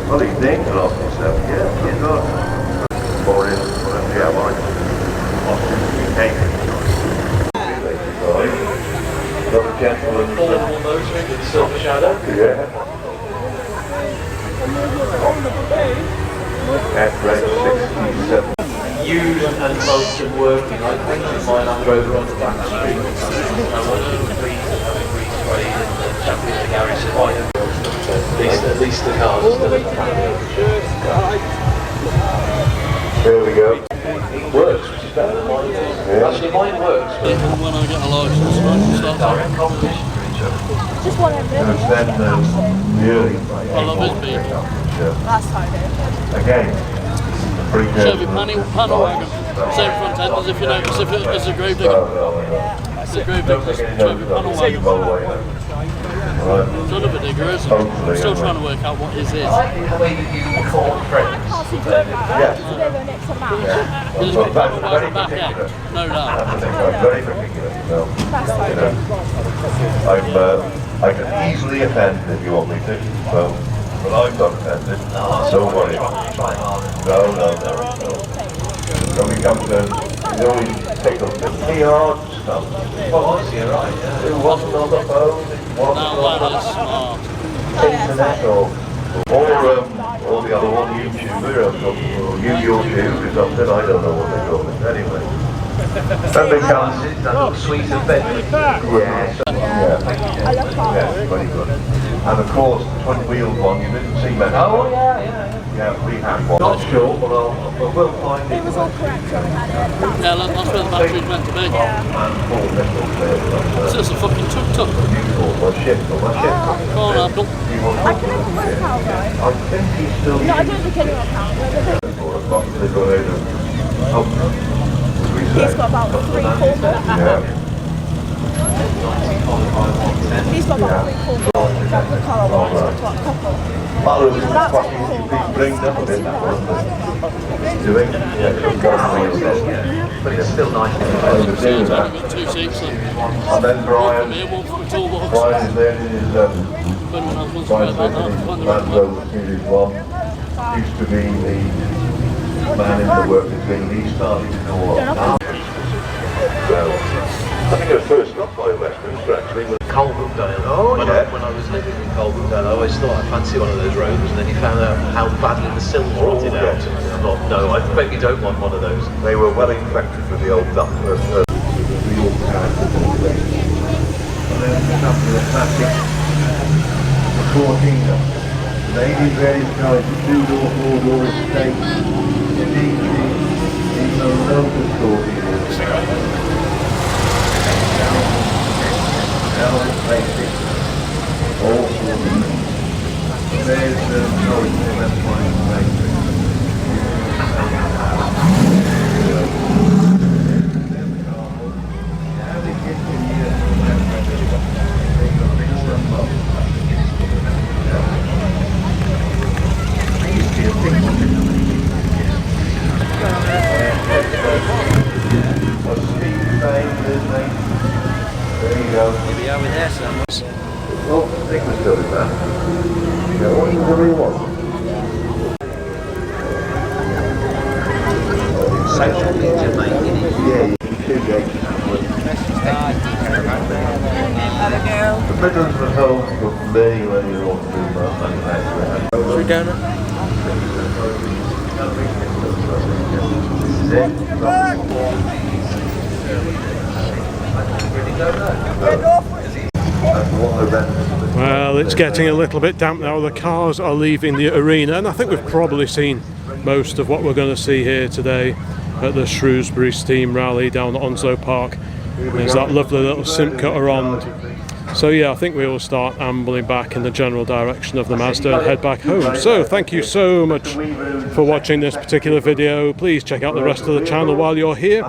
Well, he's named a lot of himself, yeah, he's got Morris, yeah, Morris, Austin, got a gentleman, Affordable motoring with Silver Shadow. yeah. F-Red 67. Used and most and working. I painted my Land Rover on the back street. I wanted to please have a green spray and the chap in the garage said, oh yeah, at least the car's still in the family. There we go. It works, which is better than mine. Yeah. Actually, mine works, but When I get a license, I start direct competition for each other. Just whatever. And then the early I love it, Pete. Last Friday. again, Chevy panel wagon, same front end as if you notice if it is a grave digger. It's a grave digger's Chevy panel wagon. It's not a bit digger, is it? I'm still trying to work out what his is. Yes. Is it panel wagon back end? No doubt. Very particular. I can easily offend if you want me to. But I'm not offended. Don't worry. No. When we come to, you always take up the hard stuff. You're right. It wasn't on the phone. It wasn't on the internet or the other one, YouTuber or YouTube or something. I don't know what they call it. Anyway. That becomes that little sweet and bed. Yeah. Very good. And of course, the twin-wheeled one, you didn't see many. Oh, yeah, we had one. Not sure, but we'll find it. It was all correct. Yeah, that's where the battery's meant to be. It's just a fucking tuk-tuk. My ship. Come on, Abdul. I can never work out, right? I think he's still... No, I don't think anyone can. He's got about 3/4 of that. He's got about 3/4 of the car one, so it's like a couple. Bring up a bit that one. Doing? But it's still nice. Two seats. And then Brian is there in his Land Rover Series 1. Used to be the man in the working team. He started to know what. I think it was first got by Westminster actually was Coalbrookdale. Oh, when I was living in Coalbrookdale, I always thought I'd fancy one of those Rovers, and then you found out how badly the sills rotted out. And I thought, no, I bet you don't want one of those. They were well infected with the old duck. And then up to the classic 14. Ladies ready to go into 2-door, 4-door estate. These are local stories. Basic, all there's the choice, that's why it's basic. There you go. Maybe over there somewhere. Well, I think we're still in that. Yeah, what is the real one? Social media making it. Yeah, you can two gates. The Midlands was home for me when you were all 2 months. Should we go now? Well, it's getting a little bit damp now. The cars are leaving the arena, and I think we've probably seen most of what we're going to see here today at the Shrewsbury Steam Rally down at Onslow Park. There's that lovely little Simca around. So yeah, I think we will start ambling back in the general direction of the Mazda and head back home. So thank you so much for watching this particular video. Please check out the rest of the channel while you're here.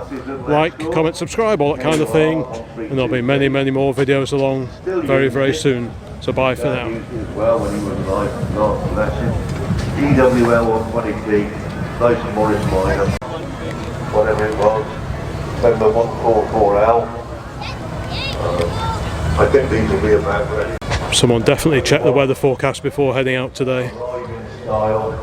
Like, comment, subscribe, all that kind of thing. And there'll be many, many more videos along very, very soon. So bye for now. Well, when he was alive, God bless him. EWL 120T, Dyson Morris Minor, whatever it was, November 144L. I think these will be about ready. Someone definitely check the weather forecast before heading out today. Style.